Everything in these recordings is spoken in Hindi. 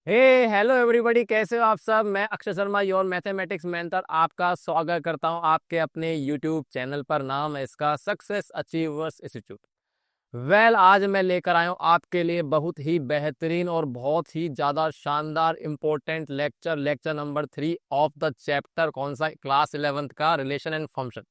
हे हेलो एवरीबॉडी, कैसे हो आप सब। मैं Akshay Sharma, your mathematics mentor, आपका स्वागत करता हूं आपके अपने यूट्यूब चैनल पर। नाम है इसका सक्सेस अचीवर्स इंस्टीट्यूट। आज मैं लेकर आया हूं आपके लिए बहुत ही बेहतरीन और बहुत ही ज्यादा शानदार important lecture number 3 of the chapter. कौन सा? क्लास 11th का रिलेशन एंड फंक्शन।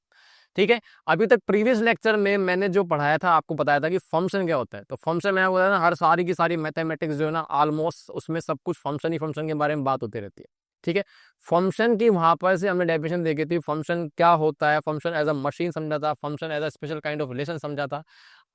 ठीक है। अभी तक प्रीवियस लेक्चर में मैंने जो पढ़ाया था, आपको बताया था कि फंक्शन क्या होता है। तो फंक्शन मैंने बताया ना, हर सारी की सारी मैथमेटिक्स जो है ना, ऑलमोस्ट उसमें सब कुछ फंक्शन ही फंक्शन के बारे में बात होती रहती है। ठीक है। फंक्शन की वहां पर से हमने डेफिनेशन देखी थी, फंक्शन क्या होता है, फंक्शन एज अ मशीन समझा था, function as a special kind of relation समझा था।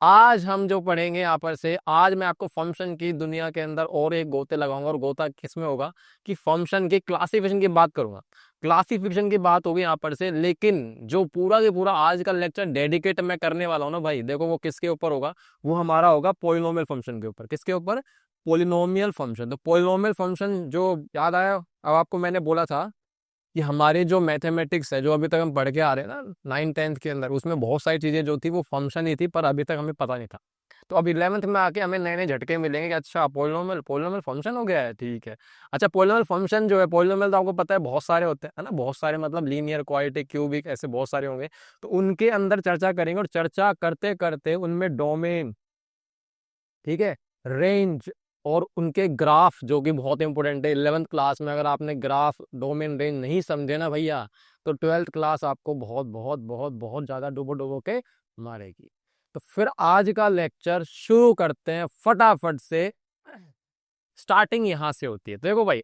आज हम जो पढ़ेंगे यहाँ पर से, आज मैं आपको फंक्शन की दुनिया के अंदर और एक गोते लगाऊंगा। और गोता किस में होगा कि फंक्शन की क्लासिफिकेशन की बात करूंगा। क्लासिफिकेशन की बात होगी यहाँ पर से, लेकिन जो पूरा के पूरा आज का लेक्चर डेडिकेट मैं करने वाला हूँ ना भाई, देखो वो किसके ऊपर होगा। वो हमारा होगा पोलिनोमियल फंक्शन के ऊपर। किसके ऊपर? Polynomial function. तो पोलिनोमियल फंक्शन जो याद आया, अब आपको मैंने बोला था कि हमारे जो मैथमेटिक्स है, जो अभी तक हम पढ़ के आ रहे हैं ना 9th 10th के अंदर, उसमें बहुत सारी चीजें जो थी वो फंक्शन ही थी, पर अभी तक हमें पता नहीं था। तो अब 11th में आके हमें नए नए झटके मिलेंगे कि अच्छा पोलिनोमियल पोलिनोमियल फंक्शन हो गया है। ठीक है। अच्छा, पोलिनोमियल फंक्शन जो है, पोलिनोमियल तो आपको पता है बहुत सारे होते हैं, है ना। बहुत सारे मतलब लीनियर, क्वाड्रेटिक, क्यूबिक, ऐसे बहुत सारे होंगे। तो उनके अंदर चर्चा करेंगे, और चर्चा करते करते उनमें डोमेन, ठीक है, रेंज और उनके ग्राफ, जो कि बहुत इंपॉर्टेंट है 11th क्लास में। अगर आपने ग्राफ, डोमेन, रेंज नहीं समझे ना भैया, तो 12th क्लास आपको बहुत बहुत बहुत बहुत ज्यादा डुबो डुबो के मारेगी। तो फिर आज का लेक्चर शुरू करते हैं फटाफट से। स्टार्टिंग यहां से होती है। तो देखो भाई,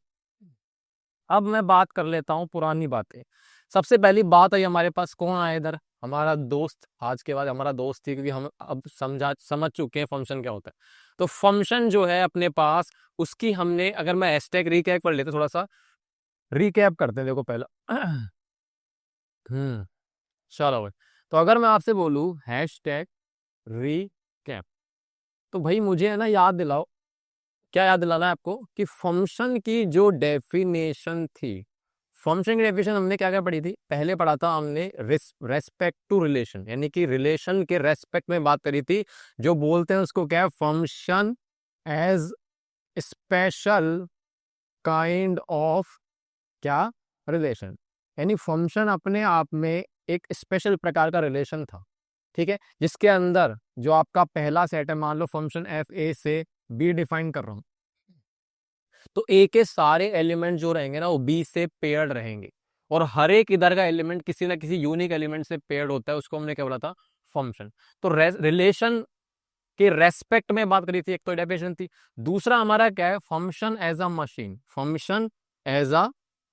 अब मैं बात कर लेता हूँ पुरानी बातें। सबसे पहली बात है, हमारे पास कौन आया इधर? हमारा दोस्त। आज के बाद हमारा दोस्त ही, क्योंकि हम अब समझ चुके हैं फंक्शन क्या होता है। तो फंक्शन जो है अपने पास, उसकी हमने, अगर मैं हैशटैग रिकैप कर लेते, थोड़ा सा रिकैप करते हैं। देखो पहला हम्म चलो भाई। तो अगर मैं आपसे बोलूं हैशटैग रिकैप, तो भाई मुझे है ना याद दिलाओ, क्या याद दिलाना है आपको कि फंक्शन की जो डेफिनेशन थी, फंक्शन की डेफिनेशन हमने क्या क्या पढ़ी थी? पहले पढ़ा था हमने रेस्पेक्ट टू रिलेशन, यानी कि रिलेशन के रेस्पेक्ट में बात करी थी। जो बोलते हैं उसको क्या है? Function as special kind of क्या? रिलेशन। यानी फंक्शन अपने आप में एक स्पेशल प्रकार का रिलेशन था। ठीक है। जिसके अंदर जो आपका पहला सेट है, मान लो फंक्शन एफ ए से बी डिफाइन कर रहा हूं, तो ए के सारे एलिमेंट जो रहेंगे ना, वो बी से पेयर्ड रहेंगे। और हर एक इधर का एलिमेंट किसी ना किसी यूनिक एलिमेंट से पेयर्ड होता है, उसको हमने क्या बोला था? फंक्शन। तो रिलेशन के रेस्पेक्ट में बात करी थी, एक तो डेफिनेशन थी। दूसरा हमारा क्या है? Function as a machine. Function as a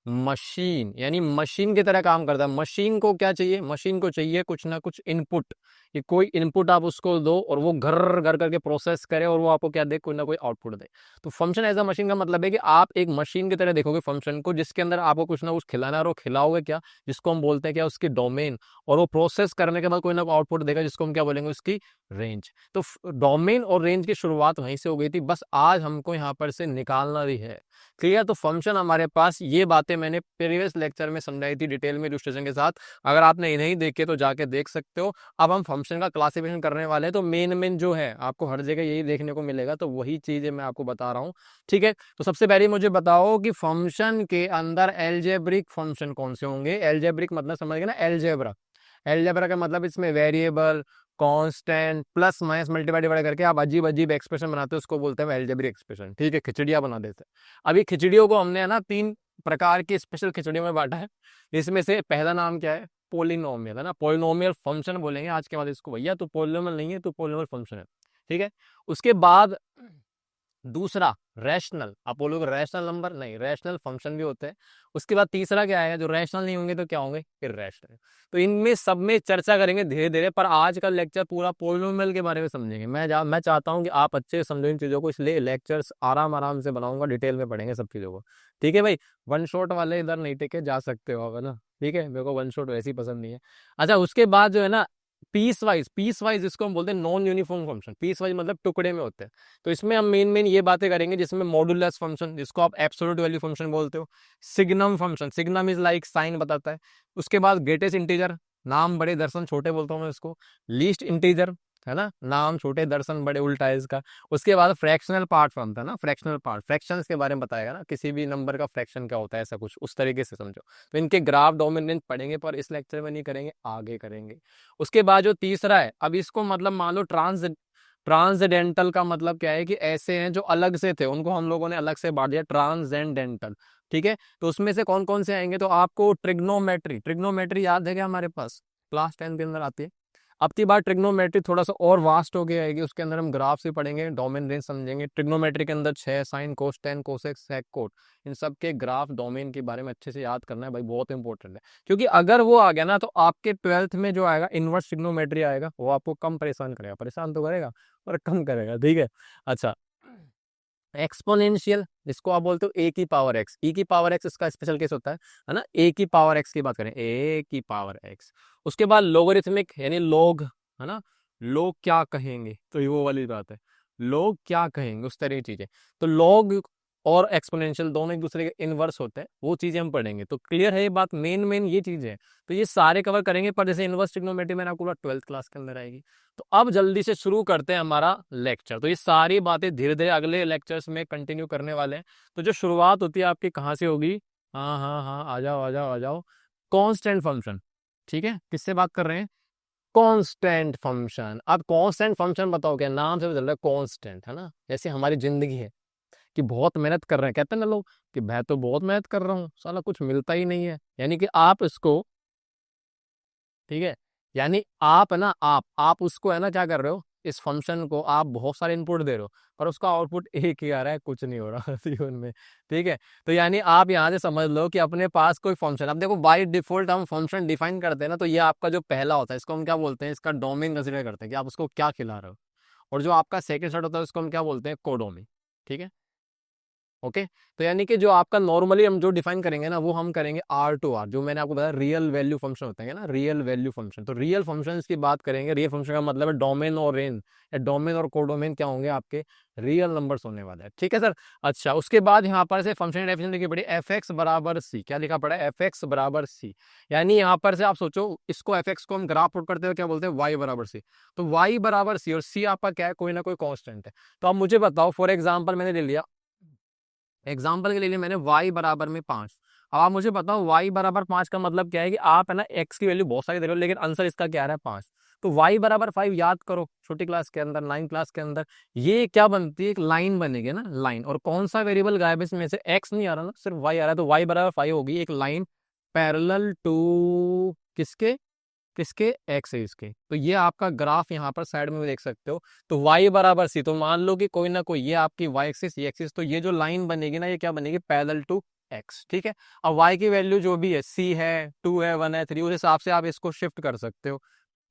machine, यानी मशीन की तरह काम करता है। मशीन को क्या चाहिए? मशीन को चाहिए कुछ ना कुछ इनपुट। कि कोई इनपुट आप उसको दो और वो घर घर करके प्रोसेस करे, और वो आपको क्या दे? कोई ना कोई आउटपुट दे। तो फंक्शन एज अ मशीन का मतलब है कि आप एक मशीन की तरह देखोगे फंक्शन को, जिसके अंदर आपको कुछ ना कुछ खिलाना है, और वो खिलाओगे क्या? जिसको हम बोलते हैं क्या? उसकी डोमेन। और वो प्रोसेस करने के बाद कोई ना कोई आउटपुट देगा, जिसको हम क्या बोलेंगे? उसकी रेंज। तो डोमेन और रेंज की शुरुआत वहीं से हो गई थी, बस आज हमको यहाँ पर से निकालना भी है। क्लियर? तो फंक्शन हमारे पास, ये बातें मैंने प्रीवियस लेक्चर में समझाई थी डिटेल में इलस्ट्रेशन के साथ। अगर आपने नहीं देखे तो जाके देख सकते हो। अब हम फंक्शन का क्लासिफिकेशन करने वाले हैं, तो मेन मेन जो है आपको हर जगह यही देखने को मिलेगा, तो वही चीजें मैं आपको बता रहा हूँ। ठीक है। तो सबसे पहले मुझे बताओ कि फंक्शन के अंदर एल्जेब्रिक फंक्शन कौन से होंगे? एल्जेब्रिक मतलब समझ गए ना? एल्जेब्रा। एल्जेब्रा का मतलब इसमें variable, constant, plus minus, multiply divide करके आप अजीब अजीब एक्सप्रेशन बनाते हो, उसको बोलते हैं एल्जेब्रिक एक्सप्रेशन। ठीक है। खिचड़ियां बना देते हैं। अभी खिचड़ियों को हमने है ना 3 प्रकार की स्पेशल खिचड़ियों में बांटा है। इसमें से पहला नाम क्या है? पोलिनोमियल, है ना। पोलिनोमियल फंक्शन बोलेंगे आज के बाद इसको भैया। तो पोलिनोमियल नहीं है, तो पोलिनोमियल फंक्शन है। ठीक है। उसके बाद दूसरा रैशनल। आप बोलोगे रैशनल नंबर, नहीं, रैशनल फंक्शन भी होते हैं। उसके बाद तीसरा क्या आएगा? जो रैशनल नहीं होंगे तो क्या होंगे? इरैशनल। तो इनमें सब में चर्चा करेंगे धीरे धीरे, पर आज का लेक्चर पूरा पोलिनोमियल के बारे में समझेंगे। मैं चाहता हूं कि आप अच्छे से समझो इन चीजों को, इसलिए लेक्चर्स आराम आराम से बनाऊंगा, डिटेल में पढ़ेंगे सब चीजों को। ठीक है भाई। वन शॉट वाले इधर नहीं टिके, जा सकते हो अब, है ना। ठीक है, मेरे को वन शॉट वैसे ही पसंद नहीं है। अच्छा, उसके बाद जो है ना, पीस वाइज इसको हम बोलते हैं non uniform function. Piecewise मतलब टुकड़े में होते हैं। तो इसमें हम मेन मेन ये बातें करेंगे, जिसमें मॉडुलस फंक्शन, जिसको आप एब्सोल्यूट वैल्यू फंक्शन बोलते हो। Signum function, signum is like sign बताता है। उसके बाद ग्रेटेस्ट इंटीजर, नाम बड़े दर्शन छोटे बोलता हूँ मैं इसको। लीस्ट इंटीजर, है ना, नाम छोटे दर्शन बड़े, उल्टा है इसका। उसके बाद फ्रैक्शनल पार्ट फॉर्म था ना, फ्रैक्शनल पार्ट, फ्रैक्शंस के बारे में बताएगा ना, किसी भी नंबर का फ्रैक्शन क्या होता है, ऐसा कुछ उस तरीके से समझो। तो इनके ग्राफ डोमिनेंट पढ़ेंगे, पर इस लेक्चर में नहीं करेंगे, आगे करेंगे। उसके बाद जो तीसरा है, अब इसको मतलब मान लो ट्रांसडेंटल का मतलब क्या है कि ऐसे हैं जो अलग से थे, उनको हम लोगों ने अलग से बांट दिया, ट्रांसजेंडेंटल। ठीक है, तो उसमें से कौन कौन से आएंगे, तो आपको ट्रिग्नोमेट्री, ट्रिग्नोमेट्री याद है क्या हमारे पास, क्लास 10 के अंदर आती है। अब की बार ट्रिग्नोमेट्री थोड़ा सा और वास्ट हो गया है, उसके अंदर हम ग्राफ से पढ़ेंगे, डोमेन रेंज समझेंगे। ट्रिग्नोमेट्री के अंदर 6 साइन, कोस, टेन, कोसेक, सेक, कोट, इन सब के ग्राफ डोमेन के बारे में अच्छे से याद करना है भाई, बहुत इंपॉर्टेंट है। क्योंकि अगर वो आ गया ना, तो आपके 12th में जो आएगा इनवर्स ट्रिग्नोमेट्री आएगा, वो आपको कम परेशान करेगा, परेशान तो करेगा और कम करेगा, ठीक है। अच्छा, एक्सपोनेंशियल, जिसको आप बोलते हो ए की पावर एक्स, ई की पावर एक्स इसका स्पेशल केस होता है ना। ए की पावर एक्स की बात करें, ए की पावर एक्स। उसके बाद लोगरिथमिक यानी लोग, है ना, लोग क्या कहेंगे, तो ये वो वाली बात है, लोग क्या कहेंगे, उस तरह की चीजें। तो लोग और एक्सपोनेंशियल दोनों एक दूसरे के इनवर्स होते हैं, वो चीजें हम पढ़ेंगे। तो क्लियर है ये बात, मेन मेन ये चीजें हैं। तो ये सारे कवर करेंगे, पर जैसे इनवर्स ट्रिग्नोमेट्री मैंने आपको 12th क्लास के अंदर आएगी। तो अब जल्दी से शुरू करते हैं हमारा लेक्चर। तो ये सारी बातें धीरे धीरे अगले लेक्चर्स में कंटिन्यू करने वाले हैं। तो जो शुरुआत होती है आपकी कहाँ से होगी, हाँ हाँ हाँ, आ जाओ आ जाओ आ जाओ, कांस्टेंट फंक्शन। ठीक है, किससे बात कर रहे हैं, कांस्टेंट फंक्शन। अब कांस्टेंट फंक्शन बताओ, क्या नाम से पता चल रहा है कांस्टेंट, है ना। जैसे हमारी जिंदगी है कि बहुत मेहनत कर रहे हैं, कहते हैं ना लोग कि मैं तो बहुत मेहनत कर रहा हूँ, साला कुछ मिलता ही नहीं है। यानी कि आप इसको, ठीक है, यानी आप है ना, आप उसको है ना क्या कर रहे हो, इस फंक्शन को आप बहुत सारे इनपुट दे रहे हो, पर उसका आउटपुट एक ही आ रहा है, कुछ नहीं हो रहा जीवन में। ठीक है, तो यानी आप यहाँ से समझ लो कि अपने पास कोई फंक्शन, अब देखो बाय डिफॉल्ट हम फंक्शन डिफाइन करते हैं ना, तो ये आपका जो पहला होता है, इसको हम क्या बोलते हैं, इसका डोमेन कंसिडर करते हैं कि आप उसको क्या खिला रहे हो। और जो आपका सेकंड सेट होता है, उसको हम क्या बोलते हैं, कोडोमेन। ठीक है, ओके। तो यानी कि जो आपका नॉर्मली हम जो डिफाइन करेंगे ना, वो हम करेंगे आर टू आर, जो मैंने आपको बताया रियल वैल्यू फंक्शन होते हैं ना, रियल वैल्यू फंक्शन। तो रियल फंक्शंस की बात करेंगे, रियल फंक्शन का मतलब है डोमेन और रेंज, या डोमेन और कोडोमेन क्या होंगे, आपके रियल नंबर्स होने वाले हैं। ठीक है सर। अच्छा, उसके बाद यहाँ पर से फंक्शन डेफिनेशन लिखी पड़ी, एफ एक्स बराबर सी, क्या लिखा पड़ा है, एफ एक्स बराबर सी। यानी यहाँ पर से आप सोचो, इसको एफ एक्स को हम ग्राफ पुट करते हुए क्या बोलते हैं, वाई बराबर सी। तो वाई बराबर सी, और सी आपका क्या है, कोई ना कोई कॉन्स्टेंट है। तो आप मुझे बताओ, फॉर एग्जाम्पल मैंने ले लिया, एग्जाम्पल के लिए मैंने y बराबर में 5। अब आप मुझे बताओ y बराबर 5 का मतलब क्या है, कि आप है ना x की वैल्यू बहुत सारी दे रहे हो, लेकिन आंसर इसका क्या आ रहा है, 5। तो y बराबर 5 याद करो, छोटी क्लास के अंदर, 9 क्लास के अंदर ये क्या बनती है, एक लाइन बनेगी ना, लाइन। और कौन सा वेरिएबल गायब है इसमें से, x नहीं आ रहा ना, सिर्फ y आ रहा है, तो y बराबर 5 होगी एक लाइन पैरेलल टू किसके, किसके, एक्सिस के। तो ये आपका ग्राफ यहाँ पर साइड में भी देख सकते हो। तो y बराबर सी, तो मान लो कि कोई ना कोई, ये आपकी y एक्सिस, ये एक्सिस, तो ये जो लाइन बनेगी ना, ये क्या बनेगी, पैरेलल टू x। ठीक है, अब y की वैल्यू जो भी है, c है, 2 है, 1 है, 3, उस हिसाब से आप इसको शिफ्ट कर सकते हो।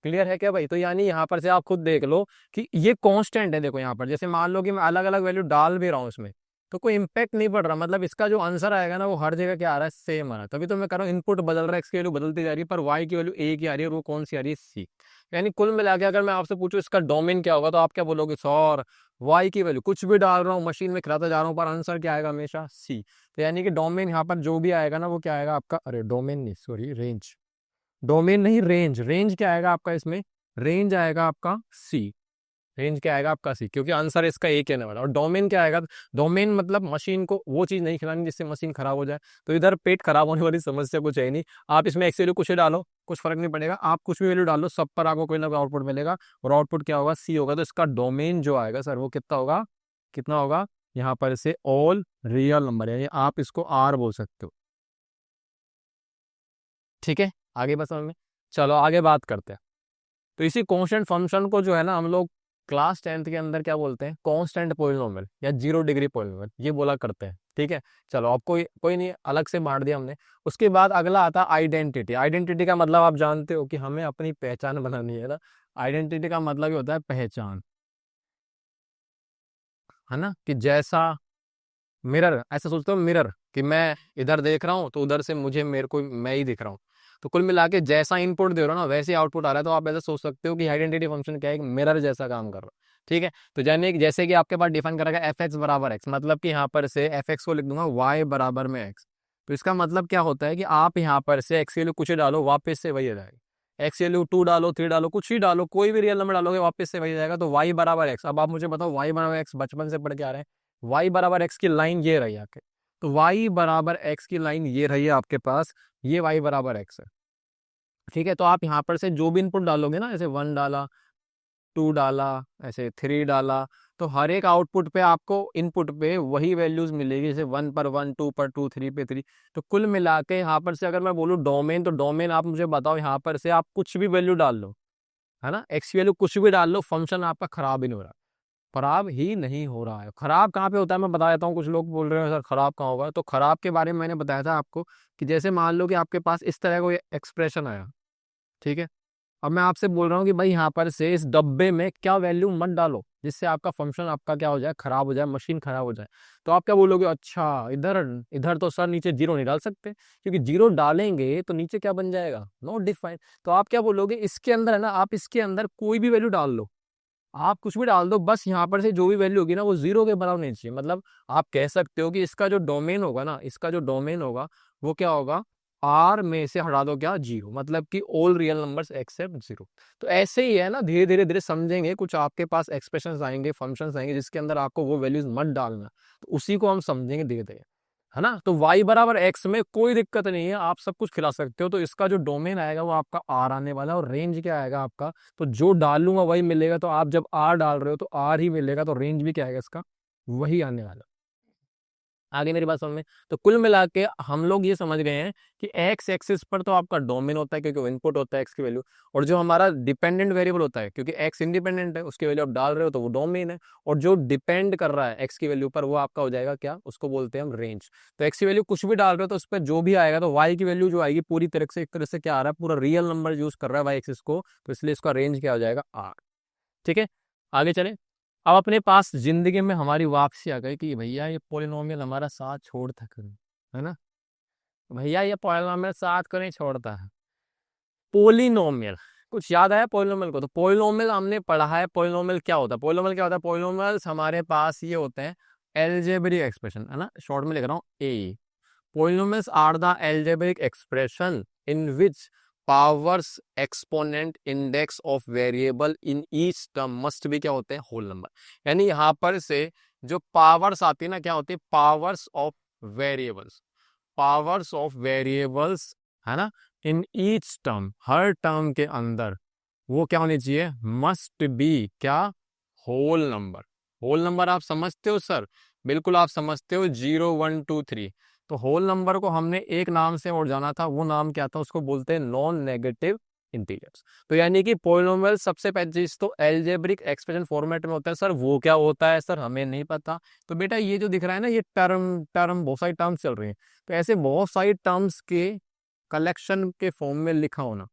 क्लियर है क्या भाई। तो यानी यहाँ पर से आप खुद देख लो कि ये कांस्टेंट है। देखो यहाँ पर जैसे मान लो कि मैं अलग अलग वैल्यू डाल भी रहा हूँ इसमें, तो कोई इम्पैक्ट नहीं पड़ रहा, मतलब इसका जो आंसर आएगा ना, वो हर जगह क्या आ रहा है, सेम आ रहा है। तभी तो मैं कह रहा हूँ इनपुट बदल रहा है, एक्स की वैल्यू बदलती जा रही है, पर वाई की वैल्यू एक ही आ रही है, और वो कौन सी आ रही है, सी। यानी कुल मिला के अगर मैं आपसे पूछूं इसका डोमेन क्या होगा, तो आप क्या बोलोगे, सर वाई की वैल्यू कुछ भी डाल रहा हूँ, मशीन में खिलाता जा रहा हूँ, पर आंसर क्या आएगा, हमेशा सी। तो यानी कि डोमेन यहाँ पर जो भी आएगा ना, वो क्या आएगा आपका, अरे डोमेन नहीं, सॉरी रेंज, डोमेन नहीं रेंज, रेंज क्या आएगा आपका इसमें, रेंज आएगा आपका सी। रेंज क्या आएगा आपका सी, क्योंकि आंसर इसका एक कहने वाला। और डोमेन क्या आएगा, डोमेन मतलब मशीन को वो चीज नहीं खिलानी जिससे मशीन खराब हो जाए। तो इधर पेट खराब होने वाली समस्या कुछ है नहीं। आप इसमें एक्स वैल्यू कुछ ही डालो, कुछ फर्क नहीं पड़ेगा, आप कुछ भी वैल्यू डालो, सब पर आपको कोई ना कोई आउटपुट मिलेगा, और आउटपुट क्या होगा, सी होगा। तो इसका डोमेन जो आएगा सर, वो कितना होगा, कितना होगा, यहाँ पर से ऑल रियल नंबर है, आप इसको आर बोल सकते हो। ठीक है, आगे बस समझ में। चलो आगे बात करते हैं। तो इसी कांस्टेंट फंक्शन को जो है ना, हम लोग क्लास 10th के अंदर क्या बोलते हैं, कांस्टेंट पॉलिनोमियल या 0 डिग्री पॉलिनोमियल, ये बोला करते हैं। ठीक है, चलो अब कोई कोई नहीं, अलग से बांट दिया हमने। उसके बाद अगला आता है आइडेंटिटी। आइडेंटिटी का मतलब आप जानते हो कि हमें अपनी पहचान बनानी है ना। आइडेंटिटी का मतलब ही होता है पहचान, है ना। कि जैसा मिरर, ऐसा सोचते हो मिरर, कि मैं इधर देख रहा हूँ तो उधर से मुझे, मेरे को मैं ही दिख रहा हूँ। तो कुल मिला के जैसा इनपुट दे रहे हो ना, वैसे आउटपुट आ रहा है। तो आप ऐसा सोच सकते हो कि आइडेंटिटी फंक्शन क्या है, एक मिरर जैसा काम कर रहा है। ठीक है, तो जानिए कि जैसे कि आपके पास डिफाइन करेगा एफ एक्स बराबर एक्स, मतलब कि यहाँ पर से एफ एक्स को लिख दूंगा वाई बराबर में एक्स। तो इसका मतलब क्या होता है कि आप यहाँ पर से एक्स की वैल्यू कुछ डालो, वापस से वही आ जाएगी। एक्स वैल्यू 2 डालो, 3 डालो, कुछ ही डालो, कोई भी रियल नंबर डालोगे वापस से वही जाएगा। तो y बराबर एक्स, अब आप मुझे बताओ y बराबर एक्स बचपन से पढ़ के आ रहे हैं, y बराबर एक्स की लाइन ये रही आपके, तो y बराबर एक्स की लाइन ये रही है आपके पास, ये y बराबर एक्स है। ठीक है, तो आप यहाँ पर से जो भी इनपुट डालोगे ना, जैसे 1 डाला, 2 डाला, ऐसे 3 डाला, तो हर एक आउटपुट पे आपको इनपुट पे वही वैल्यूज मिलेगी, जैसे 1 पर 1, 2 पर 2, 3 पे 3। तो कुल मिला के यहाँ पर से अगर मैं बोलूँ डोमेन, तो डोमेन आप मुझे बताओ यहाँ पर से आप कुछ भी वैल्यू डाल लो, है ना, एक्स की वैल्यू कुछ भी डाल लो, फंक्शन आपका खराब ही नहीं हो रहा, खराब ही नहीं हो रहा है। खराब कहाँ पे होता है मैं बता देता हूँ, कुछ लोग बोल रहे हो सर खराब कहाँ होगा, तो खराब के बारे में मैंने बताया था आपको कि जैसे मान लो कि आपके पास इस तरह का एक्सप्रेशन आया, ठीक है, अब मैं आपसे बोल रहा हूँ कि भाई यहाँ पर से इस डब्बे में क्या वैल्यू मत डालो जिससे आपका फंक्शन आपका क्या हो जाए, खराब हो जाए, मशीन खराब हो जाए। तो आप क्या बोलोगे, अच्छा इधर इधर तो सर नीचे जीरो नहीं डाल सकते, क्योंकि जीरो डालेंगे तो नीचे क्या बन जाएगा, नॉट डिफाइंड। तो आप क्या बोलोगे, इसके अंदर है ना, आप इसके अंदर कोई भी वैल्यू डाल लो, आप कुछ भी डाल दो, बस यहाँ पर से जो भी वैल्यू होगी ना वो जीरो के बराबर नहीं चाहिए। मतलब आप कह सकते हो कि इसका जो डोमेन होगा ना, इसका जो डोमेन होगा वो क्या होगा, आर में से हटा दो क्या, जीरो, मतलब कि all real numbers except zero. तो ऐसे ही है ना, धीरे धीरे धीरे समझेंगे, कुछ आपके पास एक्सप्रेशंस आएंगे, फंक्शंस आएंगे जिसके अंदर आपको वो वैल्यूज मत डालना, तो उसी को हम समझेंगे धीरे धीरे, है ना। तो y बराबर एक्स में कोई दिक्कत नहीं है, आप सब कुछ खिला सकते हो। तो इसका जो डोमेन आएगा वो आपका आर आने वाला है, और रेंज क्या आएगा आपका, तो जो डालूंगा वही मिलेगा। तो आप जब आर डाल रहे हो तो आर ही मिलेगा, तो रेंज भी क्या आएगा इसका, वही आने वाला। आगे मेरी बात समझ में। तो कुल मिला के हम लोग ये समझ गए हैं कि एक्स एक्सिस पर तो आपका डोमेन होता है, क्योंकि वो इनपुट होता है एक्स की वैल्यू, और जो हमारा डिपेंडेंट वेरिएबल होता है, क्योंकि एक्स इंडिपेंडेंट है, उसकी वैल्यू आप डाल रहे हो तो वो डोमेन है, और जो डिपेंड कर रहा है एक्स की वैल्यू पर वो आपका हो जाएगा क्या, उसको बोलते हैं हम रेंज। तो एक्स की वैल्यू कुछ भी डाल रहे हो तो उस पर जो भी आएगा, तो वाई की वैल्यू जो आएगी पूरी तरह से, एक तरह से क्या आ रहा है, पूरा रियल नंबर यूज कर रहा है वाई एक्सिस को, तो इसलिए इसका रेंज क्या हो जाएगा, आर। ठीक है, आगे चले। अब अपने पास जिंदगी में हमारी वापसी आ गई कि भैया ये पोलिनोमियल हमारा साथ छोड़ता करें, है ना, भैया ये पोलिनोमियल साथ क्यों नहीं छोड़ता है। पोलिनोमियल, कुछ याद आया पोलिनोमियल को, तो पोलिनोमियल हमने पढ़ा है, पोलिनोमियल क्या होता है, पोलिनोमियल क्या होता है, पोलिनोमियल्स हमारे पास ये होते हैं एल्जेब्रिक एक्सप्रेशन, है ना, शॉर्ट में लिख रहा हूँ ए। Polynomials are the algebraic expression in which powers exponent index of variable in each term must be क्या होते हैं, होल नंबर। यानी यहाँ पर से जो पावर्स आती है ना, क्या होती है, powers of variables, powers of variables, है ना, in each term, her term के अंदर वो क्या होनी चाहिए, मस्ट बी क्या, होल नंबर। होल नंबर आप समझते हो सर, बिल्कुल आप समझते हो, 0 1 2 3। तो होल नंबर को हमने एक नाम से और जाना था, वो नाम क्या था, उसको बोलते हैं नॉन नेगेटिव इंटीजर्स। तो यानी कि पोलिनोमियल सबसे पहली चीज तो एल्जेब्रिक एक्सप्रेशन फॉर्मेट में होता है। सर वो क्या होता है सर, हमें नहीं पता। तो बेटा ये जो दिख रहा है ना, ये टर्म टर्म बहुत सारी टर्म्स चल रही हैं, तो ऐसे बहुत सारी टर्म्स के कलेक्शन के फॉर्म में लिखा होना,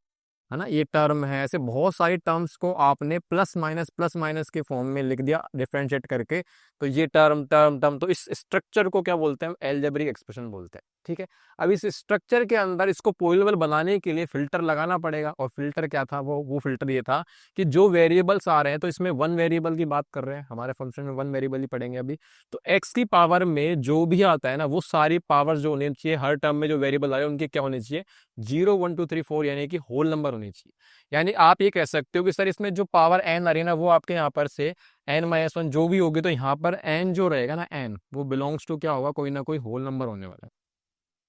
है ना, ये टर्म है, ऐसे बहुत सारी टर्म्स को आपने प्लस माइनस के फॉर्म में लिख दिया डिफरेंशिएट करके, तो ये टर्म टर्म टर्म, तो इस स्ट्रक्चर को क्या बोलते हैं, एल्जेब्रिक एक्सप्रेशन बोलते हैं। ठीक है, अब इस स्ट्रक्चर के अंदर इसको पोलिनोमियल बनाने के लिए फिल्टर लगाना पड़ेगा, और फिल्टर क्या था, वो फिल्टर ये था कि जो वेरिएबल्स आ रहे हैं, तो इसमें वन वेरिएबल की बात कर रहे हैं, हमारे फंक्शन में वन वेरिएबल ही पढ़ेंगे अभी, तो एक्स की पावर में जो भी आता है ना, वो सारी पावर जो होनी चाहिए, हर टर्म में जो वेरिएबल आ रहे हैं उनके क्या होने चाहिए, 0 1 2 3 4, यानी कि होल नंबर होनी चाहिए। यानी आप ये कह सकते हो कि सर इसमें जो पावर एन आ रही है ना, वो आपके यहाँ पर से n-1 जो भी होगी, तो यहाँ पर n जो रहेगा ना, n वो बिलोंग्स टू क्या होगा, कोई ना कोई होल नंबर होने वाला है,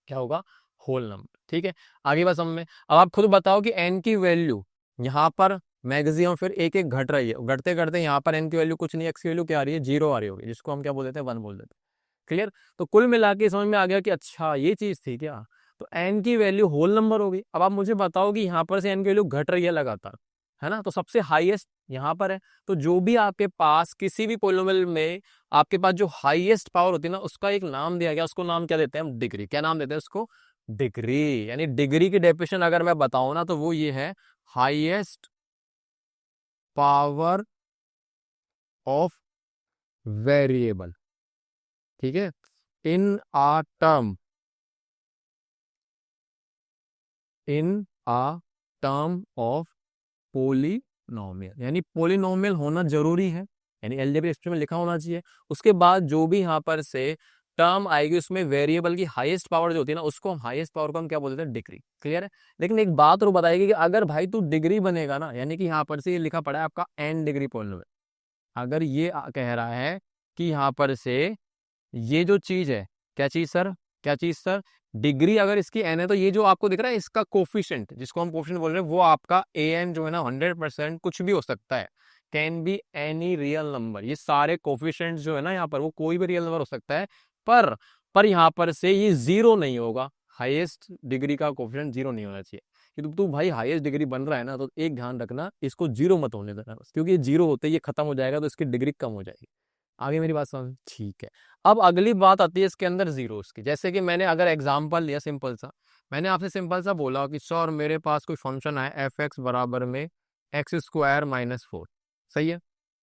क्या होगा, होल नंबर। ठीक है, आगे बात समझ में। अब आप खुद बताओ कि n की वैल्यू यहाँ पर मैक्सिमम फिर एक एक घट रही है, घटते घटते यहाँ पर n की वैल्यू कुछ नहीं, x की वैल्यू क्या आ रही है, 0 आ रही होगी, जिसको हम क्या बोल देते हैं, 1 बोल देते हैं। क्लियर। तो कुल मिला के समझ में आ गया कि अच्छा ये चीज थी क्या, तो n की वैल्यू होल नंबर होगी। अब आप मुझे बताओ कि यहाँ पर से n की वैल्यू घट रही है लगातार, है ना, तो सबसे हाईएस्ट यहाँ पर है। तो जो भी आपके पास किसी भी पोलिनोमियल में आपके पास जो हाईएस्ट पावर होती है ना, उसका एक नाम दिया गया, उसको नाम क्या देते हैं हम, डिग्री। क्या नाम देते हैं उसको, डिग्री। यानी डिग्री की डेफिनेशन अगर मैं बताऊं ना, तो वो ये है, हाईएस्ट पावर ऑफ वेरिएबल। ठीक है, in a term, in a term of polynomial. यानी पोलिनोमियल होना जरूरी है, यानी एलजेब्रिक एक्सप्रेशन में लिखा होना चाहिए। उसके बाद जो भी यहाँ पर से टर्म आएगी उसमें वेरिएबल की हाईएस्ट पावर जो होती है ना, उसको हाईएस्ट पावर को हम क्या बोलते हैं, डिग्री। क्लियर है। लेकिन एक बात और बताएगी कि अगर भाई तू डिग्री बनेगा ना, यानी कि यहाँ पर से ये लिखा पड़ा है आपका n डिग्री पॉलिनोमियल, अगर ये कह रहा है कि यहाँ पर से ये जो चीज है, क्या चीज सर, क्या चीज सर, डिग्री अगर इसकी n है, तो ये जो आपको दिख रहा है इसका कोफिशिएंट, जिसको हम कोफिशिएंट बोल रहे हैं, वो आपका an जो है ना 100% कुछ भी हो सकता है, can be any real number. ये सारे कोफिशिएंट जो है ना यहाँ पर, वो कोई भी रियल नंबर हो सकता है, पर यहाँ पर से ये जीरो नहीं होगा। हाईएस्ट डिग्री का कोफिशिएंट जीरो नहीं होना चाहिए। कि तू भाई हाईएस्ट डिग्री बन रहा है ना, तो एक ध्यान रखना, इसको जीरो मत होने देना बस, क्योंकि ये जीरो होते ही ये खत्म हो जाएगा तो इसकी डिग्री कम हो जाएगी। आगे मेरी बात समझ, ठीक है। अब अगली बात आती है इसके अंदर जीरोस की। जैसे कि मैंने अगर एग्जांपल लिया सिंपल सा, मैंने आपसे सिंपल सा बोला कि सर मेरे पास कोई फंक्शन है एफ एक्स बराबर में एक्स स्क्वायर माइनस 4, सही है,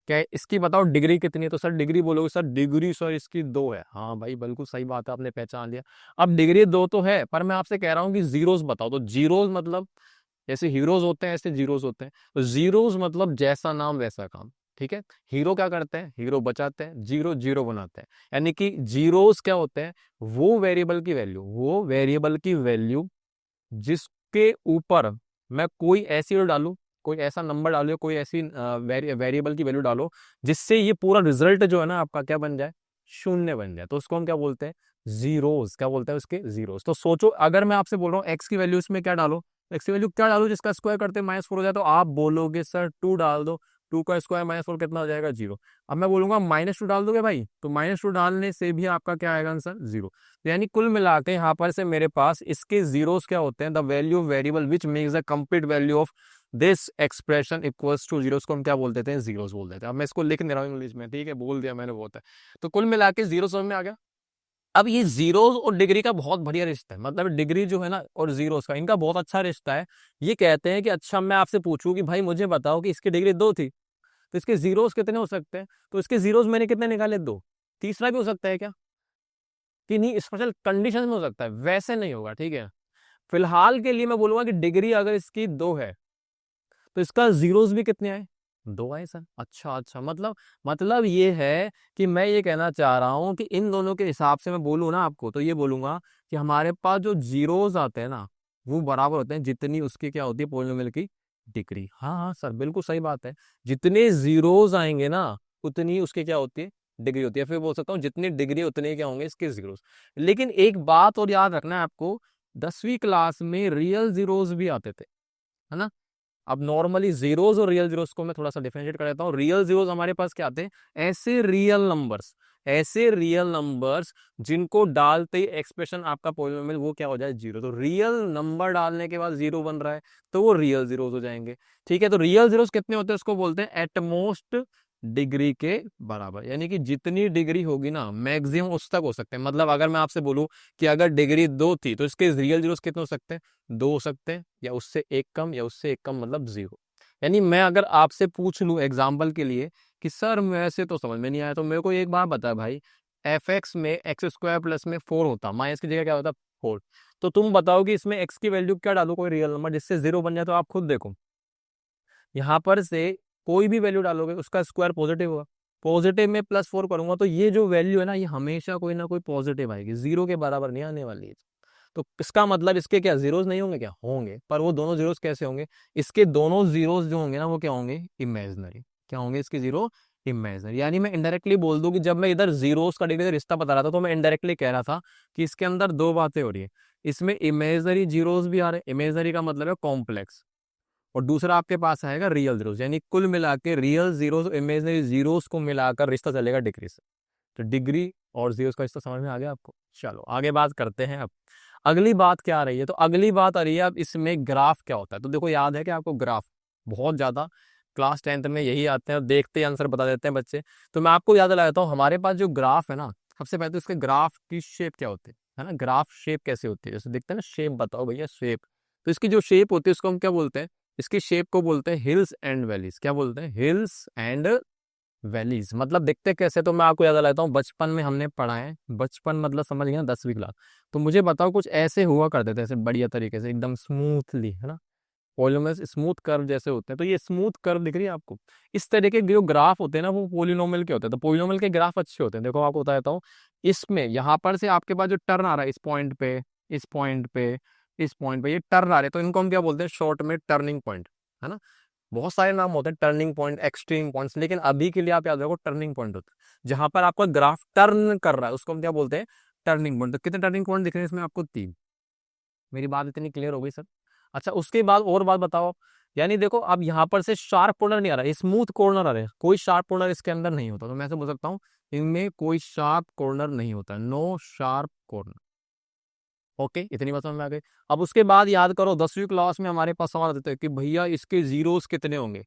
क्या है? इसकी बताओ डिग्री कितनी है, तो सर डिग्री बोलोगे, सर डिग्री सर इसकी 2 है। हाँ भाई बिल्कुल सही बात है, आपने पहचान लिया। अब डिग्री 2 तो है, पर मैं आपसे कह रहा हूँ कि जीरोस बताओ। तो जीरोस मतलब जैसे हीरोज होते हैं ऐसे जीरोस होते हैं, तो जीरोस मतलब जैसा नाम वैसा काम। ठीक है, हीरो क्या करते हैं, हीरो बचाते हैं, जीरो जीरो बनाते हैं। यानी कि जीरोस क्या होते हैं, वो वेरिएबल की वैल्यू, वो वेरिएबल की वैल्यू जिसके ऊपर मैं कोई ऐसी वैल्यू डालू, कोई ऐसा नंबर डालो, कोई ऐसी वेरिएबल की वैल्यू डालो जिससे ये पूरा रिजल्ट जो है ना आपका क्या बन जाए, शून्य बन जाए, तो उसको हम क्या बोलते हैं, जीरोस। क्या बोलते हैं उसके, जीरोस। तो सोचो अगर मैं आपसे बोल रहा हूँ एक्स की वैल्यू इसमें क्या डालो, एक्स की वैल्यू क्या डालो जिसका स्क्वायर करते -4 हो जाए, तो आप बोलोगे सर 2 डाल दो, 2 का स्क्वायर -4 कितना हो जाएगा, 0। अब मैं बोलूंगा -2 डाल दोगे भाई, तो -2 डालने से भी आपका क्या आएगा आंसर, 0। यानी कुल मिला के यहाँ पर से मेरे पास इसके जीरोस क्या होते हैं, the value variable which makes the complete value of this expression equals two zeros को हम क्या बोल देते हैं, जीरोस बोल देते हैं। अब मैं इसको लिख नहीं रहा हूँ इंग्लिश में, ठीक है, बोल दिया मैंने, बहुत है। तो कुल मिला के जीरो समझ में आ गया। अब ये जीरोस और डिग्री का बहुत बढ़िया रिश्ता है, मतलब डिग्री जो है ना और जीरोस का, इनका बहुत अच्छा रिश्ता है। ये कहते हैं कि अच्छा मैं आपसे पूछूं कि भाई मुझे बताओ कि इसकी डिग्री 2 थी, तो इसके जीरोस कितने हो सकते हैं, तो इसके जीरोस मैंने कितने निकाले, 2। तीसरा भी हो सकता है क्या, कि नहीं, स्पेशल कंडीशन में हो सकता है, वैसे नहीं होगा। ठीक है, फिलहाल के लिए मैं बोलूंगा कि डिग्री अगर इसकी 2 है, तो इसका जीरोस भी कितने आए, 2 आए सर। अच्छा अच्छा, मतलब ये है कि मैं ये कहना चाह रहा हूं कि इन दोनों के हिसाब से मैं बोलूँ ना आपको, तो ये बोलूंगा कि हमारे पास जो जीरोस आते हैं ना, वो बराबर होते हैं जितनी उसकी क्या होती है, पोलिनोमियल की डिग्री। हाँ हाँ सर बिल्कुल सही बात है, जितने जीरोस आएंगे ना उतनी उसकी क्या होती है, डिग्री होती है। फिर बोल सकता हूँ जितनी डिग्री उतने क्या होंगे इसके जीरोस। लेकिन एक बात और याद रखना है आपको, 10वीं क्लास में रियल जीरोस भी आते थे, है ना। अब नॉर्मली जीरोस और रियल जीरोस को मैं थोड़ा सा डिफरेंशिएट कर देता हूँ। रियल जीरोस हमारे पास क्या आते हैं, ऐसे रियल नंबर्स, ऐसे रियल नंबर्स जिनको डालते ही एक्सप्रेशन आपका पॉलिनोमियल वो क्या हो जाए, जीरो। तो रियल नंबर डालने के बाद जीरो बन रहा है, तो वो रियल जीरोस हो जाएंगे। ठीक है, तो रियल जीरोस कितने होते हैं, उसको बोलते हैं एटमोस्ट डिग्री के बराबर। यानी कि जितनी डिग्री होगी ना मैक्सिमम उस तक हो सकते हैं। मतलब अगर मैं आपसे बोलूं कि अगर डिग्री 2 थी, तो इसके रियल जीरोस कितने हो सकते हैं, 2 हो सकते हैं, या उससे एक कम, या उससे एक कम, मतलब 0। यानी मैं अगर आपसे पूछ लूं एग्जाम्पल के लिए कि सर वैसे तो समझ में नहीं आया, तो मेरे को एक बात बता भाई, एफ एक्स में एक्स स्क्वायर प्लस में 4 होता, माइनस की जगह क्या होता, 4। तो तुम बताओ कि इसमें एक्स की वैल्यू क्या डालो, कोई रियल नंबर जिससे 0 बन जाए। तो आप खुद देखो यहाँ पर से कोई भी वैल्यू डालोगे उसका स्क्वायर पॉजिटिव होगा, पॉजिटिव में +4 करूंगा तो ये जो वैल्यू है ना, ये हमेशा कोई ना कोई पॉजिटिव आएगी, 0 के बराबर नहीं आने वाली है। तो इसका मतलब इसके क्या जीरोस नहीं होंगे, क्या होंगे, पर वो दोनों जीरोस कैसे होंगे, इसके दोनों जीरोस जो होंगे ना वो क्या होंगे, इमेजिनरी। क्या होंगे इसके जीरो, इमेजिनरी। यानी मैं इनडायरेक्टली बोल दूं कि जब मैं इधर जीरोस का डिग्री रिश्ता बता रहा था, तो मैं इनडायरेक्टली कह रहा था कि इसके अंदर 2 बातें हो रही है, इसमें इमेजिनरी जीरोस भी आ रहे हैं, इमेजिनरी का मतलब है कॉम्प्लेक्स, और दूसरा आपके पास आएगा रियल जीरोस। यानी कुल मिला के रियल जीरोस और इमेजिनरी जीरोस को मिलाकर रिश्ता चलेगा डिग्री से। तो डिग्री और जीरोस का रिश्ता समझ में आ गया आपको। चलो आगे बात करते हैं। अब अगली बात क्या आ रही है, तो अगली बात आ रही है अब इसमें ग्राफ क्या होता है। तो देखो याद है कि आपको ग्राफ बहुत ज्यादा क्लास 10th में यही आते हैं, और देखते ही आंसर बता देते हैं बच्चे। तो मैं आपको याद दिला देता हूँ, हमारे पास जो ग्राफ है ना, सबसे पहले तो इसके ग्राफ की शेप क्या होती है ना, ग्राफ शेप कैसे होती है, जैसे देखते हैं ना, शेप बताओ भैया, शेप। तो इसकी जो शेप होती है उसको हम क्या बोलते हैं, इसकी शेप को बोलते हैं हिल्स एंड वैलीज। क्या बोलते हैं, हिल्स एंड वैलीज। मतलब दिखते कैसे, तो मैं आपको याद दिलाता हूँ, बचपन में हमने पढ़ा है, बचपन मतलब समझ गए ना, 10वीं क्लास। तो मुझे बताओ कुछ ऐसे हुआ करते थे, ऐसे बढ़िया तरीके से एकदम स्मूथली, है ना, पॉलिनोमियल्स स्मूथ कर्व जैसे होते हैं, तो ये स्मूथ कर्व दिख रही है आपको। इस तरह के जो ग्राफ होते हैं ना वो पॉलिनोमियल के होते हैं, तो पॉलिनोमियल के ग्राफ अच्छे होते हैं। देखो आपको बता देता हूँ, इसमें यहाँ पर से आपके पास जो टर्न आ रहा है इस पॉइंट पे, इस पॉइंट पे, इस पॉइंट पे, ये टर्न आ रहे हैं, तो इनको हम क्या बोलते हैं शॉर्ट में टर्निंग पॉइंट, है ना। बहुत सारे नाम होते हैं, टर्निंग पॉइंट, एक्सट्रीम पॉइंट्स, लेकिन अभी के लिए आप याद रखो टर्निंग पॉइंट होता है जहां पर आपका ग्राफ टर्न कर रहा है, उसको हम क्या बोलते हैं टर्निंग पॉइंट। तो कितने टर्निंग पॉइंट दिख रहे हैं इसमें आपको? 3। मेरी बात इतनी क्लियर हो गई सर? अच्छा, उसके बाद और बात बताओ, यानी देखो अब यहाँ पर से शार्प कॉर्नर नहीं आ रहा है, स्मूथ कॉर्नर आ रहा है, कोई शार्प कॉर्नर इसके अंदर नहीं होता, तो मैं ऐसे बोल सकता हूँ इनमें कोई शार्प कॉर्नर नहीं होता, नो शार्प कॉर्नर। ओके, इतनी बात समझ में आ गई। अब उसके बाद याद करो 10वीं क्लास में हमारे पास सवाल देते हैं कि भैया इसके जीरोस कितने होंगे।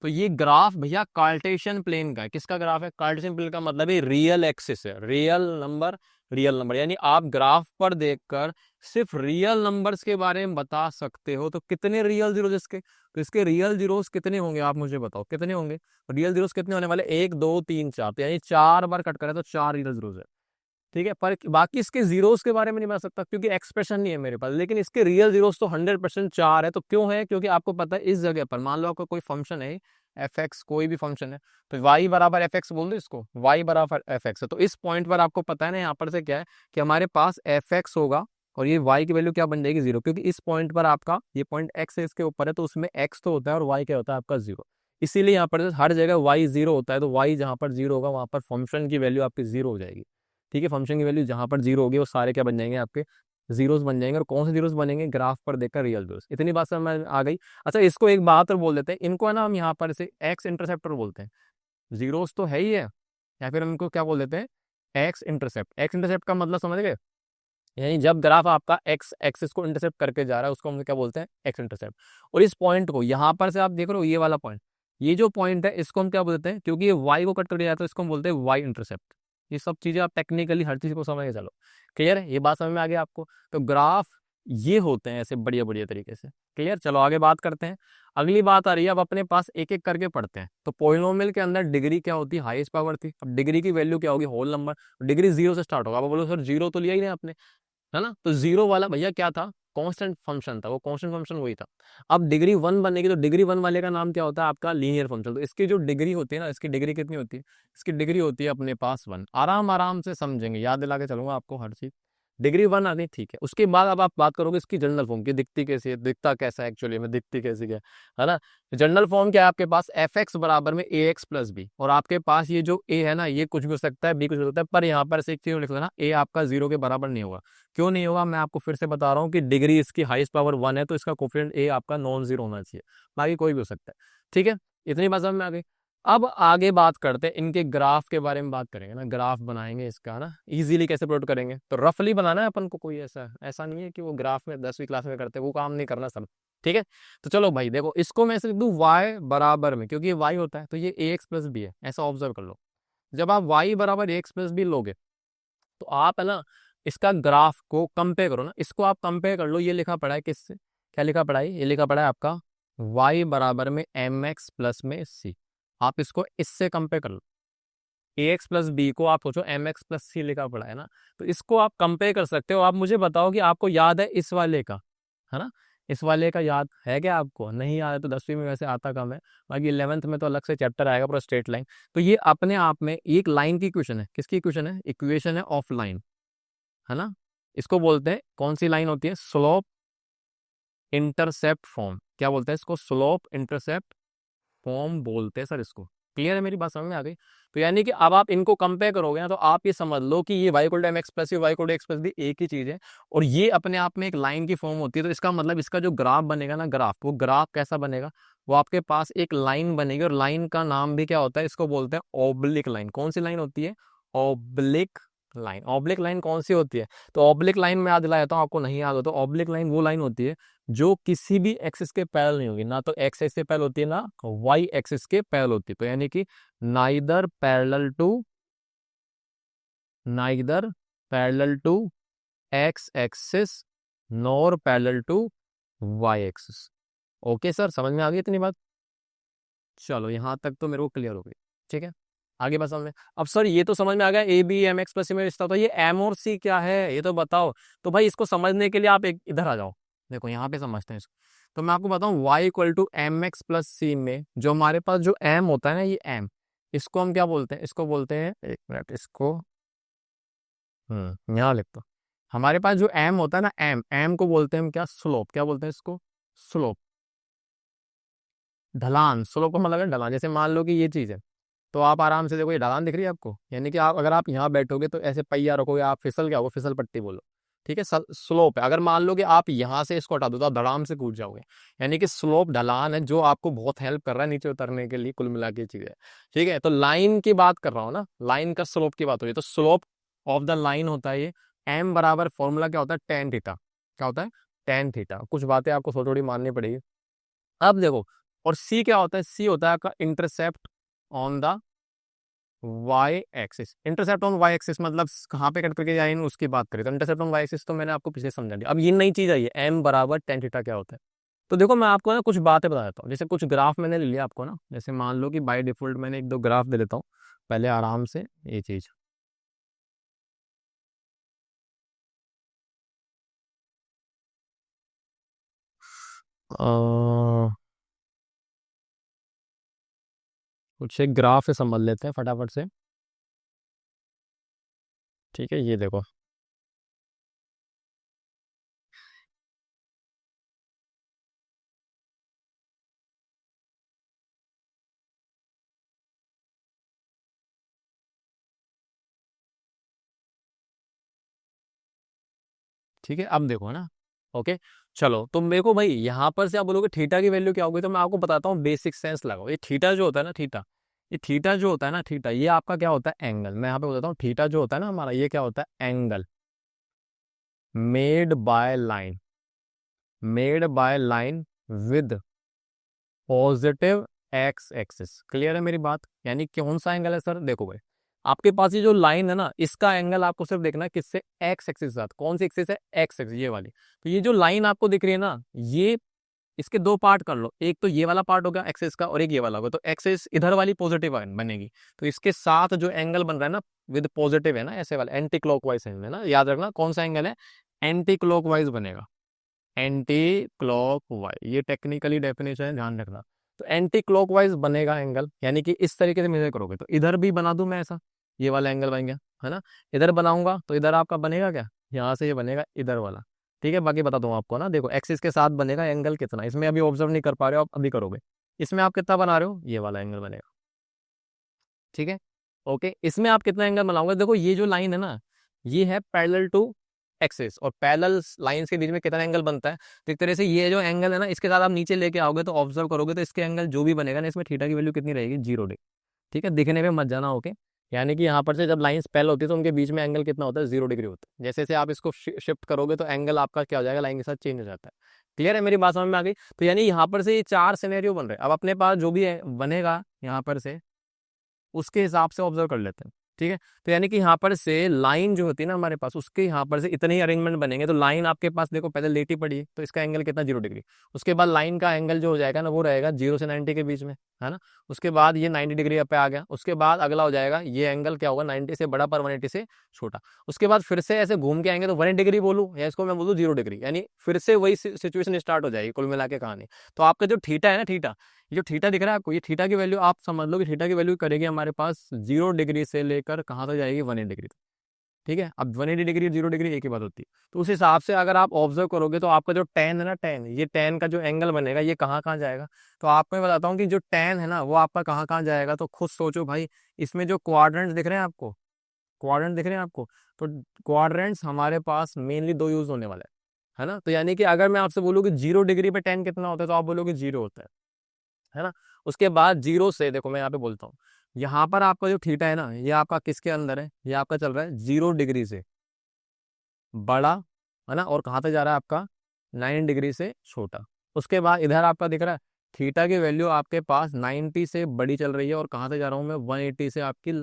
तो ये ग्राफ भैया कार्टेशियन प्लेन का है। किसका ग्राफ है? कार्टेशियन प्लेन का मतलब है रियल एक्सिस है, रियल नंबर, रियल नंबर, यानी आप ग्राफ पर देखकर सिर्फ रियल नंबर्स के बारे में बता सकते हो। तो कितने रियल जीरोस इसके? तो इसके रियल जीरोस कितने होंगे आप मुझे बताओ, कितने होंगे रियल जीरोस? कितने होने वाले? 1 2 3 4, तो यानी 4 बार कट करें तो 4 रियल जीरोस है। ठीक है, पर बाकी इसके जीरोस के बारे में नहीं बता सकता क्योंकि एक्सप्रेशन नहीं है मेरे पास, लेकिन इसके रियल जीरोस तो 100% 4 है। तो क्यों है? क्योंकि आपको पता है इस जगह पर मान लो आपका कोई फंक्शन है एफ एक्स, कोई भी फंक्शन है, तो y बराबर एफ एक्स बोल दो इसको, y बराबर एफ एक्स है, तो इस पॉइंट पर आपको पता है ना यहाँ पर से क्या है कि हमारे पास एफ एक्स होगा और ये y की वैल्यू क्या बन जाएगी? 0, क्योंकि इस पॉइंट पर आपका ये पॉइंट x है, इसके ऊपर है, तो उसमें x तो होता है और y क्या होता है आपका 0। इसीलिए यहाँ पर हर जगह y 0 होता है, तो y जहाँ पर 0 होगा वहां पर फंक्शन की वैल्यू आपकी 0 हो जाएगी। ठीक है, फंक्शन की वैल्यू जहां पर 0 होगी वो सारे क्या बन जाएंगे? आपके जीरोस बन जाएंगे। और कौन से जीरोस बनेंगे? ग्राफ पर देखकर रियल जीरोस। इतनी बात समझ में आ गई? अच्छा, इसको एक बात और बोल देते हैं, इनको है ना हम यहाँ पर से एक्स इंटरसेप्टर बोलते हैं। जीरोस तो है ही है, या फिर हम इनको क्या बोल देते हैं? X intercept. एक्स इंटरसेप्ट का मतलब समझ गए? यानी जब ग्राफ आपका एक्स एक्सिस को इंटरसेप्ट करके जा रहा है उसको हम क्या बोलते हैं? X intercept. और इस पॉइंट को यहाँ पर से आप देख रहे हो, ये वाला पॉइंट, ये जो पॉइंट है इसको हम क्या बोलते हैं? क्योंकि ये वाई को कट कर दिया जाता है, इसको हम बोलते हैं वाई इंटरसेप्ट। ये सब चीजें आप टेक्निकली हर चीज को समझ के चलो। क्लियर है? ये बात समझ में आ गई आपको? तो ग्राफ ये होते हैं ऐसे बढ़िया बढ़िया तरीके से। क्लियर? चलो आगे बात करते हैं। अगली बात आ रही है, अब अपने पास एक एक करके पढ़ते हैं। तो पॉलिनोमियल के अंदर डिग्री क्या होती है? हाईएस्ट पावर थी। अब डिग्री की वैल्यू क्या होगी? Whole number. डिग्री 0 से स्टार्ट होगा। अब बोलो सर 0 तो लिया ही नहीं आपने, है ना। तो 0 वाला भैया क्या था? कांस्टेंट फंक्शन था, वो कांस्टेंट फंक्शन वही था। अब डिग्री 1 बनेगी तो डिग्री 1 वाले का नाम क्या होता है? आपका लीनियर फंक्शन। तो इसकी जो डिग्री होती है ना, इसकी डिग्री कितनी होती है? इसकी डिग्री होती है अपने पास 1। आराम आराम से समझेंगे, याद दिला के चलूंगा आपको हर चीज। डिग्री 1 आनी ठीक है। उसके बाद अब आप बात करोगे इसकी जनरल फॉर्म की, दिखती कैसी है, दिखता कैसा है एक्चुअली में, दिखती कैसी है ना। जनरल फॉर्म क्या है आपके पास? एफ एक्स बराबर में ए एक्स प्लस बी। और आपके पास ये जो ए है ना, ये कुछ भी हो सकता है, बी कुछ हो सकता है, पर यहाँ पर से एक चीज लिख लेना, ए आपका 0 के बराबर नहीं होगा। क्यों नहीं होगा? मैं आपको फिर से बता रहा हूँ कि डिग्री इसकी हाईएस्ट पावर 1 है, तो इसका कोफिशिएंट ए आपका नॉन जीरो होना चाहिए, बाकी कोई भी हो सकता है। ठीक है, इतनी बात समझ में आ गई। अब आगे बात करते हैं इनके ग्राफ के बारे में, बात करेंगे ना, ग्राफ बनाएंगे इसका ना, इजीली कैसे प्लॉट करेंगे। तो रफली बनाना है अपन को, कोई ऐसा ऐसा नहीं है कि वो ग्राफ में 10वीं क्लास में करते, वो काम नहीं करना सब। ठीक है, तो चलो भाई देखो, इसको मैं ऐसे लिख दूं y बराबर में, क्योंकि ये y होता है तो ये ए एक्स प्लस बी है, ऐसा ऑब्जर्व कर लो। जब आप y बराबर ए एक्स प्लस बी लोगे तो आप है ना इसका ग्राफ को कंपेयर करो ना, इसको आप कंपेयर कर लो। ये लिखा पड़ा है किससे? क्या लिखा पड़ा है? ये लिखा पड़ा है आपका y बराबर में एम एक्स प्लस में सी। आप इसको इससे कंपेयर कर लो। ए एक्स प्लस बी को आप सोचो एम एक्स प्लस सी लिखा पड़ा है ना, तो इसको आप कंपेयर कर सकते हो। आप मुझे बताओ कि आपको याद है इस वाले का, है ना, इस वाले का याद है क्या आपको? नहीं याद है तो 10वीं में वैसे आता कम है, बाकी 11th में तो अलग से चैप्टर आएगा पूरा स्ट्रेट लाइन। तो ये अपने आप में एक लाइन की इक्वेशन है। किसकी इक्वेशन है? इक्वेशन है ऑफ लाइन, है ना। इसको बोलते हैं, कौन सी लाइन होती है? Slope intercept form. क्या बोलते हैं इसको? स्लोप इंटरसेप्ट फॉर्म बोलते हैं सर इसको। क्लियर है? मेरी बात समझ में आ गई? तो यानी कि अब आप इनको कंपेयर करोगे ना, तो आप ये समझ लो कि ये y equal to M X plus y equal to X plus भी एक ही चीज है, और ये अपने आप में एक लाइन की फॉर्म होती है। तो इसका मतलब इसका जो ग्राफ बनेगा ना, ग्राफ, वो ग्राफ कैसा बनेगा? वो आपके पास एक लाइन बनेगी, और लाइन का नाम भी क्या होता है? इसको बोलते हैं ऑब्लिक लाइन। कौन सी लाइन होती है? Oblique line. ऑब्लिक लाइन कौन सी होती है? तो ऑब्लिक लाइन में याद दिला देता हूँ, आपको नहीं याद हो तो। ऑब्लिक लाइन वो लाइन होती है जो किसी भी एक्सिस के पैरेलल नहीं होगी, ना तो एक्स एक्सिस के पैरेलल होती है, ना वाई एक्सिस के पैरेलल होती है। तो यानी कि neither parallel to X axis nor parallel to Y axis. Okay sir, समझ में आ गई इतनी बात? चलो यहां तक तो मेरे को क्लियर हो गई। ठीक है, आगे बात समझ में। अब सर ये तो समझ में आ गया A B M X plus C में रिश्ता होता है, ये एम और सी क्या है ये तो बताओ। तो भाई इसको समझने के लिए आप एक इधर आ जाओ, देखो यहाँ पे समझते हैं इसको। तो मैं आपको बताऊं y equal to M X plus C में जो हमारे पास जो m होता है ना, ये m, इसको हम क्या बोलते हैं, इसको बोलते हैं, एक मिनट इसको यहाँ लिखता हूँ। हमारे पास जो m होता है ना, m को बोलते हैं हम क्या, स्लोप, क्या बोलते हैं इसको, स्लोप, ढलान। स्लोप का मतलब है ढलान। जैसे मान लो कि ये चीज़ है, तो आप आराम से देखो, ये ढलान दिख रही है आपको, यानी कि आप अगर आप यहाँ बैठोगे तो ऐसे पहिया रखोगे, आप फिसल क्या होगा, फिसल पट्टी बोलो, ठीक है, स्लोप है। अगर मान लो कि आप यहाँ से इसको हटा दो तो आप धड़ाम से कूद जाओगे, यानी कि स्लोप ढलान है जो आपको बहुत हेल्प कर रहा है नीचे उतरने के लिए, कुल मिला के चीज़ है, ठीक है। तो लाइन की बात कर रहा हूँ ना, लाइन का स्लोप की बात हो रही है, तो स्लोप ऑफ द लाइन होता है ये एम बराबर, फॉर्मूला क्या होता है, टेन थीटा, क्या होता है, टेन थीटा। कुछ बातें आपको थोड़ी थोड़ी माननी पड़ेगी। अब देखो, और सी क्या होता है, सी होता है आपका intercept on the Y axis. Intercept on Y axis मतलब कहाँ पे कट करके जाए उसकी बात करें, तो इंटरसेप्ट ऑन वाई एक्सिस तो मैंने आपको पीछे समझा दिया। अब ये नई चीज आई है, एम बराबर टेन थीटा क्या होता है। तो देखो मैं आपको ना कुछ बातें बता देता हूँ, जैसे कुछ ग्राफ मैंने ले लिया आपको ना, जैसे मान लो कि बाय डिफॉल्ट मैंने एक दो ग्राफ दे देता हूँ पहले आराम से, ये चीज कुछ एक ग्राफ से समझ लेते हैं फटाफट से, ठीक है, ये देखो, ठीक है, अब देखो ना, ओके। चलो तो मेरे को भाई यहाँ पर से आप बोलोगे थीटा की वैल्यू क्या होगी, तो मैं आपको बताता हूँ, बेसिक सेंस लगाओ। ये थीटा जो होता है ना, थीटा, ये थीटा जो होता है ना, थीटा ये आपका क्या होता है, एंगल। मैं यहाँ पे बताता हूँ, थीटा जो होता है ना हमारा, ये क्या होता है, angle made by line, made by line with positive x axis. Clear है मेरी बात, यानी कौन सा एंगल है सर, देखो भाई, आपके पास ये जो लाइन है ना, इसका एंगल आपको सिर्फ देखना है किससे, एक्स एक्सिस के साथ। कौन सी एक्सिस है, एक्स एक्सिस, ये वाली। तो ये जो लाइन आपको दिख रही है ना, ये इसके दो पार्ट कर लो, एक तो ये वाला पार्ट होगा एक्सिस का और एक ये वाला होगा, तो एक्सिस इधर वाली पॉजिटिव बनेगी, तो इसके साथ जो एंगल बन रहा है ना विद पॉजिटिव है ना, ऐसे वाला एंटी क्लॉकवाइज है ना, याद रखना कौन सा एंगल है, एंटी क्लॉकवाइज बनेगा, एंटी क्लॉकवाइज, ये टेक्निकली डेफिनेशन है, ध्यान रखना। तो एंटी क्लॉकवाइज बनेगा एंगल, यानी कि इस तरीके से मेजर करोगे तो इधर भी बना दूं मैं ऐसा, ये वाला एंगल बन गया है ना, इधर बनाऊंगा तो इधर आपका बनेगा क्या, यहाँ से ये बनेगा इधर वाला, ठीक है। बाकी बता दूं आपको ना, देखो एक्सिस के साथ बनेगा एंगल कितना, इसमें अभी ऑब्जर्व नहीं कर पा रहे हो आप, अभी करोगे, इसमें आप कितना बना रहे हो, ये वाला एंगल बनेगा, ठीक है, ओके। इसमें आप कितना एंगल बनाओगे, देखो ये जो लाइन है ना, ये है पैरेलल टू एक्सिस, और पैरेलल लाइंस के बीच में कितना एंगल बनता है, तो एक तरह से ये जो एंगल है ना, इसके साथ आप नीचे लेके आओगे तो ऑब्जर्व करोगे तो इसके एंगल जो भी बनेगा ना, इसमें थीटा की वैल्यू कितनी रहेगी, 0 डिग्री, ठीक है। दिखने में मत जाना, ओके। यानी कि यहाँ पर से जब लाइंस पैरेलल होती है तो उनके बीच में एंगल कितना होता है, 0 डिग्री होता है। जैसे जैसे आप इसको शिफ्ट करोगे तो एंगल आपका क्या हो जाएगा, लाइन के साथ चेंज हो जाता है। क्लियर है मेरी बात, समझ में आ गई। तो यानी यहाँ पर से ये चार सिनेरियो बन रहे हैं, अब अपने पास जो भी बनेगा यहाँ पर से उसके हिसाब से ऑब्जर्व कर लेते हैं, ठीक है। तो यानी कि यहाँ पर से लाइन जो होती है ना हमारे पास, उसके यहाँ पर से इतने ही अरेंजमेंट बनेंगे। तो लाइन आपके पास देखो पहले लेटी पड़ी है, तो इसका एंगल कितना, 0 डिग्री। उसके बाद लाइन का एंगल जो हो जाएगा ना, वो रहेगा 0 से 90 के बीच में, है ना। उसके बाद ये 90 डिग्री पे आ गया, उसके बाद अगला हो जाएगा ये एंगल क्या होगा, 90 से बड़ा पर 180 से छोटा। उसके बाद फिर से ऐसे घूम के आएंगे तो 180 डिग्री बोलूँ या इसको मैं बोलूँ 0 डिग्री, यानी फिर से वही सिचुएशन स्टार्ट हो जाएगी कुल मिला के कहानी। तो आपका जो थीटा है ना, थीटा, ये जो थीटा दिख रहा है आपको, ये थीटा की वैल्यू आप समझ लो कि थीटा की वैल्यू करेगी हमारे पास 0 डिग्री से लेकर कहाँ तक जाएगी, 180 डिग्री तक, ठीक है। अब 180 डिग्री 0 डिग्री एक ही बात होती है। तो उस हिसाब से अगर आप ऑब्जर्व करोगे तो आपका जो टेन है ना, टेन, ये टेन का जो एंगल बनेगा ये कहाँ कहाँ जाएगा। तो आपको मैं बताता हूँ कि जो टेन है ना वो आपका कहाँ कहाँ जाएगा, तो खुद सोचो भाई। इसमें जो क्वाड्रेंट्स दिख रहे हैं आपको, क्वाड्रेंट दिख रहे हैं आपको, तो क्वाड्रेंट्स हमारे पास मेनली दो यूज होने वाला है ना। तो यानी कि अगर मैं आपसे बोलूँ कि 0 डिग्री पे टेन कितना होता है, तो आप बोलोगे 0 होता है ना। उसके बाद 0 से देखो मैं यहाँ पे बोलता हूँ, यहाँ पर आपका जो थीटा है ना, ये आपका किसके अंदर है, ये आपका चल रहा है 0 डिग्री से बड़ा, है ना, और कहाँ तक जा रहा है आपका, 9 डिग्री से छोटा। उसके बाद इधर आपका दिख रहा है थीटा की वैल्यू आपके पास 90 से बड़ी चल रही है, और कहाँ तक जा रहा हूँ मैं, 180 से आपकी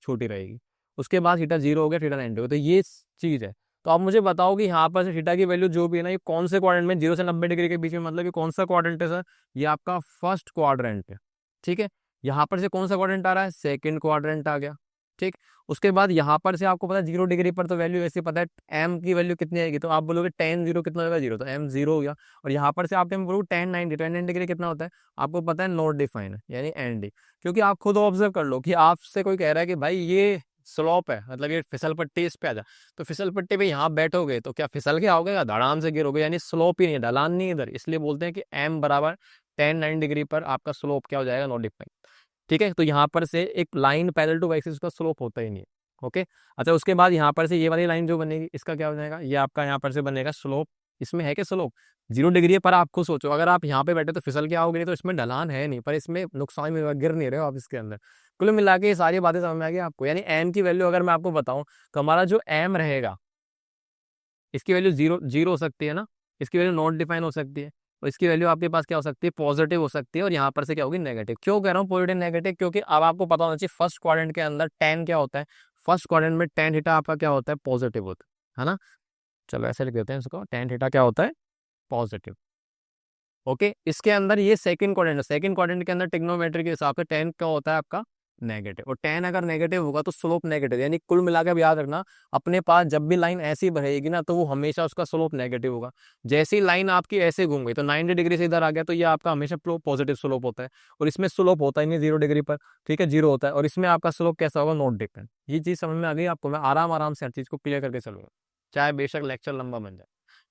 छोटी रहेगी। उसके बाद थीटा 0 हो गया, थीटा 90 हो गया। तो ये चीज़ है। तो आप मुझे बताओ कि यहाँ पर से थीटा की वैल्यू जो भी है ना, ये कौन से क्वाड्रेंट में, 0 से 90 डिग्री के बीच में, मतलब ये कौन सा क्वाड्रेंट है सर, ये आपका फर्स्ट क्वाड्रेंट है, ठीक है। यहाँ पर से कौन सा क्वाड्रेंट आ रहा है, सेकंड क्वाड्रेंट आ गया, ठीक। उसके बाद यहाँ पर से आपको पता है 0 डिग्री पर तो वैल्यू ऐसे पता है एम की वैल्यू कितनी आएगी, तो आप बोलोगे टेन जीरो कितना होगा, जीरो, तो एम जीरो हो गया। और यहाँ पर से आपने बोलोगे टेन 90 डिग्री कितना होता है, आपको पता है नॉट डिफाइन है यानी एन डी। क्योंकि आप खुद ऑब्जर्व कर लो कि आपसे कोई कह रहा है कि भाई ये स्लोप है, मतलब ये फिसल पट्टी इस पे आ जा, तो फिसल पट्टी पे यहाँ बैठोगे तो क्या फिसल के आओगे या धड़ाम से गिरोगे, यानी स्लोप ही नहीं है, ढलान नहीं है इधर, इसलिए बोलते हैं कि एम बराबर टेन 90 डिग्री पर आपका स्लोप क्या हो जाएगा, नॉट डिफाइन। ठीक है, तो यहाँ पर से एक लाइन पैरेलल टू एक्सिस का स्लोप होता ही नहीं है। ओके। अच्छा, उसके बाद यहाँ पर से ये वाली लाइन जो बनेगी इसका क्या हो जाएगा, ये आपका यहाँ पर से बनेगा स्लोप। इसमें है कि स्लोप 0 डिग्री है, पर आपको सोचो अगर आप यहाँ पे बैठे तो फिसल के आओगे नहीं, तो इसमें ढलान है नहीं, पर इसमें नुकसान में गिर नहीं रहे हो आप इसके अंदर। कुल मिला के ये सारी बातें समझ में आ गई आपको, यानी एम की वैल्यू अगर मैं आपको बताऊं तो हमारा जो एम रहेगा इसकी वैल्यू जीरो जीरो हो सकती है ना, इसकी वैल्यू नॉट डिफाइन हो सकती है, और इसकी वैल्यू आपके पास क्या हो सकती है, पॉजिटिव हो सकती है, और यहाँ पर से क्या होगी, नेगेटिव। क्यों कह रहा हूँ पॉजिटिव नेगेटिव, क्योंकि अब आपको पता होना चाहिए फर्स्ट क्वाड्रेंट के अंदर टेन क्या होता है, फर्स्ट क्वाड्रेंट में टेन थीटा आपका क्या होता है, पॉजिटिव होता है ना। चलो ऐसे लिख देते हैं इसको, टेन थीटा क्या होता है, पॉजिटिव। ओके, इसके अंदर ये सेकंड क्वाड्रेंट है, सेकंड क्वाड्रेंट के अंदर टिग्नोमेट्री के हिसाब से टेन क्या होता है आपका, नेगेटिव। और टेन अगर नेगेटिव होगा तो स्लोप नेगेटिव, यानी कुल मिलाकर याद रखना अपने पास जब भी लाइन ऐसी बढ़ेगी ना तो वो हमेशा उसका स्लोप नेगेटिव होगा। जैसी लाइन आपकी ऐसे घूम गई तो 90 डिग्री से इधर आ गया तो ये आपका हमेशा पॉजिटिव स्लोप होता है, और इसमें स्लोप होता ही नहीं 0 डिग्री पर, ठीक है, जीरो होता है, और इसमें आपका स्लोप कैसा होगा, नॉट डिफरेंट। ये चीज समझ में आ गई आपको, मैं आराम आराम से हर चीज को क्लियर करके चलूंगा, चाहे बेशक लेक्चर लंबा बन जाए।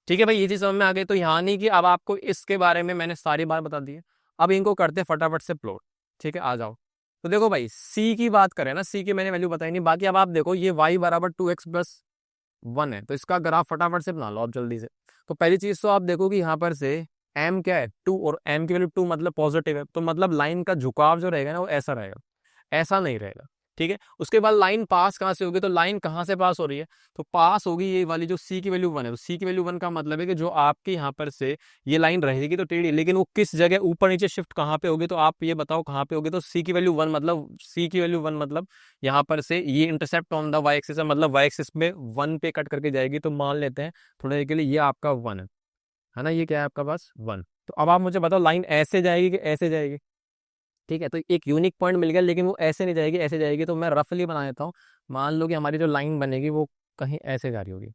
ठीक है भाई, ये चीज समझ में आ गई, तो यहाँ नहीं कि अब आपको इसके बारे में मैंने सारी बात बता दी है, अब इनको करते फटाफट से प्लॉट। ठीक है, आ जाओ। तो देखो भाई, सी की बात करें ना, सी की मैंने वैल्यू बताई नहीं, बाकी अब आप देखो ये y बराबर 2x+1 है, तो इसका ग्राफ फटाफट से बना लो आप जल्दी से। तो पहली चीज तो आप देखो कि यहाँ पर से m क्या है, 2, और m की वैल्यू 2 मतलब पॉजिटिव है, तो मतलब लाइन का झुकाव जो रहेगा ना वो ऐसा रहेगा, ऐसा नहीं रहेगा। ठीक है, उसके बाद लाइन पास कहाँ से होगी, तो लाइन कहाँ से पास हो रही है, तो पास होगी ये वाली जो सी की वैल्यू 1 है, तो सी की वैल्यू 1 का मतलब है कि जो आपके यहाँ पर से ये लाइन रहेगी तो टेढ़ी, लेकिन वो किस जगह ऊपर नीचे शिफ्ट कहाँ पे होगी, तो आप ये बताओ कहाँ पे होगी, तो सी की वैल्यू 1 मतलब, सी की वैल्यू 1 मतलब यहाँ पर से ये intercept on the Y axis है, मतलब वाई एक्सिस में 1 पे कट करके जाएगी, तो मान लेते हैं थोड़ी देर के लिए ये आपका 1 है ना, ये क्या है आपका पास 1। तो अब आप मुझे बताओ लाइन ऐसे जाएगी कि ऐसे जाएगी, ठीक है, तो एक यूनिक पॉइंट मिल गया, लेकिन वो ऐसे नहीं जाएगी, ऐसे जाएगी, तो मैं रफली बना देता हूँ। मान लो कि हमारी जो लाइन बनेगी वो कहीं ऐसे जा रही होगी,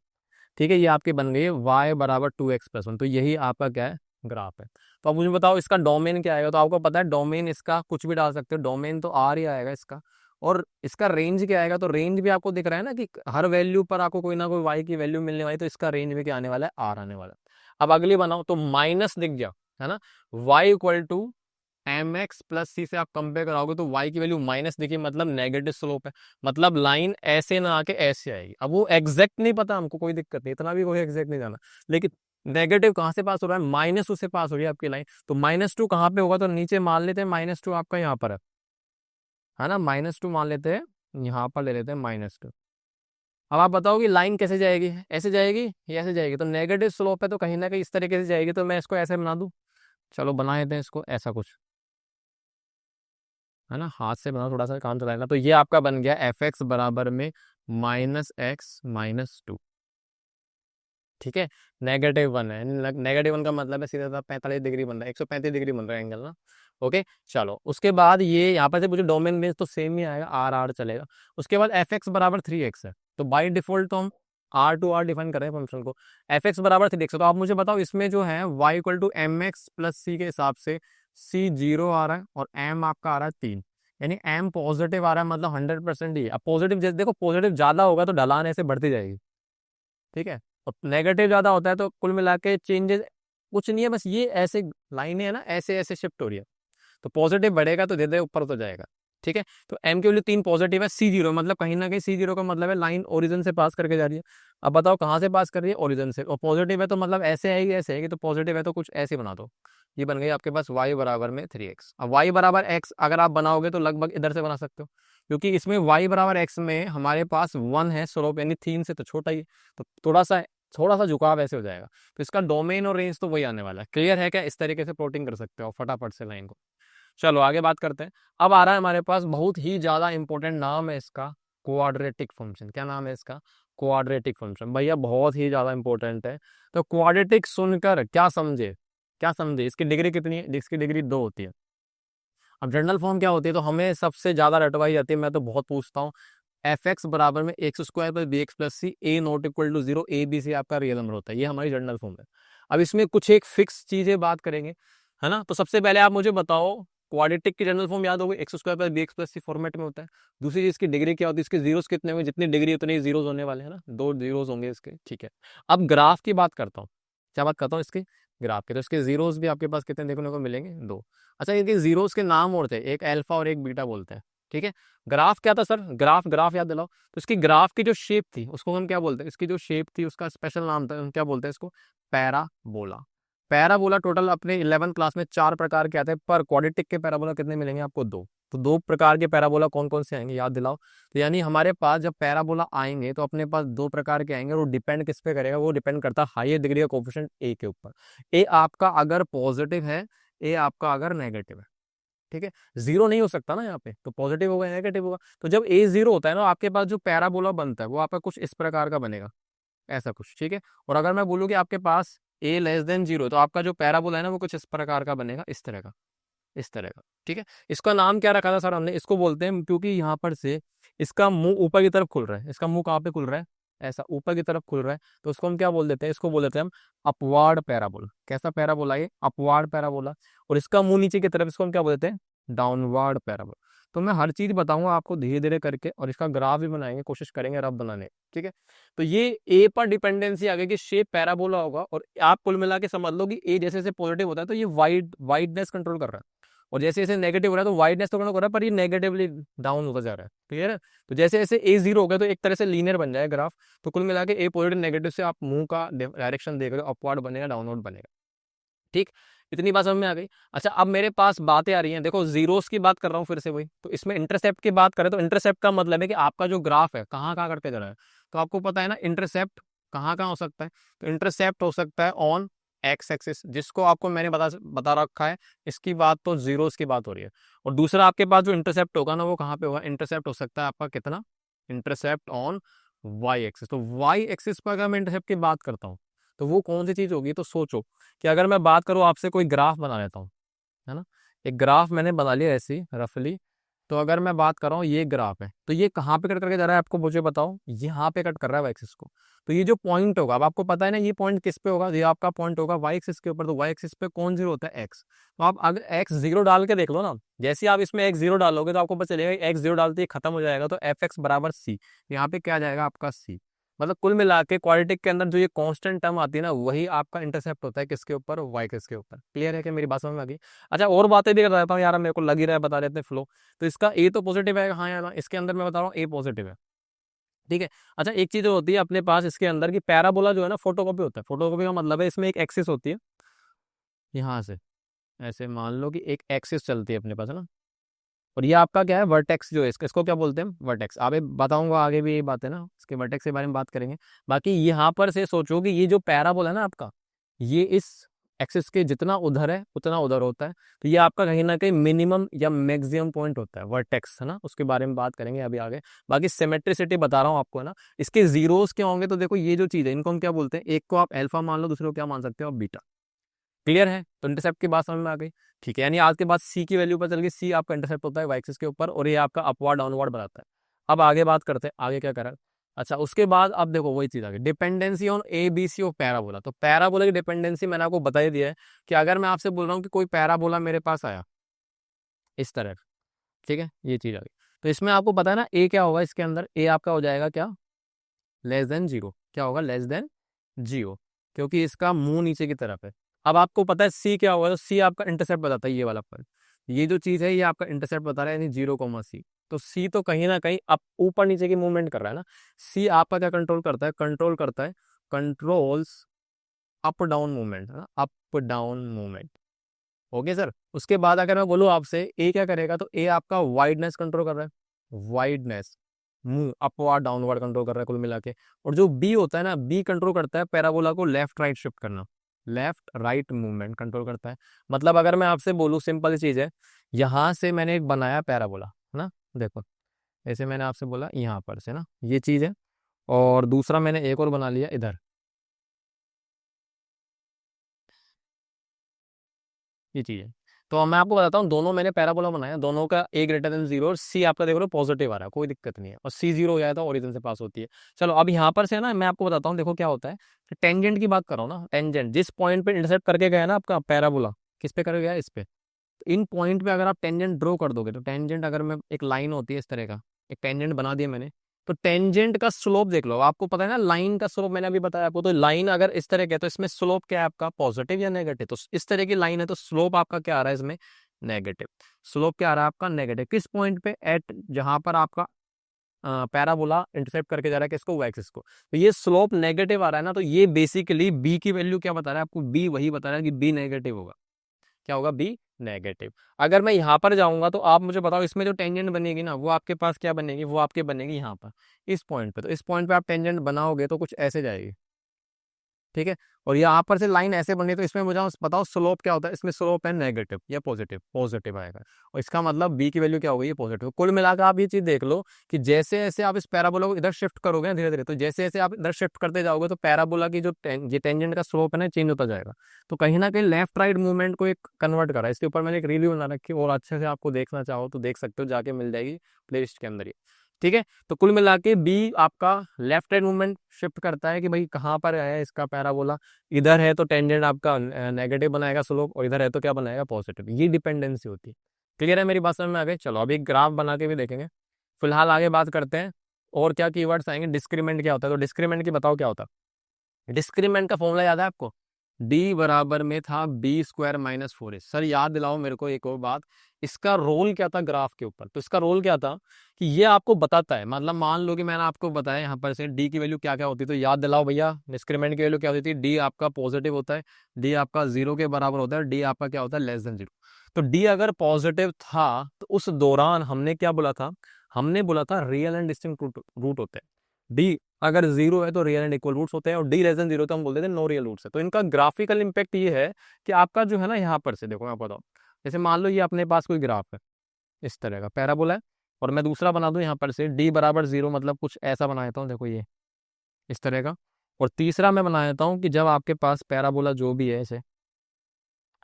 ठीक है, ये आपकी बन गई है y बराबर 2x+1, तो यही आपका क्या है, ग्राफ है। तो अब मुझे बताओ इसका डोमेन क्या आएगा, तो आपको पता है डोमेन इसका कुछ भी डाल सकते हो, डोमेन तो आर ही आएगा इसका, और इसका रेंज क्या आएगा, तो रेंज भी आपको दिख रहा है ना कि हर वैल्यू पर आपको कोई ना कोई y की वैल्यू मिलने वाली, तो इसका रेंज भी क्या आने वाला है, आर आने वाला है। अब अगली बनाओ तो माइनस दिख गया, है ना, y equal to M X plus C से आप कंपेयर कराओगे तो y की वैल्यू माइनस देखिए, मतलब नेगेटिव स्लोप है, मतलब लाइन ऐसे ना आके ऐसे आएगी। अब वो एग्जैक्ट नहीं पता हमको, कोई दिक्कत नहीं, इतना भी कोई एग्जैक्ट नहीं जाना, लेकिन नेगेटिव कहाँ से पास हो रहा है, -2 से पास हो रही है आपकी लाइन, तो -2 कहाँ पे होगा, तो नीचे मान लेते हैं -2 आपका यहाँ पर है ना, -2 मान लेते हैं, यहाँ पर ले लेते हैं -2। अब आप बताओ कि लाइन कैसे जाएगी, ऐसे जाएगी या ऐसे जाएगी, तो नेगेटिव स्लोप है तो कहीं ना कहीं इस तरीके से जाएगी, तो मैं इसको ऐसे बना दूं, चलो बना देते हैं इसको ऐसा कुछ, है ना, हाथ से बनाओ थोड़ा सा काम चलाएगा, तो ये आपका बन गया f(x) बराबर में -x-2। ठीक है, -1 है, -1 का मतलब है सीधा 45 डिग्री बन रहा है, 135 डिग्री बन रहा है एंगल ना। ओके, चलो उसके बाद ये यहाँ पर से मुझे डोमेन में तो सेम ही आएगा, आर आर चलेगा। उसके बाद f(x) बराबर 3x है, तो बाई डिफॉल्ट तो हम आर टू आर डिफाइन करें फंक्शन को, f(x) बराबर 3x है, तो आप मुझे बताओ इसमें जो है y equal to M X plus C के हिसाब से c 0 आ रहा है और m आपका आ रहा है 3, यानी m पॉजिटिव आ रहा है, मतलब 100% ही है। अब पॉजिटिव जैसे देखो, पॉजिटिव ज्यादा होगा तो ढलान ऐसे बढ़ती जाएगी, ठीक है, और नेगेटिव ज्यादा होता है तो कुल मिला के चेंजेस कुछ नहीं है, बस ये ऐसे लाइनें है ना, ऐसे ऐसे शिफ्ट हो रही है, तो पॉजिटिव बढ़ेगा तो धीरे धीरे ऊपर तो जाएगा। ठीक है, तो m की वैल्यू 3 पॉजिटिव है, c 0 मतलब कहीं ना कहीं c 0 का मतलब है लाइन ओरिजिन से पास करके जा रही है। अब बताओ कहाँ से पास कर रही है, ओरिजिन से, और पॉजिटिव है तो मतलब ऐसे आएगी ऐसे आएगी, तो पॉजिटिव है तो कुछ ऐसे बना दो, ये बन गई आपके पास y बराबर में 3x। अब y बराबर x अगर आप बनाओगे तो लगभग इधर से बना सकते हो, क्योंकि इसमें y बराबर x में हमारे पास 1 है स्लोप, यानी 3 से तो छोटा ही है, तो थोड़ा सा झुकाव ऐसे हो जाएगा, तो इसका डोमेन और रेंज तो वही आने वाला है। क्लियर है क्या, इस तरीके से प्लॉटिंग कर सकते हो फटाफट से लाइन को। चलो आगे बात करते हैं। अब आ रहा है हमारे पास बहुत ही ज्यादा इंपॉर्टेंट नाम है इसका, क्वाड्रेटिक फंक्शन। क्या नाम है इसका, क्वाड्रेटिक फंक्शन। भैया बहुत ही ज्यादा इंपॉर्टेंट है, तो क्वाड्रेटिक सुनकर क्या समझे, क्या समझे, इसकी डिग्री कितनी है, इसकी डिग्री 2 होती है। अब जनरल फॉर्म क्या होती है, तो हमें सबसे ज्यादा रटवाई जाती है, मैं तो बहुत पूछता हूँ, एफ एक्स बराबर में X square plus B X plus C, A not equal to zero, A B C आपका रियल नंबर होता है। ये हमारी जनरल फॉर्म है। अब इसमें कुछ एक फिक्स चीजें बात करेंगे, है ना। तो सबसे पहले आप मुझे बताओ, क्वाड्रेटिक की जनरल फॉर्म याद होगी, X square plus B X plus C format में होता है। दूसरी चीज की डिग्री क्या होती है, इसके जीरोस कितने होंगे, जितनी डिग्री उतने ही जीरोस होने वाले हैं ना, 2 जीरोस होंगे इसके, ठीक है। अब ग्राफ की बात करता हूँ, क्या बात करता हूँ इसके ग्राफ के, तो इसके जीरोस भी आपके पास कितने देखने को मिलेंगे, 2। अच्छा, इनके जीरोस के नाम और थे, एक अल्फा और एक बीटा बोलते हैं, ठीक है। ग्राफ क्या था सर, ग्राफ ग्राफ याद दिलाओ। तो इसकी ग्राफ की जो शेप थी उसको हम क्या बोलते हैं, इसकी जो शेप थी उसका स्पेशल नाम था, हम क्या बोलते हैं इसको, पैराबोला। पैराबोला टोटल अपने 11th क्लास में 4 प्रकार के आते हैं, पर क्वाड्रेटिक के पैराबोला कितने मिलेंगे आपको, 2। तो 2 प्रकार के पैराबोला कौन कौन से आएंगे याद दिलाओ। तो यानी हमारे पास जब पैराबोला आएंगे तो अपने पास 2 प्रकार के आएंगे, और वो डिपेंड किस पे करेगा, वो डिपेंड करता है हाईएस्ट डिग्री का कोफिशिएंट ए के ऊपर। ए आपका अगर पॉजिटिव है, ए आपका अगर नेगेटिव है, ठीक है। जीरो नहीं हो सकता ना यहाँ पे, तो पॉजिटिव होगा नेगेटिव होगा। तो जब ए जीरो होता है ना, आपके पास जो पैराबोला बनता है वो आपका कुछ इस प्रकार का बनेगा, ऐसा कुछ, ठीक है। और अगर मैं बोलूँ कि आपके पास ए लेस देन जीरो, तो आपका जो पैराबोला है ना वो कुछ इस प्रकार का बनेगा, इस तरह का, इस तरह का, ठीक है। इसका नाम क्या रखा था सर हमने, इसको बोलते हैं, क्योंकि यहाँ पर से इसका मुंह ऊपर की तरफ खुल रहा है, इसका मुंह कहाँ पे खुल रहा है, ऐसा ऊपर की तरफ खुल रहा है, तो उसको हम क्या बोल देते हैं, इसको बोल देते हैं हम अपवार्ड पैराबोला। कैसा पैराबोला, ये अपवार्ड पैराबोला। और इसका मुंह नीचे की तरफ, इसको हम क्या बोल देते हैं, डाउनवर्ड पैराबोला। तो मैं हर चीज बताऊंगा आपको धीरे धीरे करके, और इसका ग्राफ भी बनाएंगे, कोशिश करेंगे रफ बनाने की, ठीक है। तो ये ए पर डिपेंडेंसी आ गई कि शेप पैराबोला होगा, और आप कुल मिला के समझ लो कि ए जैसे जैसे पॉजिटिव होता है तो ये वाइडनेस कंट्रोल कर रहा है, और जैसे जैसे नेगेटिव हो रहा है तो वाइडनेस तो कंट्रोल कर रहा है, पर ये नेगेटिवली डाउन होता जा रहा है, क्लियर है। तो जैसे जैसे ए जीरो हो गया तो एक तरह से लीनियर बन जाए ग्राफ। तो कुल मिला के ए पॉजिटिव नेगेटिव से आप मुंह का डायरेक्शन देख रहे हो, अपवर्ड बनेगा डाउनवर्ड बनेगा, ठीक। इतनी बात समझ में आ गई। अच्छा, अब मेरे पास बातें आ रही हैं, देखो जीरोस की बात कर रहा हूँ फिर से वही, तो इसमें इंटरसेप्ट की बात करें तो इंटरसेप्ट का मतलब है कि आपका जो ग्राफ है कहाँ कहाँ करके जा रहा है। तो आपको पता है ना इंटरसेप्ट कहाँ कहाँ हो सकता है, तो इंटरसेप्ट हो सकता है ऑन एक्स एक्सिस, जिसको आपको मैंने बता रखा है, इसकी बात तो जीरोस की बात हो रही है। और दूसरा आपके पास जो इंटरसेप्ट होगा ना वो कहाँ पे होगा, इंटरसेप्ट हो सकता है आपका कितना, इंटरसेप्ट ऑन वाई एक्सिस। तो वाई एक्सिस पर अगर मैं इंटरसेप्ट की बात करता हूँ तो वो कौन सी चीज होगी, तो सोचो कि अगर मैं बात करूँ आपसे, कोई ग्राफ बना लेता हूँ, है ना। एक ग्राफ मैंने बना लिया ऐसी रफली। तो अगर मैं बात कर रहा हूँ ये ग्राफ है, तो ये कहाँ पे कट करके जा रहा है आपको मुझे बताओ, यहाँ पे कट कर रहा है वाई एक्सिस को। तो ये जो पॉइंट होगा, अब आपको पता है ना ये पॉइंट किस पे होगा, ये आपका पॉइंट होगा वाई एक्सिस के ऊपर। तो वाई एक्सिस पे कौन जीरो होता है, एक्स। तो आप अगर एक्स जीरो डाल के देख लो ना, जैसे ही आप इसमें एक्स जीरो डालोगे तो आपको पता चलेगा एक्स जीरो डालते ही खत्म हो जाएगा, तो एफ एक्स बराबर सी। यहाँ पे क्या आ जाएगा आपका सी। मतलब कुल मिला के क्वाड्रेटिक के अंदर जो ये कांस्टेंट टर्म आती है ना, वही आपका इंटरसेप्ट होता है किसके ऊपर, वाई एक्सिस के ऊपर। क्लियर है कि मेरी बात समझ में आ गई। अच्छा, और बातें भी करता रहता हूँ यार, मेरे को लग ही रहा है बता देते हैं फ्लो। तो इसका ए तो पॉजिटिव है, हाँ यार इसके अंदर मैं बता रहा हूँ ए पॉजिटिव है, ठीक है। अच्छा, एक चीज होती है अपने पास इसके अंदर की पैराबोला जो है ना फोटोकॉपी होता है। फोटोकॉपी का मतलब है इसमें एक एक्सिस होती है, यहाँ से ऐसे मान लो कि एक एक्सिस चलती है अपने पास, है ना। और ये आपका क्या है, वर्टेक्स जो है इसका, इसको क्या बोलते हैं, वर्टेक्स। आगे बताऊंगा, आगे भी ये बात है ना, इसके वर्टेक्स के बारे में बात करेंगे। बाकी यहाँ पर से सोचो कि ये जो पैराबोला है ना आपका, ये इस एक्सिस के जितना उधर है उतना उधर होता है। तो ये आपका कहीं ना कहीं मिनिमम या मैक्सिमम पॉइंट होता है, वर्टेक्स, है ना। उसके बारे में बात करेंगे अभी आगे। बाकी सिमेट्रिसिटी बता रहा हूँ आपको, है ना। इसके जीरोस क्या होंगे, तो देखो ये जो चीज है इनको हम क्या बोलते हैं, एक को आप अल्फा मान लो, दूसरे को क्या मान सकते हो आप बीटा। क्लियर है, तो इंटरसेप्ट की बात समझ में आ गई, ठीक है। यानी आज के बाद सी की वैल्यू पर चल गई, सी आपका इंटरसेप्ट होता है वाई एक्सिस के ऊपर, और ये आपका अपवर्ड डाउनवर्ड बताता है। अब आगे बात करते हैं, आगे क्या करा। अच्छा, उसके बाद अब देखो वही चीज आ गई, dependency on A B C of parabola. तो पैराबोला की डिपेंडेंसी मैंने आपको बता ही दिया है, कि अगर मैं आपसे बोल रहा हूँ कि कोई पैराबोला मेरे पास आया इस तरह, ठीक है, ये चीज आ गई। तो इसमें आपको पता है ना ए क्या होगा, इसके अंदर ए आपका हो जाएगा क्या, लेस देन जीरो। क्या होगा, लेस देन जीरो, क्योंकि इसका मुंह नीचे की तरफ है। अब आपको पता है सी क्या होगा, तो सी आपका इंटरसेप्ट बताता है, ये वाला पर, ये जो चीज है ये आपका इंटरसेप्ट बता रहा है, यानी 0, तो सी तो कहीं ना कहीं अप ऊपर नीचे की मूवमेंट कर रहा है ना। सी आपका क्या कंट्रोल करता है, कंट्रोल्स अप डाउन मूवमेंट, है ना, up down movement. Okay sir. उसके बाद अगर मैं बोलूँ आपसे ए क्या करेगा, तो ए आपका वाइडनेस कंट्रोल कर रहा है, वाइडनेस, मुंह अपवर्ड डाउनवर्ड कंट्रोल कर रहा है कुल मिला के। और जो बी होता है ना, बी कंट्रोल करता है पैराबोला को लेफ्ट राइट शिफ्ट करना, लेफ्ट राइट मूवमेंट कंट्रोल करता है। मतलब अगर मैं आपसे बोलूँ, सिंपल सी चीज है, यहाँ से मैंने एक बनाया पैराबोला, है ना, देखो ऐसे मैंने आपसे बोला यहाँ पर से ना, ये चीज है। और दूसरा मैंने एक और बना लिया इधर, ये चीज है। तो मैं आपको बताता हूँ, दोनों मैंने पैराबोला बनाया, दोनों का a ग्रेटर देन 0 और c आपका देख लो पॉजिटिव आ रहा है, कोई दिक्कत नहीं है, और c 0 हो जाए तो ओरिजिन से पास होती है। चलो अब यहाँ पर से ना मैं आपको बताता हूँ, देखो क्या होता है, टेंजेंट की बात कर रहा हूँ ना, टेंजेंट जिस पॉइंट पे इंटरसेप्ट करके गया ना आपका पैराबोला, किस पे करके गया, इस पे। तो इन पॉइंट पे अगर आप टेंजेंट ड्रॉ कर दोगे, तो टेंजेंट अगर मैं एक लाइन होती है इस तरह का, एक टेंजेंट बना दिया मैंने, तो टेंजेंट का स्लोप देख लो, आपको पता है ना लाइन का स्लोप, मैंने अभी बताया आपको, तो लाइन अगर इस तरह के है, तो इसमें स्लोप क्या है आपका, पॉजिटिव या नेगेटिव, तो इस तरह की लाइन है तो स्लोप आपका क्या आ रहा है इसमें, नेगेटिव। स्लोप क्या आ रहा है आपका, नेगेटिव। किस पॉइंट पे, एट जहां पर आपका पैराबोला इंटरसेप्ट करके जा रहा है किसको, वो एक्सिस को, तो ये स्लोप नेगेटिव आ रहा है ना, तो ये बेसिकली बी की वैल्यू क्या बता रहा है आपको, बी वही बता रहा है कि बी नेगेटिव होगा, क्या होगा, बी नेगेटिव। अगर मैं यहाँ पर जाऊंगा तो आप मुझे बताओ, इसमें जो टेंजेंट बनेगी ना, वो आपके पास क्या बनेगी, वो आपके बनेगी यहाँ पर इस पॉइंट पे, तो इस पॉइंट पे आप टेंजेंट बनाओगे तो कुछ ऐसे जाएगी, ठीक है। और यहाँ पर से लाइन ऐसे बनी, तो इसमें मुझे बताओ स्लोप क्या होता है, इसमें स्लोप है नेगेटिव या पॉजिटिव, पॉजिटिव आएगा, और इसका मतलब बी की वैल्यू क्या होगी, ये पॉजिटिव। कुल मिलाकर आप ये चीज देख लो कि जैसे जैसे आप इस पैराबोला को इधर शिफ्ट करोगे ना धीरे धीरे, तो जैसे जैसे आप इधर शिफ्ट करते जाओगे तो पैराबोला की जो ये टेंजेंट का स्लोप है ना चेंज होता जाएगा। तो कहीं ना कहीं लेफ्ट राइट मूवमेंट को एक कन्वर्ट करा है, इसके ऊपर मैंने एक रिव्यू बना रखी है, और अच्छे से आपको देखना चाहो तो देख सकते हो, जाके मिल जाएगी प्ले लिस्ट के अंदर ही, ठीक है। तो कुल मिला के बी आपका लेफ्ट हैंड मूवमेंट शिफ्ट करता है कि भाई कहाँ पर है इसका पैराबोला, इधर है तो टेंजेंट आपका नेगेटिव बनाएगा स्लोप, और इधर है तो क्या बनाएगा, पॉजिटिव। ये डिपेंडेंसी होती है। क्लियर है मेरी बात समझ में आ गई। चलो अभी ग्राफ बना के भी देखेंगे, फिलहाल आगे बात करते हैं और क्या कीवर्ड्स आएंगे। डिस्क्रीमेंट क्या होता है, तो डिस्क्रीमेंट की बताओ क्या होता है। डिस्क्रीमेंट का फॉर्मूला याद है आपको, डी बराबर में था बी स्क्वायर माइनस 4 सर याद दिलाओ मेरे को एक और बात, इसका रोल क्या था ग्राफ के ऊपर, तो इसका रोल क्या था कि ये आपको बताता है, मतलब मान लो कि मैंने आपको बताया यहाँ पर से डी की वैल्यू क्या क्या होती है, तो याद दिलाओ भैया, डिस्क्रिमिनेंट की वैल्यू क्या होती थी, डी आपका पॉजिटिव होता है, डी आपका 0 के बराबर होता है, डी आपका क्या होता है, लेस देन 0। तो डी अगर पॉजिटिव था तो उस दौरान हमने क्या बोला था, हमने बोला था रियल एंड डिस्टिंक्ट रूट होते हैं। डी अगर 0 है तो रियल एंड इक्वल रूट्स होते हैं, और डी लेस देन 0 तो हम बोलते थे नो रियल रूट्स है। तो इनका ग्राफिकल इंपैक्ट ये है कि आपका जो है ना, यहाँ पर से देखो मैं बताऊँ, जैसे मान लो ये अपने पास कोई ग्राफ है इस तरह का पैराबोला है, और मैं दूसरा बना दूं यहाँ पर से डी बराबर 0, मतलब कुछ ऐसा बना देता हूँ, देखो ये इस तरह का। और तीसरा मैं बना देता हूँ कि जब आपके पास पैराबोला जो भी है ऐसे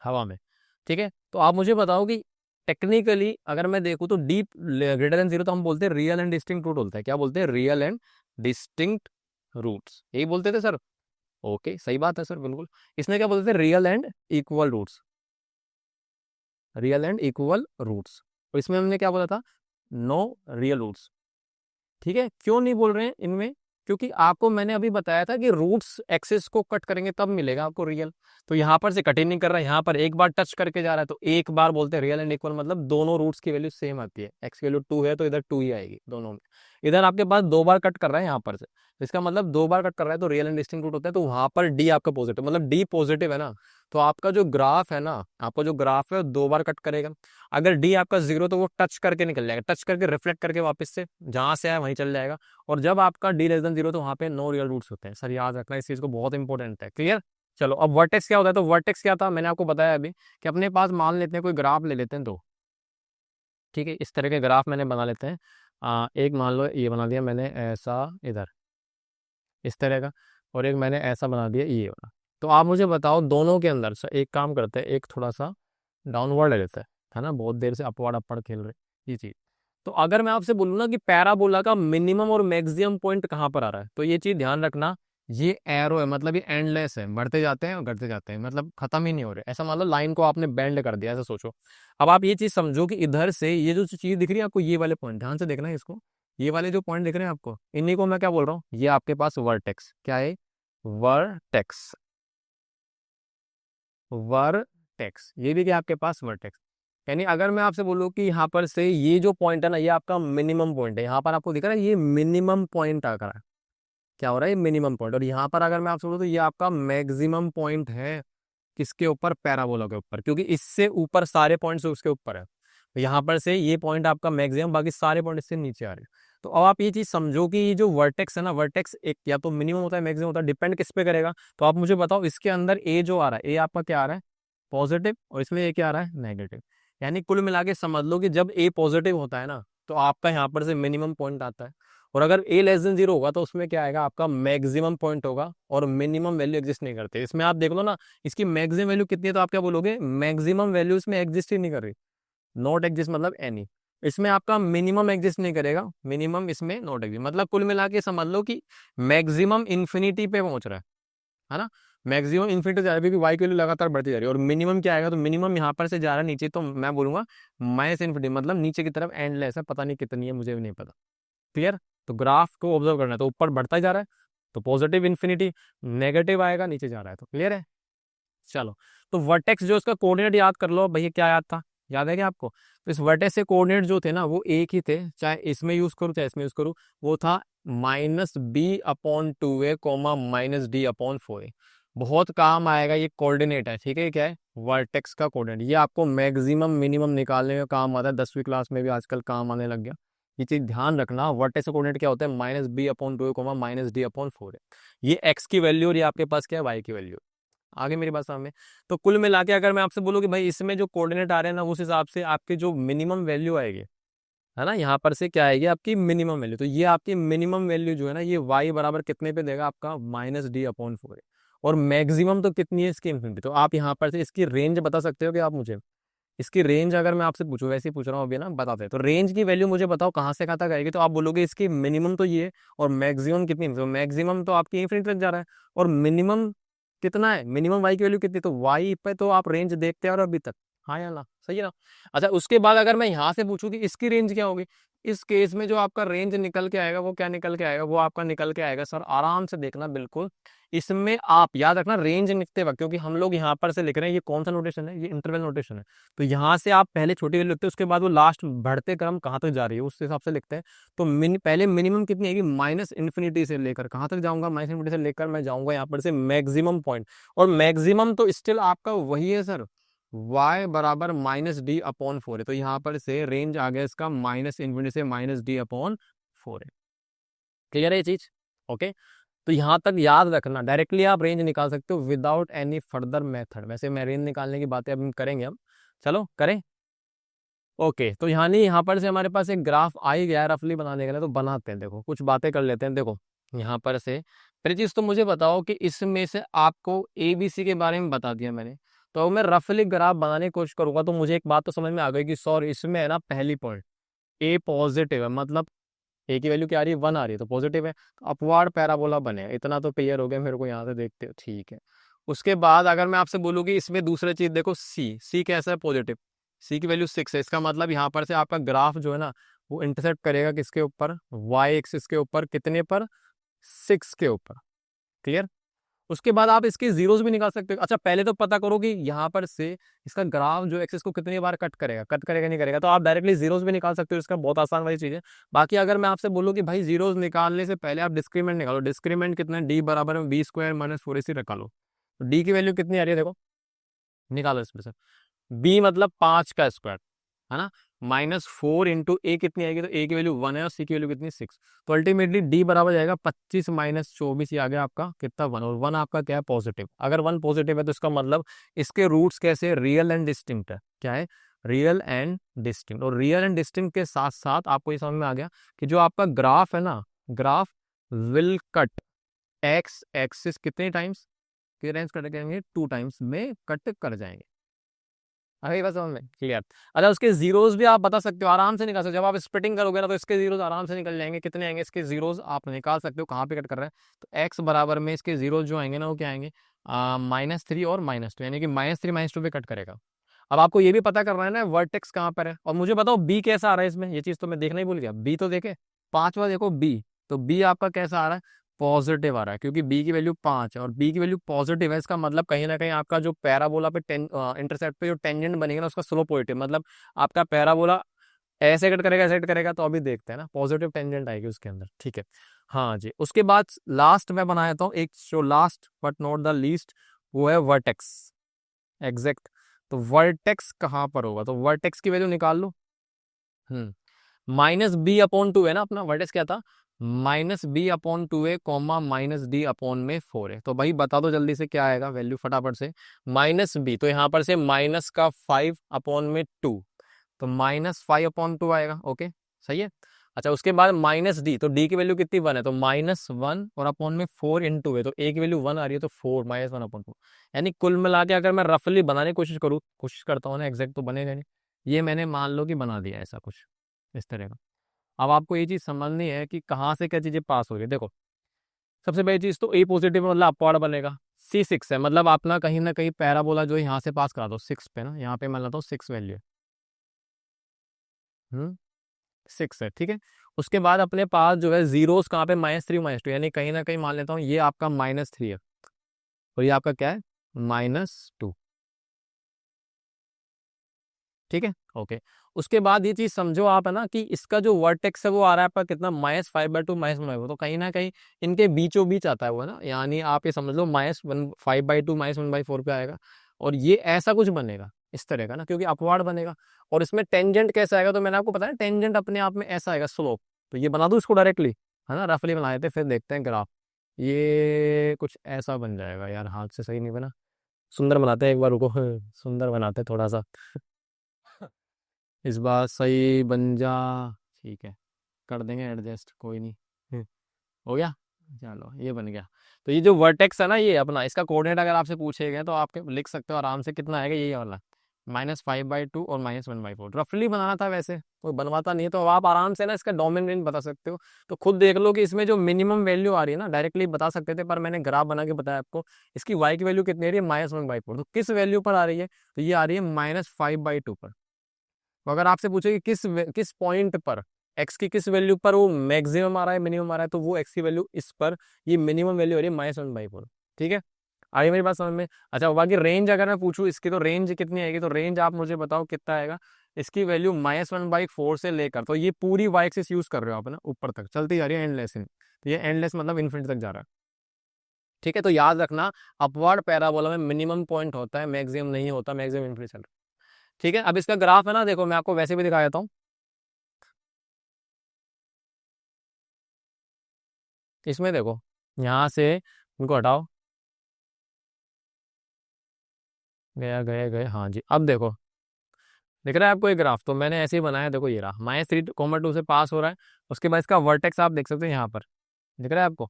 हवा में, ठीक है, तो आप मुझे बताओ कि टेक्निकली अगर मैं देखूँ तो डी ग्रेटर देन 0 तो हम बोलते हैं रियल एंड डिस्टिंक्ट रूट बोलते हैं, क्या बोलते हैं, रियल एंड डिस्टिंक्ट रूट्स, यही बोलते थे सर। ओके सही बात है सर, बिल्कुल। इसमें क्या बोलते थे, real and equal roots, real and equal roots. और इसमें हमने क्या बोला था, नो रियल रूट्स, ठीक है। क्यों नहीं बोल रहे हैं इनमें, क्योंकि आपको मैंने अभी बताया था कि रूट्स एक्सिस को कट करेंगे तब मिलेगा आपको रियल। तो यहाँ पर से कट ही नहीं कर रहा है, यहाँ पर एक बार टच करके जा रहा है, तो एक बार बोलते हैं रियल एंड इक्वल, मतलब दोनों रूट्स की वैल्यू सेम आती है। एक्स की वैल्यू 2 है तो इधर 2 ही आएगी दोनों में। इधर आपके पास 2 बार कट कर रहा है यहाँ पर से, तो इसका मतलब 2 बार कट कर रहा है तो रियल एंड डिस्टिंक्ट रूट होता है, तो वहां पर डी आपका पॉजिटिव, मतलब डी पॉजिटिव है ना, तो आपका जो ग्राफ है ना, आपका जो ग्राफ है 2 बार कट करेगा। अगर डी आपका 0 तो वो टच करके निकल जाएगा, टच करके रिफ्लेक्ट करके वापस से जहां से आया वहीं चल जाएगा। और जब आपका डी लेस देन 0 तो वहां पे नो रियल रूट्स होते हैं। सर याद रखना इस चीज को, बहुत इंपॉर्टेंट है। क्लियर। चलो अब वर्टेक्स क्या होता है, तो वर्टेक्स क्या था मैंने आपको बताया अभी, कि अपने पास मान लेते हैं कोई ग्राफ ले लेते हैं दो, ठीक है, इस तरह के ग्राफ मैंने बना लेते हैं। एक मान लो ये बना दिया मैंने ऐसा इधर इस तरह का, और एक मैंने ऐसा बना दिया ये वाला। तो आप मुझे बताओ दोनों के अंदर से एक काम करते हैं, एक थोड़ा सा डाउनवर्ड ले लेते हैं, है ना, बहुत देर से अपवर्ड अपवर्ड खेल रहे ये चीज। तो अगर मैं आपसे बोलूँ ना कि पैराबोला का मिनिमम और मैक्सिमम पॉइंट कहाँ पर आ रहा है, तो ये चीज ध्यान रखना, ये एरो है, मतलब ये एंडलेस है, बढ़ते जाते हैं और घटते जाते हैं, मतलब खत्म ही नहीं हो रहे। ऐसा मान लो लाइन को आपने बेंड कर दिया, ऐसा सोचो। अब आप ये चीज समझो कि इधर से ये जो चीज दिख रही है आपको, ये वाले पॉइंट ध्यान से देखना है इसको, ये वाले जो पॉइंट दिख रहे हैं आपको, इन्हीं को मैं क्या बोल रहा हूँ, ये आपके पास वर्टेक्स, क्या है, वर्टेक्स, वर्टेक्स, ये भी क्या आपके पास वर्टेक्स। यानी अगर मैं आपसे बोलूँ कि यहाँ पर से ये जो पॉइंट है ना, ये आपका मिनिमम पॉइंट है, यहाँ पर आपको दिख रहा है ये मिनिमम पॉइंट आ रहा है, क्या हो रहा है, ये मिनिमम पॉइंट। और यहाँ पर अगर मैं आपसे बोलूँ तो ये आपका मैक्सिमम पॉइंट है, किसके ऊपर, पैराबोला के ऊपर, क्योंकि इससे ऊपर सारे पॉइंट्स उसके ऊपर है। तो यहाँ पर से ये पॉइंट आपका मैक्सिमम, बाकी सारे पॉइंट इससे नीचे आ रहे हैं। तो अब आप ये चीज समझो कि ये जो वर्टेक्स है ना, वर्टेक्स एक या तो मिनिमम होता है मैक्सिमम होता है, डिपेंड किस पे करेगा। तो आप मुझे बताओ इसके अंदर ए जो आ रहा है, ए आपका क्या आ रहा है, पॉजिटिव, और इसमें ए क्या आ रहा है, नेगेटिव। यानी कुल मिला के समझ लो कि जब ए पॉजिटिव होता है ना, तो आपका यहाँ पर से मिनिमम पॉइंट आता है, और अगर a लेस देन 0 होगा तो उसमें क्या आएगा, आपका मैक्सिमम पॉइंट होगा और मिनिमम वैल्यू एग्जिस्ट नहीं करते। इसमें आप देख लो ना, इसकी मैक्सिमम वैल्यू कितनी है, तो आप क्या बोलोगे, मैक्सिमम वैल्यू इसमें एग्जिस्ट ही नहीं कर रही, नॉट एग्जिस्ट मतलब एनी। इसमें आपका मिनिमम एग्जिस्ट नहीं करेगा, मिनिमम इसमें नॉट एग्जिस्ट, मतलब कुल मिला के समझ लो कि मैक्सिमम इन्फिनिटी पे पहुंच रहा है ना, मैक्सिमम इन्फिनिटी जा रहा है, क्योंकि वाई की वैल्यू लगातार बढ़ती जा रही है। और मिनिमम क्या आएगा, तो मिनिमम यहाँ पर से जा रहा है नीचे, तो मैं बोलूंगा माइनस इन्फिनिटी, मतलब नीचे की तरफ एंडलेस है, पता नहीं कितनी है, मुझे भी नहीं पता। क्लियर। तो ग्राफ को ऑब्जर्व करना है, तो ऊपर बढ़ता ही जा रहा है तो पॉजिटिव इन्फिनिटी, नेगेटिव आएगा नीचे जा रहा है, तो क्लियर है। चलो, तो वर्टेक्स जो इसका कोऑर्डिनेट याद कर लो भैया, क्या याद था, याद है क्या आपको। तो इस वर्टेक्स से कोऑर्डिनेट जो थे ना वो एक ही थे, चाहे इसमें यूज करूँ चाहे इसमें यूज करूँ, वो था -b/2a, -d/4a। बहुत काम आएगा, ये कोऑर्डिनेट है, ठीक है, क्या है, वर्टेक्स का कोऑर्डिनेट। ये आपको मैक्सिमम मिनिमम निकालने में काम आता है, 10वीं क्लास में भी आजकल काम आने लग गया। ये चीज ध्यान रखना, वर्टेक्स का कोऑर्डिनेट क्या होता है, -b/2a, -d/4a। ये x की वैल्यू और ये आपके पास क्या है, y की वैल्यू। आगे मेरी बात सामने। तो कुल मिला के अगर मैं आपसे बोलूँ कि भाई इसमें जो कोऑर्डिनेट आ रहे हैं ना, उस हिसाब से आपकी जो मिनिमम वैल्यू आएगी, है ना, यहाँ पर से क्या आएगी आपकी मिनिमम वैल्यू। तो ये आपकी मिनिमम वैल्यू जो है ना, ये y बराबर कितने पे देगा आपका, -d/4। और मैक्सिमम तो कितनी है इसकी, इन्फिनिटी। तो आप यहाँ पर से इसकी रेंज बता सकते हो कि आप मुझे, इसकी रेंज अगर मैं आपसे पूछूं, वैसे ही पूछ रहा हूँ अभी ना, बताते हैं। तो रेंज की वैल्यू मुझे बताओ कहाँ से कहाँ तक आएगी, तो आप बोलोगे इसकी मिनिमम तो ये है, और मैक्सिमम कितनी, तो मैक्सिमम तो आपकी इन्फिनिटी तक जा रहा है, और मिनिमम कितना है, मिनिमम वाई की वैल्यू कितनी, तो वाई पे तो आप रेंज देखते हैं और अभी तक, हाँ या ना, सही है ना। अच्छा, उसके बाद अगर मैं यहाँ से पूछूं कि इसकी रेंज क्या होगी, इस केस में जो आपका रेंज निकल के आएगा वो क्या निकल के आएगा, वो आपका निकल के आएगा सर, आराम से देखना बिल्कुल। इसमें आप याद रखना रेंज लिखते वक्त, क्योंकि हम लोग यहाँ पर से लिख रहे हैं, ये कौन सा नोटेशन है, ये इंटरवल नोटेशन है। तो यहाँ से आप पहले छोटी वैल्यू लिखते हैं, उसके बाद वो लास्ट बढ़ते क्रम कहाँ तक जा रही है उस हिसाब से लिखते हैं। तो पहले मिनिमम कितनी आएगी, माइनस इन्फिनिटी से लेकर कहाँ तक जाऊंगा, माइनस इन्फिनिटी से लेकर मैं जाऊंगा यहाँ पर से मैक्सिमम पॉइंट। और मैक्सिमम तो स्टिल आपका वही है सर, y बराबर -d/4 है। तो यहाँ पर से रेंज आ गया इसका माइनस इन्फिनिटी से -d/4 है। क्लियर है ये चीज, ओके। तो यहाँ तक याद रखना, डायरेक्टली आप रेंज निकाल सकते हो विदाउट एनी फर्दर मेथड। वैसे मैं रेंज निकालने की बातें अब करेंगे हम, चलो करें। ओके, तो यहाँ नहीं, यहाँ पर से हमारे पास एक ग्राफ आ ही गया है रफली बनाने के लिए, तो बनाते हैं, देखो कुछ बातें कर लेते हैं। देखो यहाँ पर से पहली चीज तो मुझे बताओ कि इसमें से आपको ABC के बारे में बता दिया मैंने, तो मैं रफली ग्राफ बनाने की कोशिश करूंगा, तो मुझे एक बात तो समझ में आ गई कि सॉरी इसमें है ना, पहली पॉइंट A पॉजिटिव है, मतलब ए की वैल्यू क्या आ रही है, 1 आ रही है, तो पॉजिटिव है, तो अपवार्ड पैराबोला बनेगा। इतना तो क्लियर हो गया मेरे को, यहाँ से देखते हो, ठीक है। उसके बाद अगर मैं आपसे बोलूँ कि इसमें दूसरी चीज देखो, सी कैसा है, पॉजिटिव, सी की वैल्यू 6 है। इसका मतलब यहाँ पर से आपका ग्राफ जो है ना, वो इंटरसेप्ट करेगा किसके ऊपर, वाई एक्सिस के ऊपर, कितने पर, 6 के ऊपर। क्लियर। उसके बाद आप इसके जीरोस भी निकाल सकते हो। अच्छा, पहले तो पता करो कि यहाँ पर से इसका ग्राफ जो एक्सिस को कितनी बार कट करेगा नहीं करेगा, तो आप डायरेक्टली जीरोस भी निकाल सकते हो, इसका बहुत आसान वाली चीज है। बाकी अगर मैं आपसे बोलूँ कि भाई जीरोस निकालने से पहले आप डिस्क्रीमेंट निकालो, डिस्क्रीमेंट कितना है, डी बराबर में b² - 4ac रखा लो। तो डी की वैल्यू कितनी आ रही है, देखो निकालो इसमें से, बी मतलब 5 का स्क्वायर, है ना, -4 इंटू ए कितनी आएगी, तो ए की वैल्यू 1 है और सी की वैल्यू कितनी, 6। तो अल्टीमेटली डी बराबर जाएगा 25 - 24, ये आ गया आपका कितना, 1। और 1 आपका क्या है, पॉजिटिव। अगर 1 पॉजिटिव है तो इसका मतलब इसके रूट्स कैसे, रियल एंड डिस्टिंक्ट है, क्या है, रियल एंड डिस्टिंक्ट। और रियल एंड डिस्टिंक्ट के साथ साथ आपको ये समझ में आ गया कि जो आपका ग्राफ है ना, graph will cut x axis कितने टाइम्स, क्लियरेंस कट करेंगे 2 टाइम्स में कट कर जाएंगे। अरे बस समझ में क्लियर। अच्छा, उसके जीरोस भी आप बता सकते हो, आराम से निकाल सकते हो। जब आप स्प्लिटिंग करोगे ना, तो इसके जीरोस आराम से निकल जाएंगे। कितने आएंगे इसके जीरोस, आप निकाल सकते हो कहाँ पे कट कर रहा है। तो एक्स बराबर में इसके जीरोस जो आएंगे ना, वो क्या आएंगे, -3 और -2, यानी कि -3 -2 पे कट करेगा। अब आपको ये भी पता करना है ना वर्टेक्स कहाँ पर है, और मुझे बताओ बी कैसा आ रहा है इसमें, ये चीज तो मैं देखना ही भूल गया। बी तो देखे, पांचवा देखो बी, तो बी आपका कैसा आ रहा है, पॉजिटिव आ रहा है, क्योंकि बी की वैल्यू 5 है और बी की वैल्यू पॉजिटिव है। इसका मतलब कहीं ना कहीं आपका जो पैराबोला पे इंटरसेप्ट पे जो टेंजेंट बनेगा ना, उसका स्लोप पॉजिटिव, मतलब आपका पैराबोला ऐसे कट करेगा, ऐसे कट करेगा। तो अभी देखते हैं ना, पॉजिटिव टेंजेंट आएगी उसके अंदर, ठीक है। हाँ जी, उसके बाद लास्ट मैं बनाया था एक, जो last but not the least, वो है वर्टेक्स, एग्जैक्ट। तो वर्टेक्स कहाँ पर होगा, तो वर्टेक्स की वैल्यू निकाल लो। -b/2 है ना, अपना वर्टेक्स क्या था, -b/2a, -d/4 है। तो भाई बता दो जल्दी से क्या आएगा वैल्यू फटाफट से, -b, तो यहाँ पर से माइनस का 5/2, तो -5/2 आएगा, ओके सही है। अच्छा उसके बाद माइनस डी, तो डी की वैल्यू कितनी 1 है, तो -1 और अपॉन में 4 × है, तो ए की वैल्यू 1 आ रही है, तो 4 -1/4। यानी कुल मिला के अगर मैं रफली बनाने की कोशिश करता हूँ ना, एग्जैक्ट तो बनेगा नहीं। ये मैंने मान लो कि बना दिया ऐसा कुछ इस तरह का। अब आपको ये चीज़ समझनी है कि कहाँ से क्या चीज़ें पास हो रही है। देखो सबसे पहली चीज़ तो ए पॉजिटिव मतलब अपवार्ड बनेगा। C6 है मतलब अपना कहीं ना कहीं पैराबोला जो यहाँ से पास करा दो 6 पे ना, यहाँ पे मान लेता हूँ 6 वैल्यू है। 6 है, ठीक है। उसके बाद अपने पास जो है जीरोस कहाँ पे, -3 -2, यानी कहीं ना कहीं मान लेता हूँ ये आपका -3 है और ये आपका क्या है, -2। ठीक है, ओके। उसके बाद ये चीज समझो आप है ना कि इसका जो वर्टेक्स है वो आ रहा है आपका कितना, -5/2 -1/4, तो कहीं ना कहीं इनके बीचों बीच आता है वो ना, यानी आप ये समझ लो -5/2 -1/4 पे आएगा। और ये ऐसा कुछ बनेगा इस तरह का ना, क्योंकि अपवार्ड बनेगा। और इसमें टेंजेंट कैसा आएगा, तो मैंने आपको बताया टेंजेंट अपने आप में ऐसा आएगा स्लोप। तो ये बना दूं इसको डायरेक्टली, है ना, रफली बना देते फिर देखते हैं ग्राफ। ये कुछ ऐसा बन जाएगा यार, हाथ से सही नहीं बना, सुंदर बनाते हैं एक बार, रुको सुंदर बनाते हैं थोड़ा सा। इस बार सही बन जा, ठीक है, कर देंगे एडजस्ट, कोई नहीं। हो गया, चलो ये बन गया। तो ये जो वर्टेक्स है ना, ये अपना इसका कोऑर्डिनेट अगर आपसे पूछे गए तो आपके लिख सकते हो आराम से, कितना आएगा यही वाला, -5/2 और -1/4। रफली बनाना था, वैसे कोई बनवाता नहीं है, तो अब आप आराम से ना इसका डोमेन रेंज बता सकते हो। तो खुद देख लो कि इसमें जो मिनिमम वैल्यू आ रही है ना, डायरेक्टली बता सकते थे पर मैंने ग्राफ बना के बताया आपको। इसकी वाई की वैल्यू कितनी आ रही है, -1/4, तो किस वैल्यू पर आ रही है, तो ये आ रही है -5/2 पर। तो अगर आपसे पूछे कि किस पॉइंट पर, एक्स की किस वैल्यू पर वो मैक्सिमम आ रहा है मिनिमम आ रहा है, तो वो एक्स की वैल्यू इस पर, ये मिनिमम वैल्यू आ रही है -1/4। ठीक है, आगे मेरी बात समझ में। अच्छा बाकी रेंज अगर मैं पूछूं इसकी, तो रेंज कितनी आएगी, तो रेंज आप मुझे बताओ कितना आएगा। इसकी वैल्यू -1/4 से लेकर, तो ये पूरी वाई एक्सिस यूज कर रहे हो आप ना, ऊपर तक चलती जा रही है एंडलेस, तो ये एंडलेस मतलब इन्फिनिटी तक जा रहा है। ठीक है, तो याद रखना अपवर्ड पैराबोला में मिनिमम पॉइंट होता है, मैक्सिमम नहीं होता, मैक्सिमम इन्फिनिटी चल रहा है। ठीक है, अब इसका ग्राफ है ना, देखो मैं आपको वैसे भी दिखा देता हूँ। इसमें देखो, यहाँ से इनको हटाओ, गया गए गए, हाँ जी, अब देखो दिख रहा है आपको एक ग्राफ, तो मैंने ऐसे ही बनाया, देखो ये रहा -3,2 से पास हो रहा है। उसके बाद इसका वर्टेक्स आप देख सकते हो यहाँ पर, दिख रहा है आपको,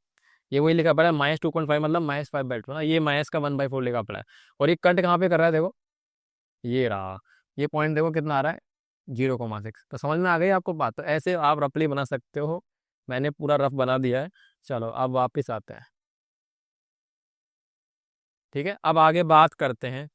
ये वही लिखा पड़ा है -2.5 मतलब -5/2 ना, ये माइनस का 1/4 लिखा पड़ा है। और ये कट कहाँ पे कर रहा है, देखो ये रहा, ये पॉइंट देखो कितना आ रहा है, 0,6। तो समझ में आ गई आपको बात, तो ऐसे आप रफली बना सकते हो, मैंने पूरा रफ बना दिया है। चलो अब वापिस आते हैं। ठीक है, अब आगे बात करते हैं।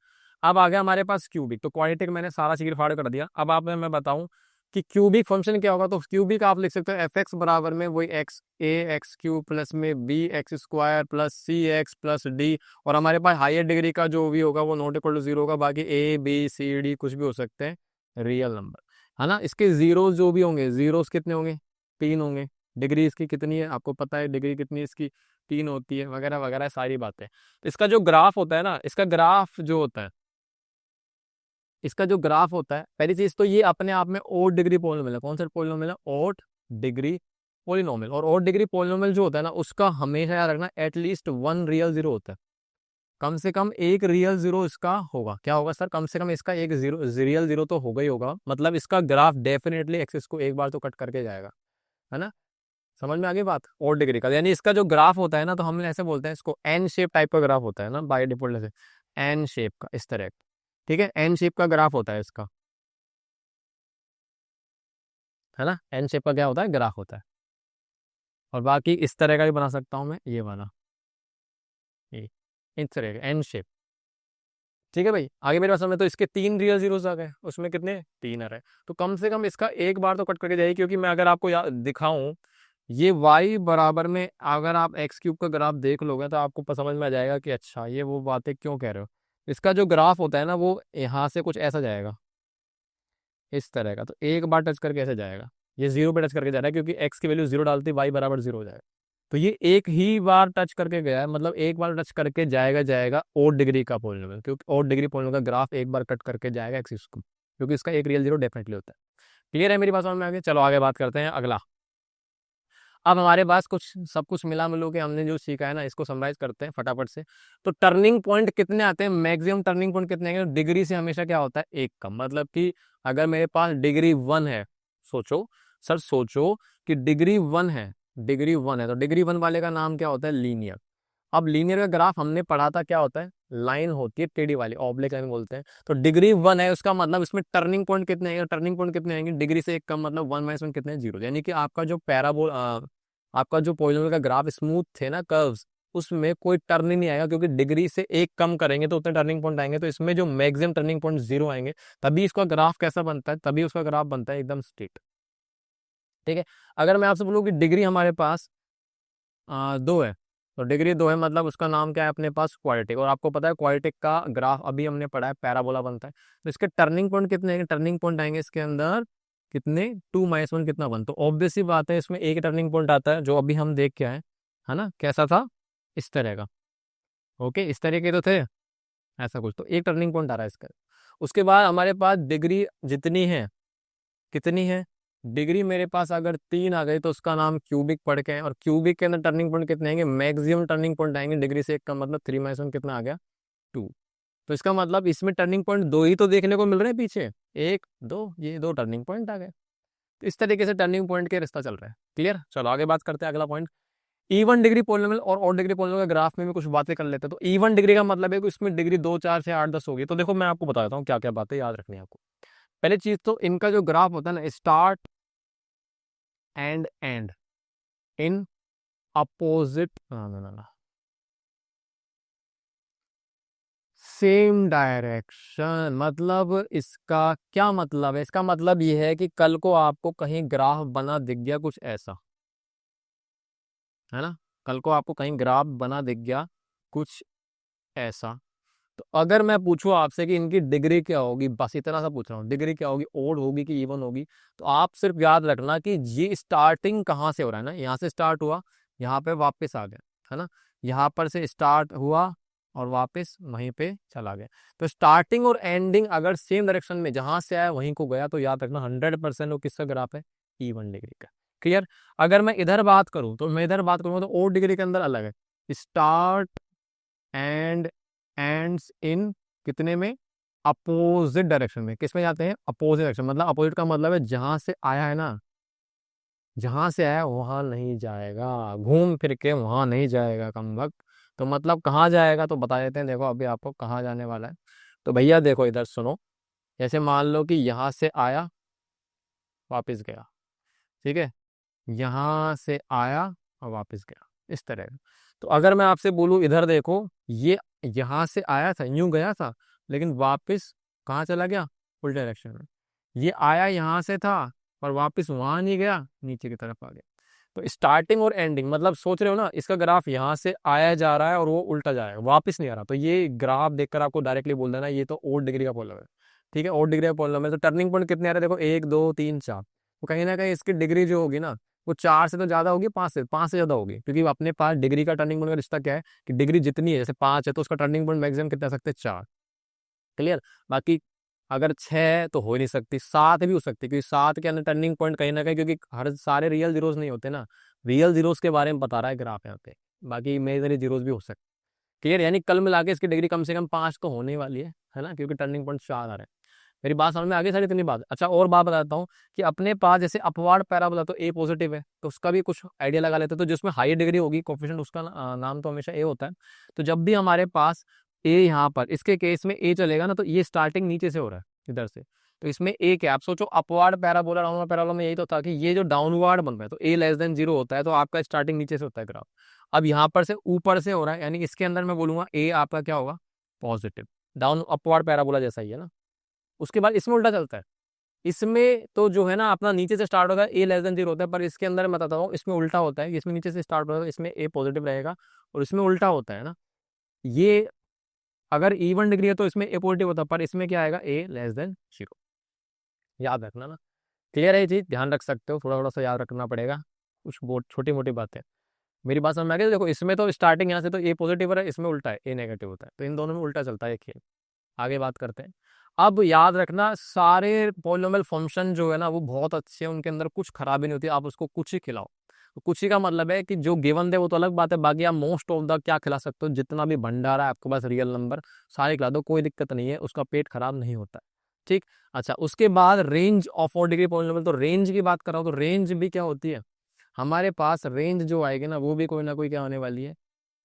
अब आ गया हमारे पास क्यूबिक, तो क्वाड्रेटिक मैंने सारा चीज फाड़ कर दिया। अब आप मैं बताऊं कि क्यूबिक फंक्शन क्या होगा, तो क्यूबिक आप लिख सकते हो f(x) बराबर में वही x(a)(x³ प्लस में b(x²) प्लस c(x+d), और हमारे पास हायर डिग्री का जो भी होगा वो नॉट इक्वल टू 0 होगा, बाकी a b c d कुछ भी हो सकते हैं, रियल नंबर, है ना। इसके जीरोस जो भी होंगे, जीरोस कितने होंगे, 3 होंगे। डिग्री इसकी कितनी है आपको पता है, डिग्री कितनी है इसकी, 3 होती है, वगैरह वगैरह सारी बातें। तो इसका जो ग्राफ होता है ना, इसका ग्राफ जो होता है, इसका जो ग्राफ होता है, पहली चीज तो ये अपने आप में ओड डिग्री पोलिनोमियल है। कौन सा पोलिनोमियल है, ओड डिग्री पोलिनोमियल। और ओड डिग्री पोलिनोमियल जो होता है ना, उसका हमेशा याद रखना एटलीस्ट 1 रियल जीरो होता है, कम से कम एक रियल जीरो इसका होगा। क्या होगा सर, कम से कम इसका एक जीरो, रियल जीरो तो होगा ही होगा, मतलब इसका ग्राफ डेफिनेटली एक्सिस को एक बार तो कट करके जाएगा, है ना। समझ में आ गई बात, और डिग्री का यानी इसका जो ग्राफ होता है ना, तो हम ऐसे बोलते हैं इसको एन शेप टाइप का ग्राफ होता है ना, बाय डिफॉल्ट से एन शेप का इस तरह। ठीक है, एन शेप का ग्राफ होता है इसका, है ना, एन शेप का क्या होता है, ग्राफ होता है। और बाकी इस तरह का भी बना सकता हूँ मैं, ये वाला, ये इस तरह का एन शेप। ठीक है भाई, आगे मेरे पास में तो इसके 3 रियल जीरोस आ गए, उसमें कितने, 3 आ रहे, तो कम से कम इसका एक बार तो कट करके जाएगी, क्योंकि मैं अगर आपको दिखाऊं, ये y बराबर में अगर आप x³ का ग्राफ देख लोगे तो आपको समझ में आ जाएगा कि अच्छा ये वो बातें क्यों कह रहे हो। इसका जो ग्राफ होता है ना, वो यहाँ से कुछ ऐसा जाएगा, इस तरह का, तो एक बार टच करके ऐसे जाएगा, ये 0 पे टच करके जा रहा है, क्योंकि x की वैल्यू 0 डालती y बराबर 0 हो जाएगा। तो ये एक ही बार टच करके गया है, मतलब एक बार टच करके जाएगा जाएगा ओड डिग्री का पोलिनोमियल, क्योंकि ओड डिग्री पोलिनोमियल का ग्राफ एक बार कट करके जाएगा एक्सिस को, क्योंकि इसका एक रियल जीरो डेफिनेटली होता है। क्लियर है मेरी बात समझ में आगे, चलो आगे बात करते हैं अगला। अब हमारे पास कुछ सब कुछ मिला मिलो के हमने जो सीखा है ना, इसको समराइज करते हैं फटाफट से। तो टर्निंग पॉइंट कितने आते हैं, मैक्सिमम टर्निंग पॉइंट कितने आएंगे, तो डिग्री से हमेशा क्या होता है, एक कम, मतलब कि अगर मेरे पास डिग्री 1 है, सोचो सर सोचो कि डिग्री 1 है तो डिग्री 1 वाले का नाम क्या होता है, लीनियर। अब लीनियर का ग्राफ हमने पढ़ा था, क्या होता है, लाइन होती है टेढ़ी वाली, ऑब्लिक लाइन बोलते हैं। तो डिग्री 1 है, उसका मतलब इसमें टर्निंग पॉइंट कितने आएंगे, टर्निंग पॉइंट कितने आएंगे, डिग्री से एक कम, मतलब 1 - 1 कितने, 0। यानी कि आपका जो आपका जो पॉलिनोमियल का ग्राफ स्मूथ थे ना कर्व्स, उसमें कोई टर्न ही नहीं आएगा, क्योंकि डिग्री से एक कम करेंगे तो उतने टर्निंग पॉइंट आएंगे। तो इसमें जो मैक्सिमम टर्निंग पॉइंट 0 आएंगे, तभी इसका ग्राफ कैसा बनता है, तभी उसका ग्राफ बनता है एकदम स्ट्रेट। ठीक है। अगर मैं आपसे बोलूँ कि डिग्री हमारे पास 2 है, तो डिग्री 2 है मतलब उसका नाम क्या है अपने पास, क्वाड्रेटिक। और आपको पता है क्वाड्रेटिक का ग्राफ अभी हमने पढ़ा है, पैराबोला बनता है। तो इसके टर्निंग पॉइंट कितने आएंगे, टर्निंग पॉइंट आएंगे इसके अंदर कितने, 2 - 1 कितना 1। तो ऑब्वियस सी बात है, इसमें एक टर्निंग पॉइंट आता है जो अभी हम देख के आए, है ना, कैसा था, इस तरह का। ओके, इस तरह के तो थे, ऐसा कुछ, तो एक टर्निंग पॉइंट आ रहा है इसका। उसके बाद हमारे पास डिग्री जितनी है, कितनी है, डिग्री मेरे पास अगर 3 आ गई तो उसका नाम क्यूबिक पढ़ के है। और क्यूबिक के अंदर टर्निंग पॉइंट कितने आएंगे, मैक्सिमम टर्निंग पॉइंट आएंगे डिग्री से एक का, मतलब 3 - 1 कितना आ गया, 2। तो इसका मतलब इसमें टर्निंग पॉइंट 2 ही तो देखने को मिल रहे हैं पीछे, 1 2, ये 2 टर्निंग पॉइंट आ गए। तो इस तरीके से टर्निंग पॉइंट के रिश्ता चल रहा है। क्लियर, चलो आगे बात करते हैं, अगला पॉइंट। इवन डिग्री पॉलिनोमियल और ऑड डिग्री पॉलिनोमियल का ग्राफ में भी कुछ बातें कर लेते हैं। तो इवन डिग्री का मतलब है कि इसमें डिग्री 2 4 से 8 10 होगी। तो देखो मैं आपको बता देता हूँ क्या क्या बातें याद रखनी है आपको। पहले चीज तो इनका जो ग्राफ होता है ना, start and and in opposite, ना सेम डायरेक्शन। मतलब इसका क्या मतलब है, इसका मतलब ये है कि कल को आपको कहीं ग्राफ बना दिख गया कुछ ऐसा, है ना, कल को आपको कहीं ग्राफ बना दिख गया कुछ ऐसा, तो अगर मैं पूछूं आपसे कि इनकी डिग्री क्या होगी, बस इतना सा पूछ रहा हूँ, डिग्री क्या होगी, ओड होगी कि इवन होगी, तो आप सिर्फ याद रखना कि ये स्टार्टिंग कहाँ से हो रहा है ना, यहाँ से स्टार्ट हुआ, यहाँ पे वापस आ गया, है ना, यहाँ पर से स्टार्ट हुआ और वापस वहीं पे चला गया। तो स्टार्टिंग और एंडिंग अगर सेम डायरेक्शन में जहां से आया वहीं को गया, तो याद रखना 100% वो किसका ग्राफ है, इवन डिग्री का। क्लियर। अगर मैं इधर बात करूं, तो मैं इधर बात करूंगा तो ओड डिग्री के अंदर अलग है, स्टार्ट एंड एंड्स इन कितने में, अपोजिट डायरेक्शन में। किस में जाते हैं, अपोजिट डायरेक्शन। मतलब अपोजिट का मतलब है जहां से आया है ना, जहां से आया वहां नहीं जाएगा, घूम फिर के वहां नहीं जाएगा कम वक्त। तो मतलब कहाँ जाएगा, तो बता देते हैं, देखो अभी आपको कहाँ जाने वाला है। तो भैया देखो इधर सुनो, जैसे मान लो कि यहाँ से आया वापस गया, ठीक है, यहाँ से आया और वापस गया, इस तरह का। तो अगर मैं आपसे बोलूँ इधर देखो, ये यहाँ से आया था, यूं गया था, लेकिन वापस कहाँ चला गया, उल्टे डायरेक्शन में। ये आया यहाँ से था और वापस वहां नहीं गया, नीचे की तरफ आ गया। तो स्टार्टिंग और एंडिंग, मतलब सोच रहे हो ना, इसका ग्राफ यहाँ से आया जा रहा है और वो उल्टा जा रहा है, वापस नहीं आ रहा। तो ये ग्राफ देखकर आपको डायरेक्टली बोल देना ये तो ओड डिग्री का पॉलिनोमियल है। ठीक है, ओड डिग्री का पॉलिनोमियल। तो टर्निंग पॉइंट कितने आ रहे हैं, देखो 1 2 3 4। तो कहीं ना कहीं इसकी डिग्री जो होगी ना, वो 4 से तो ज्यादा होगी, 5 से ज्यादा होगी, क्योंकि अपने पास डिग्री का टर्निंग पॉइंट का रिश्ता क्या है कि डिग्री जितनी है, जैसे 5 है तो उसका टर्निंग पॉइंट मैक्सिमम कितना आ सकते हैं, 4। क्लियर। बाकी अगर 6 है तो हो ही नहीं सकती, 7 भी हो सकती है, क्योंकि 7 के अंदर टर्निंग पॉइंट कहीं ना कहीं, क्योंकि हर सारे रियल जीरोस नहीं होते ना, रियल जीरोस के बारे में बता रहा है ग्राफ यहाँ पे, बाकी इमेजिनरी जीरोस भी हो सकते। क्लियर। यानी कल मिला के इसकी डिग्री कम से कम 5 तो होने वाली है ना, क्योंकि टर्निंग पॉइंट 4 आ रहे हैं। मेरी बात समझ में आ गई सारी, इतनी बात। अच्छा और बात बताता हूँ कि अपने पास जैसे अपवार्ड पैराबोला, तो ए पॉजिटिव है, तो उसका भी कुछ आइडिया लगा लेते हैं। तो जिसमें हाई डिग्री होगी कोफिशिएंट, उसका नाम तो हमेशा ए होता है। तो जब भी हमारे पास ए, यहाँ पर इसके केस में ए चलेगा ना, तो ये स्टार्टिंग नीचे से हो रहा है, इधर से। तो इसमें ए क्या, आप सोचो अपवार्ड पैराबोला डाउनवर्ड पैराबोला में यही तो था कि ये जो डाउनवर्ड बन रहा है, तो ए <0 होता है, तो आपका स्टार्टिंग नीचे से होता है ग्राफ। अब यहाँ पर से ऊपर से हो रहा है, यानी इसके अंदर मैं बोलूंगा ए आपका क्या होगा, पॉजिटिव। डाउन अपवार्ड पैराबोला जैसा ही है ना। उसके बाद इसमें उल्टा चलता है, इसमें तो जो है ना अपना नीचे से स्टार्ट होगा, ए <0 होता है, पर इसके अंदर मैं बताता हूँ इसमें उल्टा होता है, इसमें नीचे से स्टार्ट होगा, इसमें ए पॉजिटिव रहेगा, और इसमें उल्टा होता है ना। ये अगर इवन डिग्री है तो इसमें ए पॉजिटिव होता है, पर इसमें क्या आएगा, A <0। याद रखना ना। क्लियर है ये चीज, ध्यान रख सकते हो, थोड़ा थोड़ा सा याद रखना पड़ेगा, कुछ बहुत छोटी मोटी बातें। मेरी बात समझ में आ गई। देखो इसमें तो स्टार्टिंग यहाँ से तो ए पॉजिटिव है, इसमें उल्टा है, ए नेगेटिव होता है, तो इन दोनों में उल्टा चलता है ये खेल। आगे बात करते हैं। अब याद रखना सारे पॉलिनोमियल फंक्शन जो है ना वो बहुत अच्छे हैं, उनके अंदर कुछ खराबी नहीं होती, आप उसको कुछ ही खिलाओ। तो कुछ ही का मतलब है कि जो गिवन दे वो तो अलग बात है, बाकी आप मोस्ट ऑफ द क्या खिला सकते हो, जितना भी भंडारा है आपके पास रियल नंबर सारे खिला दो, कोई दिक्कत नहीं है, उसका पेट खराब नहीं होता है। ठीक। अच्छा उसके बाद रेंज ऑफ 4 डिग्री पॉलिनोमियल, तो रेंज की बात कर रहा हूँ, तो रेंज भी क्या होती है, हमारे पास रेंज जो आएगी ना वो भी कोई ना कोई क्या आने वाली है,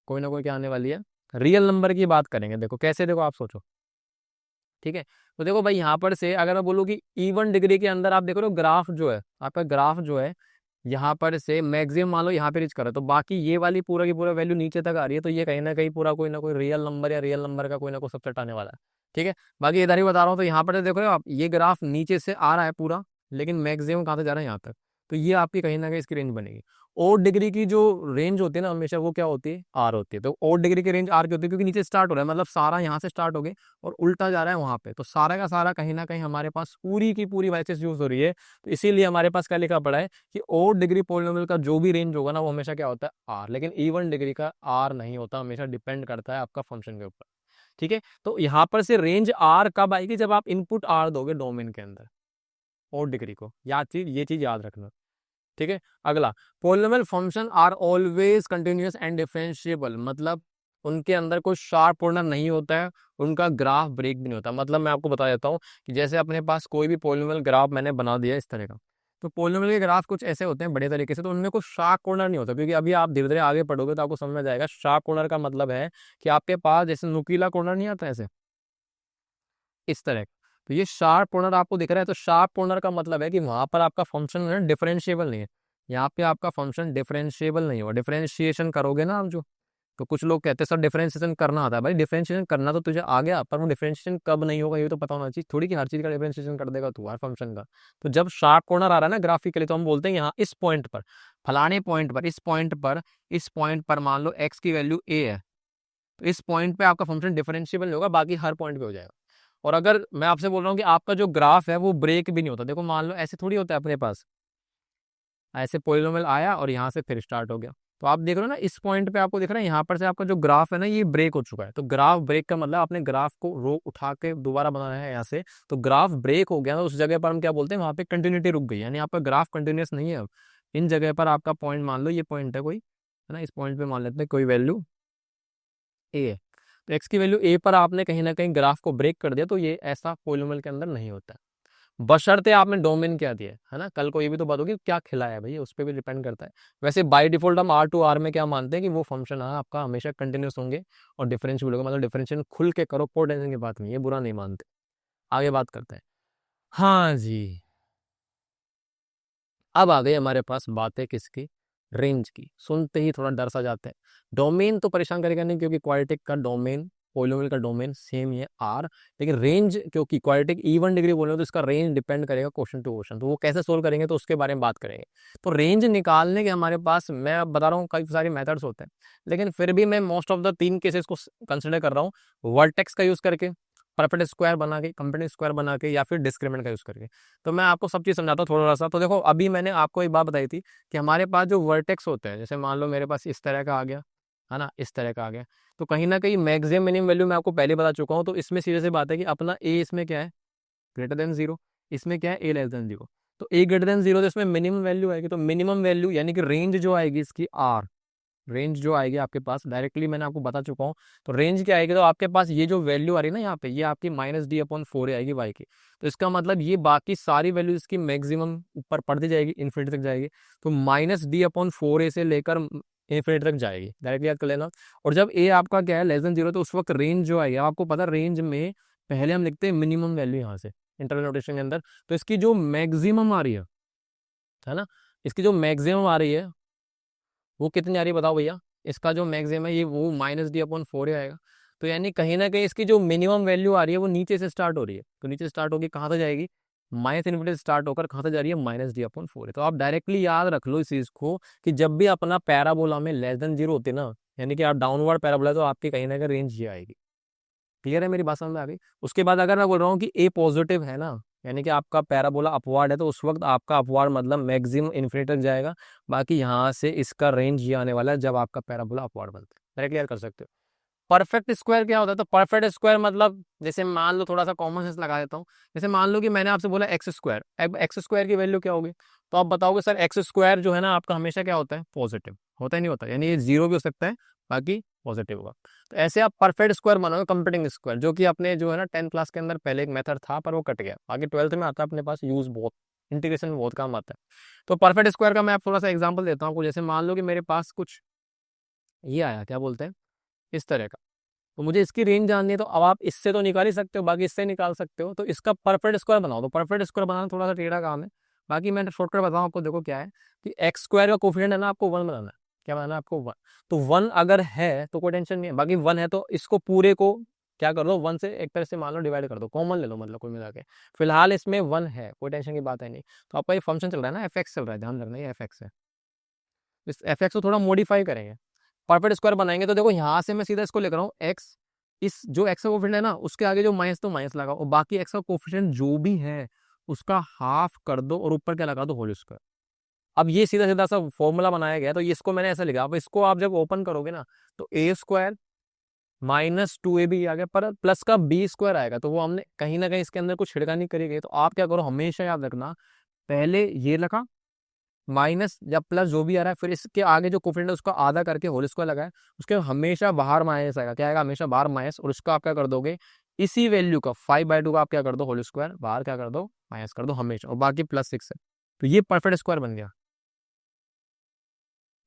कोई ना कोई क्या आने वाली है, रियल नंबर की बात करेंगे। देखो कैसे, देखो आप सोचो, ठीक है। तो देखो भाई यहाँ पर से अगर मैं बोलूँ कि इवन डिग्री के अंदर आप देखो तो ग्राफ जो है आपका, ग्राफ जो है यहाँ पर से मैक्सिमम मान लो यहाँ पे रीच कर रहा है, तो बाकी ये वाली पूरा की पूरा वैल्यू नीचे तक आ रही है, तो ये कहीं ना कहीं पूरा कोई ना कोई रियल नंबर या रियल नंबर का कोई ना कोई सबसेट आने वाला है, ठीक है। बाकी इधर ही बता रहा हूँ, तो यहाँ पर देखो आप ये ग्राफ नीचे से आ रहा है पूरा, लेकिन मैक्सिमम कहाँ से जा रहा है, यहाँ तक। तो ये आपकी कहीं ना कहीं इसकी रेंज बनेगी। और डिग्री की जो रेंज होती है ना हमेशा वो क्या होती है, आर होती है। तो और डिग्री की रेंज आर की होती है, क्योंकि नीचे स्टार्ट हो रहा है, मतलब सारा यहाँ से स्टार्ट हो गए और उल्टा जा रहा है वहां पे, तो सारा का सारा कहीं ना कहीं हमारे पास पूरी की पूरी वाइसेस यूज हो रही है। तो इसीलिए हमारे पास क्या लिखा पड़ा है कि और डिग्री पोलिनोमियल का जो भी रेंज होगा ना वो हमेशा क्या होता है, आर। लेकिन इवन डिग्री का आर नहीं होता, हमेशा डिपेंड करता है आपका फंक्शन के ऊपर, ठीक है। तो यहाँ पर से रेंज आर कब आएगी, जब आप इनपुट आर दोगे डोमेन के अंदर और डिग्री को, ये चीज याद रखना, ठीक है। अगला, polynomial function are always continuous and differentiable, मतलब उनके अंदर कोई शार्प कॉर्नर नहीं होता है, उनका ग्राफ ब्रेक भी नहीं होता। मतलब मैं आपको बता देता हूँ कि जैसे अपने पास कोई भी पोलिनोमियल ग्राफ मैंने बना दिया इस तरह का, तो पोलिनोमियल के ग्राफ कुछ ऐसे होते हैं बड़े तरीके से, तो उनमें कोई शार्प कॉर्नर नहीं होता, क्योंकि अभी आप धीरे धीरे आगे पढ़ोगे तो आपको समझ में जाएगा। शार्प कॉर्नर का मतलब है कि आपके पास जैसे नुकीला कॉर्नर नहीं आता ऐसे, इस तरह का। तो ये शार्प कॉर्नर आपको दिख रहा है, तो शार्प कॉर्नर का मतलब है कि वहां पर आपका फंक्शन डिफरेंशिएबल नहीं है, यहाँ पे आपका फंक्शन डिफरेंशिएबल नहीं होगा। डिफरेंशिएशन करोगे ना आप जो, तो कुछ लोग कहते हैं सर डिफरेंशिएशन करना आता है, भाई डिफरेंशिएशन करना तो तुझे आ गया, पर वो डिफरेंशिएशन कब नहीं होगा ये तो पता होना चाहिए, थोड़ी कि हर चीज का डिफरेंशिएशन कर देगा तू हर फंक्शन का। तो जब शार्प कॉर्नर आ रहा है ना ग्राफिकली, तो हम बोलते हैं यहाँ इस पॉइंट पर, फलाने पॉइंट पर, इस पॉइंट पर मान लो एक्स की वैल्यू ए है, तो इस पॉइंट पे आपका फंक्शन डिफरेंशिएबल नहीं होगा, बाकी हर पॉइंट पे हो जाएगा। और अगर मैं आपसे बोल रहा हूँ कि आपका जो ग्राफ है वो ब्रेक भी नहीं होता, देखो मान लो ऐसे थोड़ी होता है अपने पास, ऐसे पोलिनोमियल आया और यहाँ से फिर स्टार्ट हो गया, तो आप देख रहे हो ना इस पॉइंट पे आपको दिख रहा है यहाँ पर से आपका जो ग्राफ है ना ये ब्रेक हो चुका है। तो ग्राफ ब्रेक का मतलब आपने ग्राफ को रो उठा के दोबारा बनाना है यहाँ से, तो ग्राफ ब्रेक हो गया ना, उस जगह पर हम क्या बोलते हैं, वहाँ पे कंटिन्यूटी रुक गई, यानी आपका ग्राफ कंटिन्यूस नहीं है अब। इन जगह पर आपका पॉइंट मान लो ये पॉइंट है कोई, है ना, इस पॉइंट पे मान लेते हैं कोई वैल्यू ए है, तो एक्स की वैल्यू ए पर आपने कहीं ना कहीं ग्राफ को ब्रेक कर दिया, तो ये ऐसा पोलिनोमियल के अंदर नहीं होता, बशर्ते आपने डोमेन क्या दिया है ना। कल को ये भी तो बात होगी क्या खिलाया है भाई, उस पर भी डिपेंड करता है। वैसे बाय डिफॉल्ट हम आर टू आर में क्या मानते हैं कि वो फंक्शन है आपका हमेशा कंटिन्यूस होंगे और डिफरेंशियल होगा, मतलब डिफरेंशियल खुल के करो, कोई टेंशन की बात नहीं है, बुरा नहीं मानते। आगे बात करते हैं। हाँ जी, अब आ गई हमारे पास बातें किसकी, रेंज की। सुनते ही थोड़ा डर सा जाता है। डोमेन तो परेशान करेगा नहीं, क्योंकि क्वाड्रेटिक का डोमेन, पोलिनोमियल का डोमेन सेम ही है आर, लेकिन रेंज क्योंकि क्वाड्रेटिक इवन डिग्री बोले तो इसका रेंज डिपेंड करेगा क्वेश्चन टू क्वेश्चन, तो वो कैसे सोल्व करेंगे तो उसके बारे में बात करेंगे। तो रेंज निकालने के हमारे पास, मैं अब बता रहा हूँ कई सारे मेथड्स होते हैं, लेकिन फिर भी मैं मोस्ट ऑफ द 3 केसेस को कंसिडर कर रहा हूँ, वर्टेक्स का यूज करके, परफेक्ट स्क्वायर बना के, कंप्लीट स्क्वायर बना के, या फिर डिस्क्रिमिनेंट का यूज करके। तो मैं आपको सब चीज़ समझाता हूँ थोड़ा सा। तो देखो अभी मैंने आपको एक बात बताई थी कि हमारे पास जो वर्टेक्स होते हैं, जैसे मान लो मेरे पास इस तरह का आ गया, है ना, इस तरह का आ गया, तो कहीं ना कहीं मैक्सिमम मिनिमम वैल्यू मैं आपको पहले बता चुका हूँ। तो इसमें सीधे सी बात है कि अपना ए इसमें क्या है, ग्रेटर देन जीरो, इसमें क्या है, ए लेस देन जीरो। तो ए ग्रेटर देन जीरो, तो इसमें मिनिमम वैल्यू आएगी, तो मिनिमम वैल्यू यानी कि रेंज जो आएगी इसकी आर, रेंज जो आएगी आपके पास डायरेक्टली मैंने आपको बता चुका हूँ। तो रेंज क्या आएगी, तो आपके पास ये जो वैल्यू आ रही है ना यहाँ पे, ये आपकी -d/4 आएगी वाई की। तो इसका मतलब ये बाकी सारी वैल्यू इसकी मैक्सिमम ऊपर पढ़ती जाएगी, इन्फिनिटी तक जाएगी। तो -d/4 से लेकर इन्फिनिटी तक जाएगी, डायरेक्टली याद कर लेना। और जब ए आपका क्या है लेस देन जीरो, तो उस वक्त रेंज जो आएगी, आपको पता रेंज में पहले हम लिखते हैं मिनिमम वैल्यू यहाँ से इंटरवल नोटेशन के अंदर, तो इसकी जो मैक्सिमम आ रही है ना, इसकी जो मैक्सिमम आ रही है वो कितनी आ रही है बताओ भैया। इसका जो मैक्सिमम है ये वो -d/4 आएगा। तो यानी कहीं ना कहीं इसकी जो मिनिमम वैल्यू आ रही है वो नीचे से स्टार्ट हो रही है, तो नीचे स्टार्ट होगी कहाँ से जाएगी, माइनस इन्फिनिटी स्टार्ट होकर कहाँ से जा रही है, -d/4 है। तो आप डायरेक्टली याद रख लो इस चीज को कि जब भी अपना पैराबोला में लेस देन जीरो होते ना, यानी कि आप डाउनवर्ड पैराबोला, तो आपकी कहीं ना कहीं रेंज ये आएगी। क्लियर है, मेरी बात समझ में आ गई। उसके बाद अगर मैं बोल रहा हूँ कि ए पॉजिटिव है ना, यानी कि आपका पैराबोला अपवार्ड है, तो उस वक्त आपका अपवार्ड मतलब मैक्सिमम इन्फिनिटी तक जाएगा। बाकी यहाँ से इसका रेंज ये आने वाला है जब आपका पैराबोला अपवार्ड बनता है। डायरेक्ट क्लियर कर सकते हो। परफेक्ट स्क्वायर क्या होता है, तो परफेक्ट स्क्वायर मतलब जैसे मान लो, थोड़ा सा कॉमन सेंस लगा देता हूँ, जैसे मान लो कि मैंने आपसे बोला एक्स स्क्वायर, अब एक्स स्क्वायर की वैल्यू क्या होगी, तो आप बताओगे सर एक्स स्क्वायर जो है ना आपका हमेशा क्या होता है, पॉजिटिव होता ही नहीं होता, यानी ये जीरो भी हो सकता है, बाकी पॉजिटिव होगा। तो ऐसे आप परफेक्ट स्क्वायर बनाओगे, कंप्यूटिंग स्क्वायर, जो कि अपने जो है ना 10th क्लास के अंदर पहले एक मेथड था पर वो कट गया, आगे 12th में आता है अपने पास यूज बहुत इंटीग्रेशन में बहुत काम आता है। तो परफेक्ट स्क्वायर का मैं आप थोड़ा सा एग्जांपल देता हूँ आपको। जैसे मान लो कि मेरे पास कुछ ये आया, क्या बोलते हैं, इस तरह का, तो मुझे इसकी रेंज जाननी है। तो अब आप इससे तो निकाल ही सकते हो, बाकी इससे निकाल सकते हो। तो इसका परफेक्ट स्क्वायर बनाओ। तो परफेक्ट स्क्वायर बनाना थोड़ा सा टेढ़ा काम है, बाकी मैं शॉर्टकट बताऊँ आपको। देखो क्या है कि एक्स स्क्वायर का कोफिशिएंट है ना, आपको 1 बनाना है। क्या बनाना है आपको? 1। तो 1 अगर है तो कोई टेंशन नहीं है, बाकी 1 है तो इसको पूरे को क्या कर दो, 1 से एक तरह से मान लो डिवाइड कर दो, कॉमन ले लो, मतलब कुल मिला के। फिलहाल इसमें 1 है, कोई टेंशन की बात है नहीं। तो आपका ये फंक्शन चल रहा है ना, एफ एक्स चल रहा है, ध्यान रखना ये एफ एक्स है। इस एफ एक्स को थोड़ा मॉडिफाई करेंगे, परफेक्ट स्क्वायर बनाएंगे। तो देखो यहाँ से मैं सीधा इसको लेकर आऊँ एक्स, इस जो एक्स का कोफिशिएंट है ना उसके आगे जो माइनस, तो माइनस लगाओ, और बाकी एक्स का कोफिशिएंट जो भी है उसका हाफ कर दो और ऊपर क्या लगा दो, होल स्क्वायर। अब ये सीधा सीधा सा फॉर्मूला बनाया गया है, तो इसको मैंने ऐसा लिखा। अब इसको आप जब ओपन करोगे ना तो ए स्क्वायर माइनस 2ab आ गया, पर प्लस का बी स्क्वायर आएगा। तो वो हमने कहीं ना कहीं इसके अंदर कुछ छिड़कानी करी गई। तो आप क्या करो, हमेशा याद रखना, पहले ये लिखा माइनस या प्लस जो भी आ रहा है, फिर इसके आगे जो कोफिशिएंट है उसका आधा करके होल स्क्वायर लगाए। उसके हमेशा बाहर माइनस आएगा, क्या आएगा, हमेशा बाहर माइनस। और उसका आप क्या कर दोगे, इसी वैल्यू का 5/2 का आप क्या कर दो, होल स्क्वायर बाहर क्या कर दो, माइनस कर दो हमेशा, और बाकी +6 है। तो ये परफेक्ट स्क्वायर बन गया।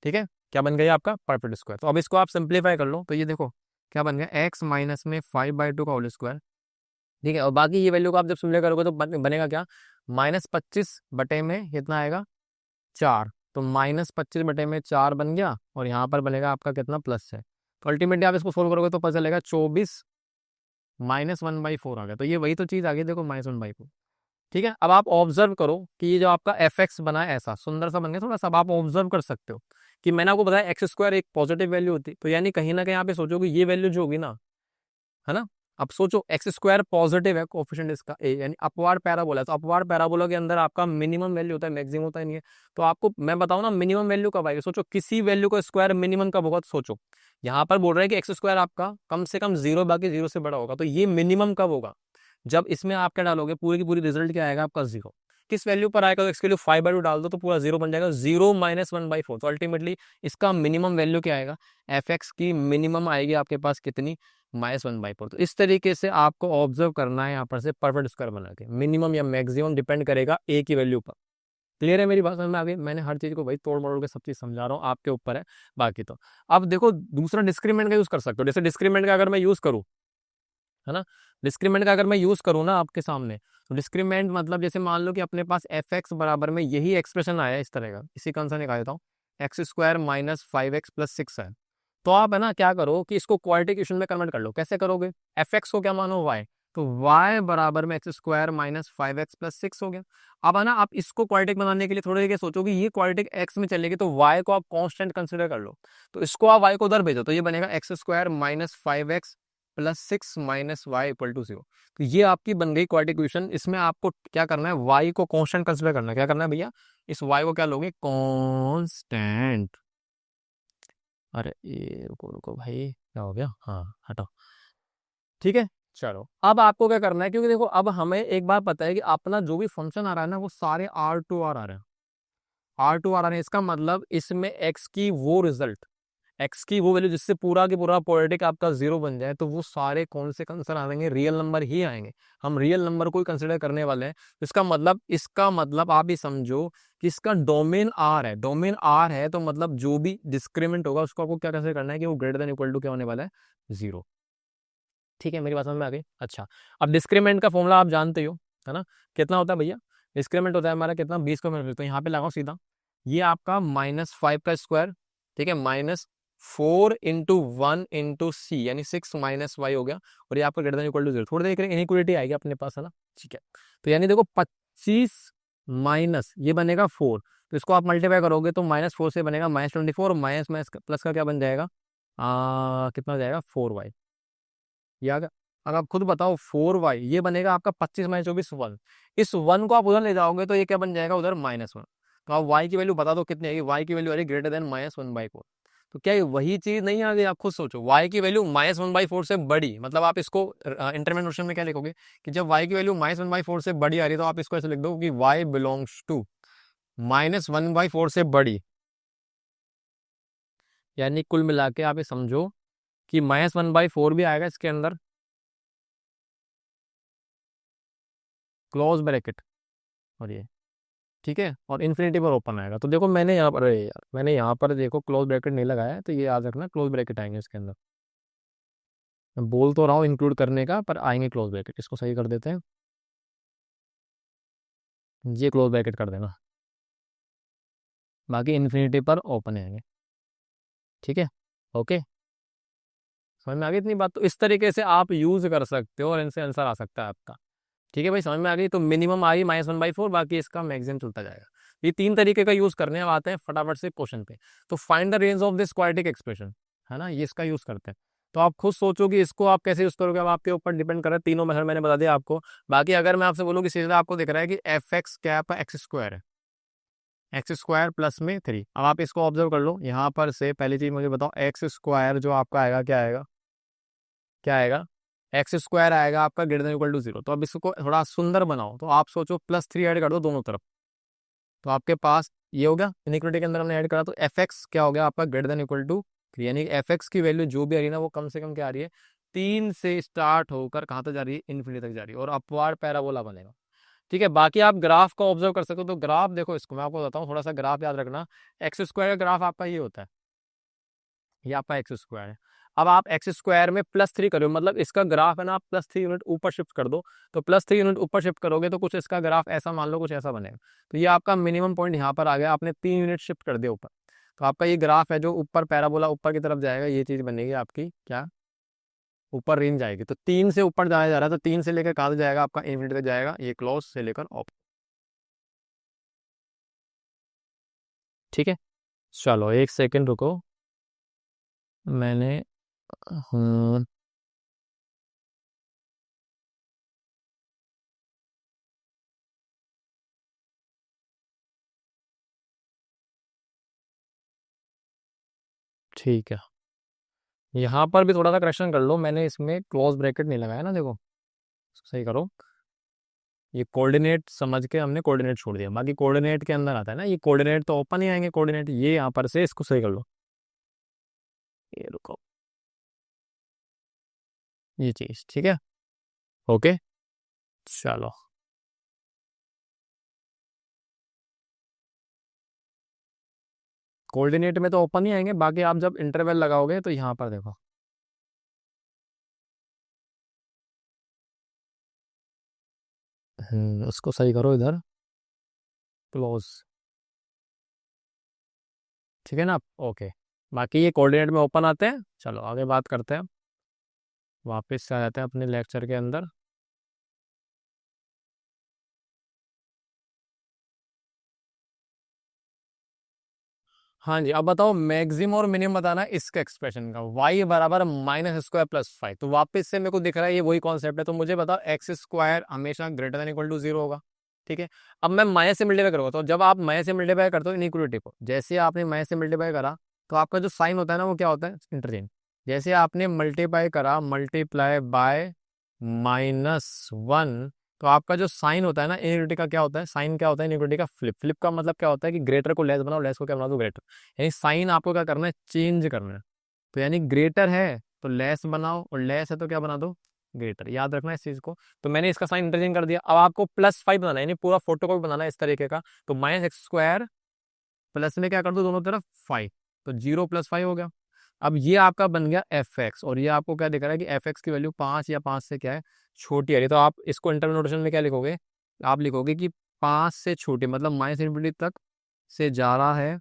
ठीक है, क्या बन गया आपका परफेक्ट स्क्वायर। तो अब इसको आप सिंप्लीफाई कर लो, तो ये देखो क्या बन गया, एक्स माइनस में 5/2 का होल स्क्वायर। ठीक है, और बाकी ये वैल्यू को आप जब सिंप्लीफाई करोगे तो बनेगा क्या, -25/में कितना आएगा, 4। तो -25/4 बन गया, और यहाँ पर बनेगा आपका कितना, प्लस है। तो अल्टीमेटली आप इसको सोल्व करोगे तो पता चलेगा 24 -1/4 आ गया। तो ये वही तो चीज़ आ गई, देखो -1/4। ठीक है, अब आप ऑब्जर्व करो कि ये जो आपका एफ एक्स बना है ऐसा सुंदर सा बन गया। थोड़ा सा अब आप ऑब्जर्व कर सकते हो कि मैंने आपको बताया एक्स स्क्वायर एक पॉजिटिव वैल्यू होती है। तो यानी कहीं ना कहीं आप ये सोचो कि ये वैल्यू जो होगी ना, है ना, अब सोचो एक्स स्क्वायर पॉजिटिव है, कोफिशिएंट इसका ए, यानी अपवार्ड पैराबोला है। तो अपवार्ड पैराबोला के अंदर आपका मिनिमम वैल्यू होता है, मैक्सिमम होता है नहीं है। तो आपको मैं बताऊं ना, मिनिमम वैल्यू कब आएगी, सोचो किसी वैल्यू का स्क्वायर मिनिमम कब होगा। तो सोचो यहाँ पर बोल रहा है कि एक्स स्क्वायर आपका कम से कम 0, बाकी 0 से बड़ा होगा। तो ये मिनिमम कब होगा, जब इसमें आप क्या डालोगे, पूरी की पूरी रिजल्ट क्या आएगा आपका, 0। किस वैल्यू पर आएगा, तो एक्स के लिए 5/2 डाल दो तो पूरा 0 बन जाएगा, 0 -1/4। तो अल्टीमेटली इसका मिनिमम वैल्यू क्या आएगा, एफ एक्स की मिनिमम आएगी आपके पास कितनी, -1/4। तो इस तरीके से आपको ऑब्जर्व करना है यहाँ पर से परफेक्ट स्क्वायर बना के। मिनिमम या मैक्सिमम डिपेंड करेगा ए की वैल्यू पर। क्लियर है मेरी बात समझ में आ गई। मैंने हर चीज को भाई तोड़ मरोड़ के सब चीज समझा रहा हूँ, आपके ऊपर है बाकी तो। अब देखो दूसरा डिस्क्रीमेंट का यूज कर सकते हो। जैसे डिस्क्रीमेंट का अगर मैं यूज करूँ, है ना, डिस्क्रीमेंट का अगर मैं यूज करूँ ना आपके सामने, तो डिस्क्रीमेंट मतलब जैसे मान लो कि अपने पास एफ एक्स बराबर में यही एक्सप्रेशन आया है इस तरह का, इसी का आंसर निकाल देता हूँ, एक्स स्क्वायर -5x + 6 है। तो आप है ना क्या करो कि इसको क्वाड्रेटिक इक्वेशन में कन्वर्ट कर लो। कैसे करोगे, एफ एक्स को क्या मानो, y, तो y बराबर में एक्स स्क्वायर -5x + 6 हो गया। अब है ना, आप इसको क्वाड्रेटिक बनाने के लिए थोड़ी देर सोचो कि ये क्वाड्रेटिक एक्स में चलेगी, तो y को आप कांस्टेंट कंसिडर कर लो। तो इसको आप y को उधर भेजो, तो ये बनेगा एक्स स्क्वायर -5x + 6 - y = 0। तो ये आपकी बन गई क्वाड्रेटिक इक्वेशन। इसमें आपको क्या करना है, y को कांस्टेंट कंसिडर करना है। क्या करना है भैया, इस y को क्या लोगे, कांस्टेंट। अरे ये रुको रुको भाई, क्या हो गया, हाँ हटाओ। ठीक है, चलो अब आपको क्या करना है, क्योंकि देखो अब हमें एक बात पता है कि अपना जो भी फंक्शन आ रहा है ना वो सारे R2 R आ रहे हैं, R2 R आ रहे हैं। इसका मतलब इसमें x की वो रिजल्ट, एक्स की वो वैल्यू जिससे पूरा की पूरा क्वाड्रेटिक आपका 0 बन जाए, तो वो सारे कौन से आंसर आएंगे, रियल नंबर ही आएंगे। हम रियल नंबर को ही कंसिडर करने वाले हैं। तो इसका मतलब आप ही समझो कि इसका डोमेन आर है। डोमेन आर है तो मतलब जो भी डिस्क्रीमेंट होगा उसको आपको क्या कंसिडर करना है कि वो ग्रेटर देन इक्वल टू क्या होने वाला है, 0। ठीक है, मेरी बात समझ में आ गई। अच्छा, अब डिस्क्रीमेंट का फॉर्मूला आप जानते हो, है ना, कितना होता है भैया, डिस्क्रीमेंट होता है हमारा कितना, 20 को मैं तो यहाँ पे लगाओ सीधा, ये आपका -5 का स्क्वायर, ठीक है, -4 × 1 × c यानी 6 - y हो गया, और ये आपका ग्रेटर देन इक्वल टू 0। थोड़ी देर इनइक्वालिटी आएगी अपने पास, है ना। ठीक है, तो यानी देखो 25 माइनस ये बनेगा 4, तो इसको आप मल्टीप्लाई करोगे तो -4 से बनेगा -24, और माइनस माइनस प्लस का क्या बन जाएगा, कितना हो जाएगा, 4y। या अगर आप खुद बताओ 4y ये बनेगा आपका 25 - 24 1। इस 1 को आप उधर ले जाओगे तो ये क्या बन जाएगा, उधर -1। तो आप y की वैल्यू बता दो कितनी आएगी, y की वैल्यू अरे ग्रेटर देन -1/4। तो क्या ये वही चीज नहीं आ गई, आप खुद सोचो, y की वैल्यू -1/4 से बड़ी, मतलब आप इसको इंटरमीडिएट क्वेश्चन में क्या लिखोगे कि जब y की वैल्यू -1/4 से बड़ी आ रही है, तो आप इसको ऐसे लिख दो कि y बिलोंग्स टू -1/4 से बड़ी। यानी कुल मिला के आप ये समझो कि -1/4 भी आएगा इसके अंदर, क्लोज ब्रैकेट, और ये ठीक है, और इन्फिनिटी पर ओपन आएगा। तो देखो मैंने यहाँ पर, अरे यार मैंने यहाँ पर देखो क्लोज ब्रैकेट नहीं लगाया है, तो ये याद रखना क्लोज ब्रैकेट आएंगे इसके अंदर। मैं बोल तो रहा हूँ इंक्लूड करने का, पर आएंगे क्लोज ब्रैकेट। इसको सही कर देते हैं, ये क्लोज ब्रैकेट कर देना, बाकी इन्फिनिटी पर ओपन आएंगे। ठीक है, ओके, समझ में आ गई इतनी बात? तो इस तरीके से आप यूज कर सकते हो और इनसे आंसर आ सकता है आपका। ठीक है भाई, समझ में आ गई? तो मिनिमम आ गई -1/4, बाकी इसका मैक्सिमम चलता जाएगा। ये तीन तरीके का यूज करने अब आते हैं फटाफट से क्वेश्चन पे। तो find the range of this quadratic expression, है ना, ये इसका यूज करते हैं। तो आप खुद सोचो कि इसको आप कैसे यूज करोगे, अब आपके ऊपर डिपेंड कर रहा है। तीनों मेथड मैंने बता दिया आपको। बाकी अगर मैं आपसे बोलूँ कि सीधा आपको दिख रहा है कि एफ एक्स क्या है, एक्स स्क्वायर है, एक्स स्क्वायर प्लस में 3। अब आप इसको ऑब्जर्व कर लो, यहाँ पर से पहली चीज मुझे बताओ, एक्स स्क्वायर जो आपका आएगा क्या आएगा, क्या आएगा, एक्स स्क्वायर आएगा आपका ग्रेटर देन इक्वल टू 0। तो अब इसको थोड़ा सुंदर बनाओ, तो आप सोचो +3 ऐड कर दो दोनों तरफ, तो आपके पास ये हो गया। इनइक्वालिटी के अंदर हमने ऐड करा, तो एफ एक्स क्या हो गया आपका ग्रेटर देन इक्वल टू 3, यानी एफ एक्स की वैल्यू जो भी आ रही है ना, वो कम से कम क्या आ रही है, 3 से स्टार्ट होकर कहाँ तक जा रही है, इन्फिनिटी तक जा रही है, और अपवार्ड पैराबोला बनेगा। ठीक है, बाकी आप ग्राफ को ऑब्जर्व कर सकते हो। तो ग्राफ देखो, इसको मैं आपको बताता हूँ, थोड़ा सा ग्राफ याद रखना। एक्स स्क्वायर का ग्राफ आपका ये होता है, ये आपका एक्स स्क्वायर है। अब आप एक्स स्क्वायर में +3 करो, मतलब इसका ग्राफ है ना, आप +3 यूनिट ऊपर शिफ्ट कर दो। तो +3 यूनिट ऊपर शिफ्ट करोगे तो कुछ इसका ग्राफ ऐसा मान लो, कुछ ऐसा बनेगा। तो ये आपका मिनिमम पॉइंट यहाँ पर आ गया, आपने 3 यूनिट शिफ्ट कर दिया ऊपर। तो आपका ये ग्राफ है जो ऊपर पैराबोला ऊपर की तरफ जाएगा, ये चीज बनेगी आपकी क्या, ऊपर रेंज जाएगी। तो 3 से ऊपर जाया जा रहा है, तो 3 से लेकर कहाँ तक जाएगा आपका, इन्फिनिटी तक जाएगा, ये क्लोज से लेकर ओपन। ठीक है, चलो एक सेकेंड रुको, मैंने हम्म, ठीक है, यहाँ पर भी थोड़ा सा करेक्शन कर लो, मैंने इसमें क्लोज ब्रैकेट नहीं लगाया ना, देखो सही करो। ये कोऑर्डिनेट समझ के हमने कोऑर्डिनेट छोड़ दिया, बाकी कोऑर्डिनेट के अंदर आता है ना, ये कोऑर्डिनेट तो ओपन ही आएंगे कोऑर्डिनेट, ये यहाँ पर से इसको सही कर लो, ये रुको, ये चीज ठीक है, ओके, चलो। कोऑर्डिनेट में तो ओपन ही आएंगे, बाकी आप जब इंटरवल लगाओगे तो यहाँ पर देखो, उसको सही करो इधर, क्लोज, ठीक है ना, ओके। बाकी ये कोऑर्डिनेट में ओपन आते हैं। चलो आगे बात करते हैं, वापस से आ जाते हैं अपने लेक्चर के अंदर। हाँ जी, अब बताओ मैक्सिमम और मिनिमम बताना है इसका एक्सप्रेशन का, y बराबर -² + 5। तो वापस से मेरे को दिख रहा है ये वही कॉन्सेप्ट है। तो मुझे बताओ एक्स स्क्वायर हमेशा ग्रेटर देन इक्वल टू 0 होगा। ठीक है, अब मैं माइनस से मल्टीप्लाई करूँगा, तो जब आप माइनस से मल्टीप्लाई करते हो इनइक्वलिटी को, जैसे आपने माइनस से मल्टीप्लाई करा, तो आपका जो साइन होता है ना, वो क्या होता है, इंटरचेंज। जैसे आपने मल्टीप्लाई करा, मल्टीप्लाई बाय -1, तो आपका जो साइन होता है ना इनइक्वालिटी का, क्या होता है, साइन क्या होता है इनइक्वालिटी का, फ्लिप। फ्लिप का मतलब क्या होता है कि ग्रेटर को लेस बनाओ, लेस को क्या बना दो ग्रेटर। यानी साइन आपको क्या करना है, चेंज करना है। तो यानी ग्रेटर है तो लेस बनाओ, और लेस है तो क्या बना दो, ग्रेटर। याद रखना इस चीज को। तो मैंने इसका साइन इंटरचेंज कर दिया। अब आपको +5 बनाना है, यानी पूरा फोटो को बनाना है इस तरीके का। तो -x² प्लस में क्या कर दो दोनों तरफ 5, तो 0 + 5 हो गया। अब ये आपका बन गया एफ एक्स, और ये आपको क्या दिख रहा है कि एफ एक्स की वैल्यू 5 या 5 से क्या है, छोटी आ रही है। तो आप इसको इंटरवल नोटेशन में क्या लिखोगे, आप लिखोगे कि 5 से छोटी, मतलब -∞ तक से जा रहा है,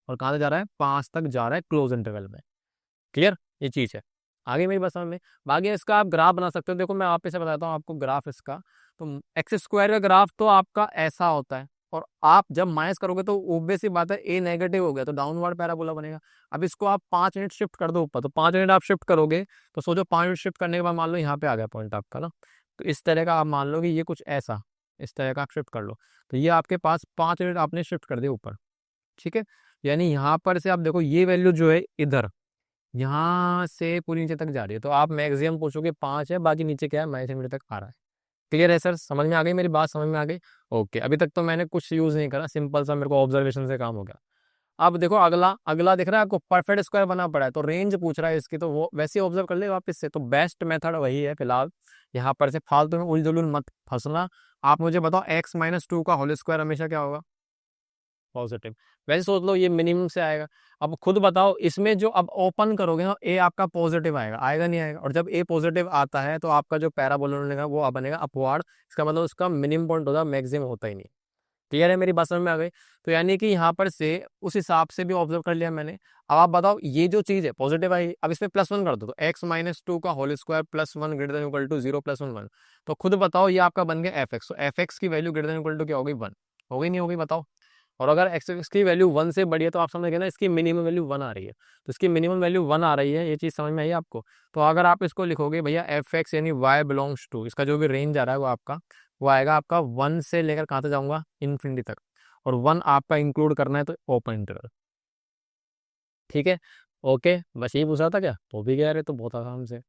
और कहाँ से जा रहा है, 5 तक जा रहा है क्लोज इंटरवल में। क्लियर, ये चीज़ है। आगे मेरी बात समझ में। बाकी इसका आप ग्राफ बना सकते हो। देखो मैं आप से बताता हूँ आपको ग्राफ इसका। तो एक्स स्क्वायर का ग्राफ तो आपका ऐसा होता है, और आप जब माइनस करोगे तो ऑब्वियस सी बात है ए नेगेटिव हो गया, तो डाउनवर्ड पैराबोला बनेगा। अब इसको आप 5 यूनिट शिफ्ट कर दो ऊपर, तो 5 यूनिट आप शिफ्ट करोगे, तो सोचो 5 यूनिट शिफ्ट करने के बाद मान लो यहाँ पे आ गया पॉइंट आपका ना। तो इस तरह का आप मान लो कि ये कुछ ऐसा, इस तरह का आप शिफ्ट कर लो। तो ये आपके पास 5 यूनिट आपने शिफ्ट कर दिया ऊपर। ठीक है, यानी यहाँ पर से आप देखो ये वैल्यू जो है इधर, यहाँ से पूरी नीचे तक जा रही है। तो आप मैक्सिमम पूछोगे 5 है, बाकी नीचे क्या है, -∞ तक आ रहा है। क्लियर है सर, समझ में आ गई मेरी बात, समझ में आ गई? ओके, अभी तक तो मैंने कुछ यूज नहीं करा, सिंपल सा मेरे को ऑब्जर्वेशन से काम हो गया। अब देखो अगला, अगला दिख रहा है आपको, परफेक्ट स्क्वायर बना पड़ा है, तो रेंज पूछ रहा है इसकी, तो वो वैसे ही ऑब्जर्व कर ले वापस से। तो बेस्ट मेथड वही है फिलहाल, यहाँ पर से फालतू में उल जुलूल मत फंसना, आप मुझे बताओ एक्स माइनस टू का होल स्क्वायर हमेशा क्या होगा? पॉजिटिव। वैसे सोच लो ये मिनिमम से आएगा। अब खुद बताओ इसमें जो अब ओपन करोगे ना, ए आपका पॉजिटिव आएगा, आएगा नहीं आएगा? और जब ए पॉजिटिव आता है तो आपका जो पैराबोला बनेगा वो बनेगा अपवार्ड। इसका मतलब उसका मिनिमम पॉइंट होगा, मैक्सिमम होता ही नहीं। क्लियर है? मेरी बात समझ में आ गई? तो यानी कि यहाँ पर से उस हिसाब से भी ऑब्जर्व कर लिया मैंने। अब आप बताओ ये जो चीज है पॉजिटिव आई, अब इसमें प्लस वन कर दो, तो एक्स माइनस टू का whole square plus one greater than equal to zero plus one one. तो खुद बताओ ये आपका बन गया एफ एक्स। तो एफ एक्स की value greater than equal to क्या होगी? वन। होगी नहीं होगी बताओ? और अगर एक्स एक्स की वैल्यू वन से बड़ी है तो आप समझ गए ना, इसकी मिनिमम वैल्यू वन आ रही है। तो इसकी मिनिमम वैल्यू वन आ रही है, ये चीज़ समझ में आई आपको? तो अगर आप इसको लिखोगे भैया एफ एक्स यानी वाई बिलोंग्स टू, इसका जो भी रेंज आ रहा है वो आपका वो आएगा आपका वन से लेकर कहाँ तक जाऊंगा? इन्फिनिटी तक। और वन आपका इंक्लूड करना है तो ओपन इंटरवल। ठीक है? ओके, बस यही पूछा था क्या? तो भी कह रहे तो बहुत आराम से।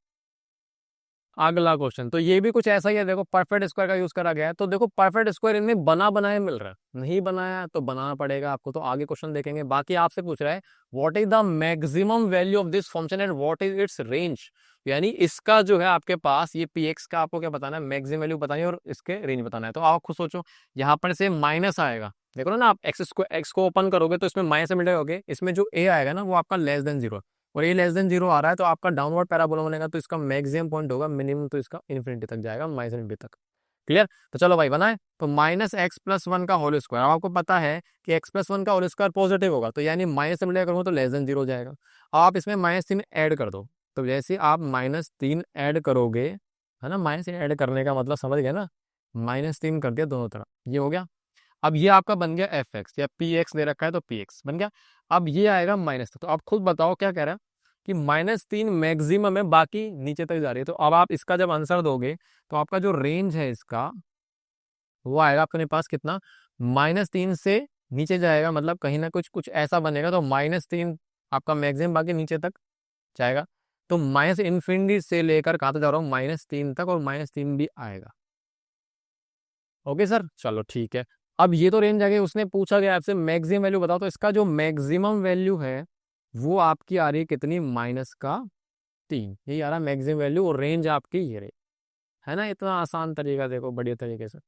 अगला क्वेश्चन तो ये भी कुछ ऐसा ही है। देखो परफेक्ट स्क्वायर का यूज करा गया है, तो देखो परफेक्ट स्क्वायर इनमें बना बनाया मिल रहा है, नहीं बनाया तो बनाना पड़ेगा आपको। तो आगे क्वेश्चन देखेंगे। बाकी आपसे पूछ रहा है what is the maximum value of this function and what is it's range. यानी इसका जो है आपके पास ये पी एक्स का आपको क्या बताना है? मैक्सिमम वैल्यू बतानी है और इसके रेंज बताना है। तो आप खुद सोचो, यहाँ पर से माइनस आएगा, देखो ना, आप एक्स को ओपन करोगे तो इसमें माइनस मिलेगा, इसमें जो ए आएगा ना वो आपका लेस देन जीरो, और ये लेस देन जीरो आ रहा है तो आपका डाउनवर्ड पैराबोला बनेगा, तो इसका मैक्सिमम पॉइंट होगा मिनिमम, तो इसका इन्फिनिटी तक जाएगा, माइनस इन्फिनिटी तक। क्लियर? तो चलो भाई बनाए। तो माइनस एक्स प्लस वन का होल स्क्वायर, आपको पता है कि एक्स प्लस वन का होल स्क्वायर पॉजिटिव होगा, तो यानी माइनस से मल्टीप्लाई करूंगा तो लेस देन जीरो हो जाएगा। आप इसमें माइनस तीन ऐड कर दो, तो जैसे आप माइनस तीन ऐड करोगे, है ना, माइनस तीन ऐड करने का मतलब समझ गए ना, माइनस तीन कर दिया दोनों तरफ, ये हो गया। अब ये आपका बन गया एफ एक्स, या पी एक्स दे रखा है तो पी एक्स बन गया। अब ये आएगा माइनस, तो आप खुद बताओ क्या कह रहा है कि माइनस तीन मैक्सिमम है, बाकी नीचे तक जा रही है। तो अब आप इसका जब आंसर दोगे तो आपका जो रेंज है इसका वो आएगा आपके पास कितना? माइनस तीन से नीचे जाएगा, मतलब कहीं ना कुछ कुछ ऐसा बनेगा। तो माइनस तीन आपका मैक्सिमम, बाकी नीचे तक जाएगा। तो माइनस इन्फिनिटी से लेकर कहाँ तक जा रहा हूँ? माइनस तीन तक, और माइनस तीन भी आएगा। ओके सर, चलो ठीक है। अब ये तो रेंज आ गई, उसने पूछा गया आपसे मैक्सिमम वैल्यू बताओ, तो इसका जो मैक्सिमम वैल्यू है वो आपकी आ रही है कितनी? माइनस का तीन, यही आ रहा है मैक्सिमम वैल्यू, और रेंज आपकी ये रही। है ना, इतना आसान तरीका, देखो बढ़िया तरीके से।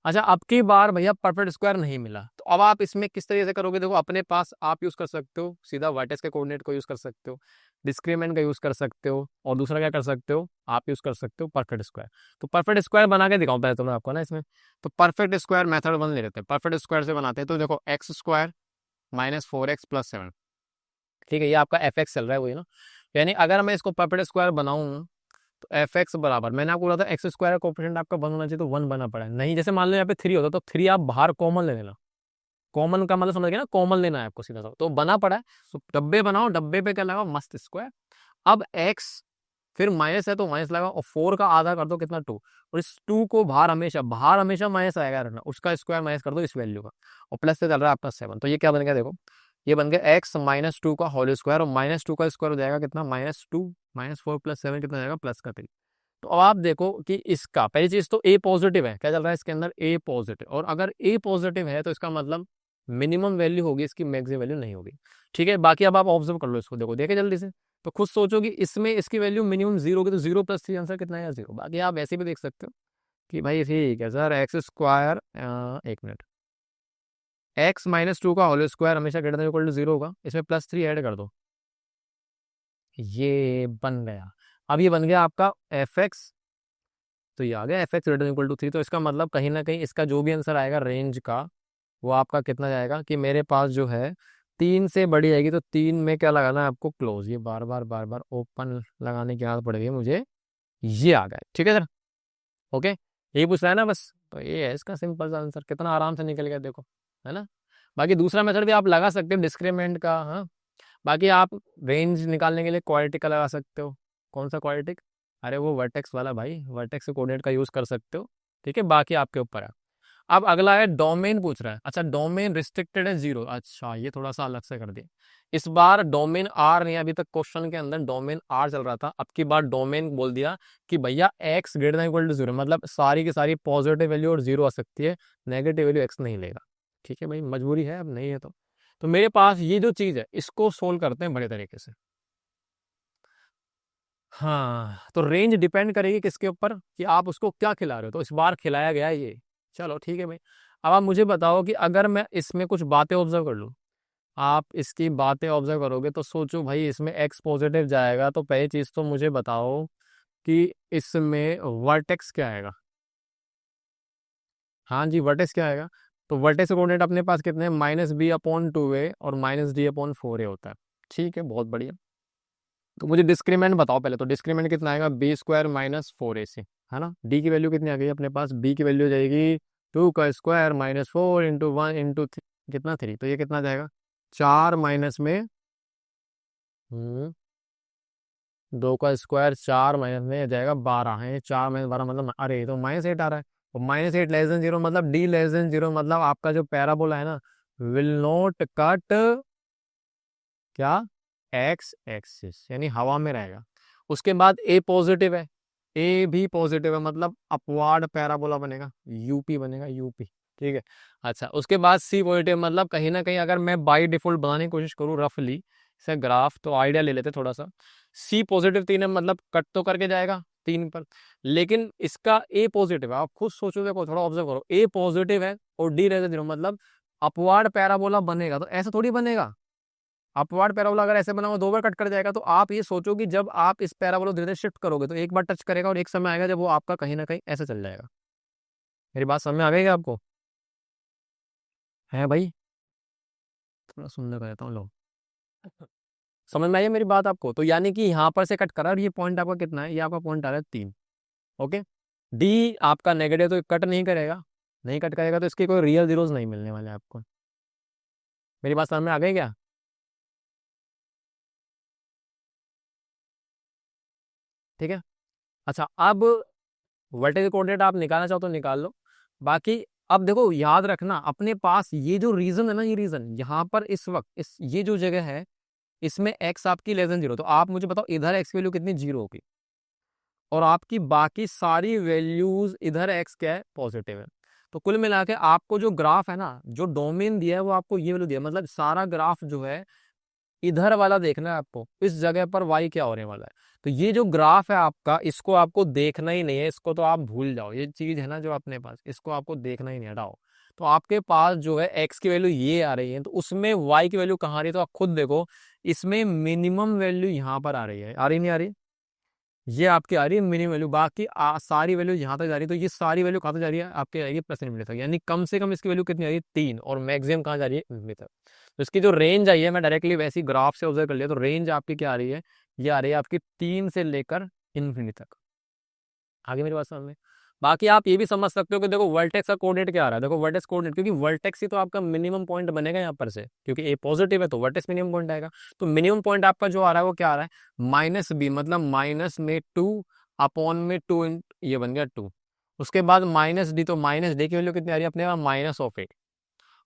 अच्छा, अब की बार भैया परफेक्ट स्क्वायर नहीं मिला, तो अब आप इसमें किस तरीके से करोगे? देखो अपने पास आप यूज कर सकते हो सीधा वर्टेक्स के कोऑर्डिनेट को यूज कर सकते हो, डिस्क्रिमिनेंट का यूज कर सकते हो, और दूसरा क्या कर सकते हो? आप यूज कर सकते हो परफेक्ट स्क्वायर। तो परफेक्ट स्क्वायर बना के दिखाऊं पहले तो मैं आपको ना इसमें। तो परफेक्ट स्क्वायर मेथड वन ले लेते हैं, परफेक्ट स्क्वायर से बनाते हैं। तो देखो x square minus four x plus seven, ठीक है, ये आपका एफ एक्स चल रहा है वही ना। यानी अगर मैं इसको परफेक्ट स्क्वायर बनाऊं तो एफ एक्स बराबर, मैंने आपको बोला था एक्स स्क्वायर का कोएफिशिएंट आपका वन होना चाहिए, तो वन बना पड़ा है नहीं। जैसे मान लो यहाँ पे थ्री होता तो थ्री आप बाहर कॉमन ले लेना, कॉमन का मतलब समझ गए ना, कॉमन लेना है आपको सीधा सा, तो बना पड़ा है। तो डब्बे बनाओ, डब्बे पे क्या लगाओ? मस्त स्क्वायर। अब एक्स, फिर माइनस है तो माइनस लगाओ, और फोर का आधा कर दो कितना? टू। और इस टू को बाहर हमेशा माइनस आएगा रखना, उसका स्क्वायर माइनस कर दो इस वैल्यू का, और प्लस से चल रहा है आपका सेवन। तो ये क्या बन गया देखो, ये बन गया एक्स माइनस टू का होल स्क्वायर, और माइनस टू का स्क्वायर हो जाएगा कितना? Minus two, minus four plus seven कितना हो जाएगा? प्लस का थ्री। तो अब आप देखो कि इसका पहली चीज तो ए पॉजिटिव है, क्या चल रहा है इसके अंदर? ए पॉजिटिव। और अगर ए पॉजिटिव है तो इसका मतलब मिनिमम वैल्यू होगी इसकी, मैक्सिमम वैल्यू नहीं होगी। ठीक है, बाकी अब आप ऑब्जर्व कर लो इसको, देखो देखे जल्दी से। तो खुद सोचो कि इसमें इसकी वैल्यू मिनिमम जीरो होगी, तो जीरो प्लस थ्री आंसर कितना है? जीरो। बाकी आप ऐसे भी देख सकते हो कि भाई ठीक है सर, एक्स स्क्वायर, एक मिनट, एक्स माइनस टू का होल स्क्वायर हमेशा greater than equal to zero होगा, इसमें प्लस थ्री ऐड कर दो, ये बन गया। अब ये बन गया आपका एफ एक्स, तो ये आ गया f x greater equal to three. तो इसका मतलब कहीं ना कहीं इसका जो भी आंसर आएगा रेंज का, वो आपका कितना जाएगा कि मेरे पास जो है तीन से बड़ी आएगी, तो तीन में क्या लगाना है आपको? क्लोज। ये बार बार ओपन लगाने की आदत पड़ेगी मुझे, ये आ गया। ठीक है सर, ओके, यही पूछ रहा है ना बस। तो ये है इसका सिंपल सा आंसर, कितना आराम से निकल गया देखो, है ना। बाकी दूसरा मेथड भी आप लगा सकते हो डिस्क्रिमिनेंट का, हाँ। बाकी आप रेंज निकालने के लिए क्वाड्रेटिक का लगा सकते हो। कौन सा क्वाड्रेटिक? अरे वो वर्टेक्स वाला भाई, वर्टेक्स के कोऑर्डिनेट का यूज कर सकते हो। ठीक है, बाकी आपके ऊपर है। अब अगला है डोमेन पूछ रहा है। अच्छा, डोमेन रिस्ट्रिक्टेड है जीरो, अच्छा ये थोड़ा सा अलग से कर दिया। इस बार डोमेन आर नहीं, अभी तक क्वेश्चन के अंदर डोमेन आर चल रहा था, अब की बार डोमेन बोल दिया कि भैया x greater than equal to zero, मतलब सारी की सारी पॉजिटिव वैल्यू और जीरो आ सकती है, नेगेटिव वैल्यू एक्स नहीं लेगा। ठीक है भाई, मजबूरी है, अब नहीं है तो मेरे पास ये जो चीज है इसको सोल्व करते हैं बड़े तरीके से। हाँ, तो रेंज डिपेंड करेगी किसके ऊपर कि आप उसको क्या खिला रहे हो। तो इस बार खिलाया गया है ये, चलो ठीक है भाई। अब आप मुझे बताओ कि अगर मैं इसमें कुछ बातें ऑब्जर्व कर लूँ, आप इसकी बातें ऑब्जर्व करोगे तो सोचो भाई इसमें एक्स पॉजिटिव जाएगा, तो पहली चीज तो मुझे बताओ कि इसमें वर्टेक्स क्या आएगा। हाँ जी, वर्टेक्स क्या आएगा। तो वर्टेक्स का कोऑर्डिनेट अपने पास कितने हैं, -b/2a और -d/4a होता है। ठीक है, बहुत बढ़िया। तो मुझे डिस्क्रीमेंट बताओ पहले, तो डिस्क्रीमेंट कितना आएगा, b² -4ac, है ना। डी की वैल्यू कितनी आ गई अपने पास, बी की वैल्यू हो जाएगी 2 का स्क्वायर -4 इंटू 1 इंटू कितना 3, तो ये कितना जाएगा, 4 माइनस में 2 का स्क्वायर 4 माइनस में जाएगा 12 है, 4 - 12 मतलब, अरे ये तो -8 आ रहा है। और -8 <<0 मतलब d <<0 मतलब आपका जो पैराबोला है ना, विल नॉट कट क्या, एक्स एक्सिस, यानी हवा में रहेगा। उसके बाद ए पॉजिटिव है, ए भी पॉजिटिव है, मतलब अपवार्ड पैराबोला बनेगा, यूपी बनेगा, यूपी। ठीक है। अच्छा, उसके बाद सी पॉजिटिव, मतलब कहीं ना कहीं अगर मैं बाई डिफॉल्ट बनाने की कोशिश करूँ रफली से ग्राफ, तो आइडिया ले लेते थोड़ा सा। सी पॉजिटिव 3 है, मतलब कट तो करके जाएगा 3 पर, लेकिन इसका ए पॉजिटिव है, आप खुद सोचो, देखो थोड़ा ऑब्जर्व करो, ए पॉजिटिव है और डी रहता 0, मतलब अपवार्ड पैराबोला बनेगा, तो ऐसा थोड़ी बनेगा। अपवार्ड पैराबोला अगर ऐसे बना हुआ 2 बार कट कर जाएगा, तो आप ये सोचो कि जब आप इस पैराबोला धीरे धीरे शिफ्ट करोगे तो एक बार टच करेगा और एक समय आएगा जब वो आपका कहीं ना कहीं ऐसे चल जाएगा। मेरी बात समझ में आ गई क्या आपको, है भाई। थोड़ा सुनने का रहता हूँ लोग, समझ में आई है मेरी बात आपको। तो यानी कि यहाँ पर से कट करा और ये पॉइंट आपका कितना है, ये आपका पॉइंट आ रहा है 3। ओके। डी आपका नेगेटिव, तो कट नहीं करेगा, नहीं कट करेगा तो इसके कोई रियल जीरोस नहीं मिलने वाले आपको। मेरी बात समझ में आ गई क्या। ठीक है। अच्छा, अब वर्टिकल कोऑर्डिनेट आप निकालना चाहो तो निकाल लो, बाकी अब देखो याद रखना अपने पास ये जो रीजन है ना, ये रीजन यहाँ पर इस वक्त इस ये जो जगह है, इसमें x आपकी <<0, तो आप मुझे बताओ इधर x की वैल्यू कितनी, 0 होगी, और आपकी बाकी सारी वैल्यूज इधर x क्या है, पॉजिटिव है। तो कुल मिला के आपको जो ग्राफ है ना, जो डोमेन दिया है वो आपको ये वैल्यू दिया है, मतलब सारा ग्राफ जो है इधर वाला देखना है आपको, इस जगह पर y क्या होने वाला है। तो ये जो ग्राफ है आपका, इसको आपको देखना ही नहीं है, इसको तो आप भूल जाओ, ये चीज है ना जो अपने पास, इसको आपको देखना ही नहीं, हटाओ। तो आपके पास जो है x की वैल्यू ये आ रही है, तो उसमें y की वैल्यू कहाँ आ रही है, तो आप खुद देखो, इसमें मिनिमम वैल्यू यहाँ पर आ रही है, आ रही नहीं आ रही, ये आपकी आ रही है मिनिमम वैल्यू, बाकी सारी वैल्यू यहाँ तक जा रही है, तो ये सारी वैल्यू कहाँ तक जा रही है, आपके जाएगी +∞ तक, यानी कम से कम इसकी वैल्यू कितनी आ रही है, 3, और मैक्सिमम कहाँ जा रही है, ∞ तक। तो इसकी जो रेंज आई है, मैं डायरेक्टली वैसी ग्राफ से ऑब्जर्व कर लिया, तो रेंज आपकी क्या आ रही है, ये आ रही है आपकी 3 से लेकर ∞ तक। आगे मेरी बात समझ में। बाकी आप ये भी समझ सकते हो कि देखो वर्टेक्स का कोऑर्डिनेट क्या आ रहा है, देखो वर्टेक्स कोऑर्डिनेट, क्योंकि वर्टेक्स ही तो आपका मिनिमम पॉइंट बनेगा यहाँ पर से, क्योंकि ए पॉजिटिव है तो वर्टेक्स मिनिमम पॉइंट आएगा। तो मिनिमम पॉइंट आपका जो आ रहा है वो क्या आ रहा है, -b, मतलब माइनस में 2 अपॉन में 2, ये बन गया 2। उसके बाद -d, तो -d की वैल्यू कितनी आ रही है अपने पास, -8,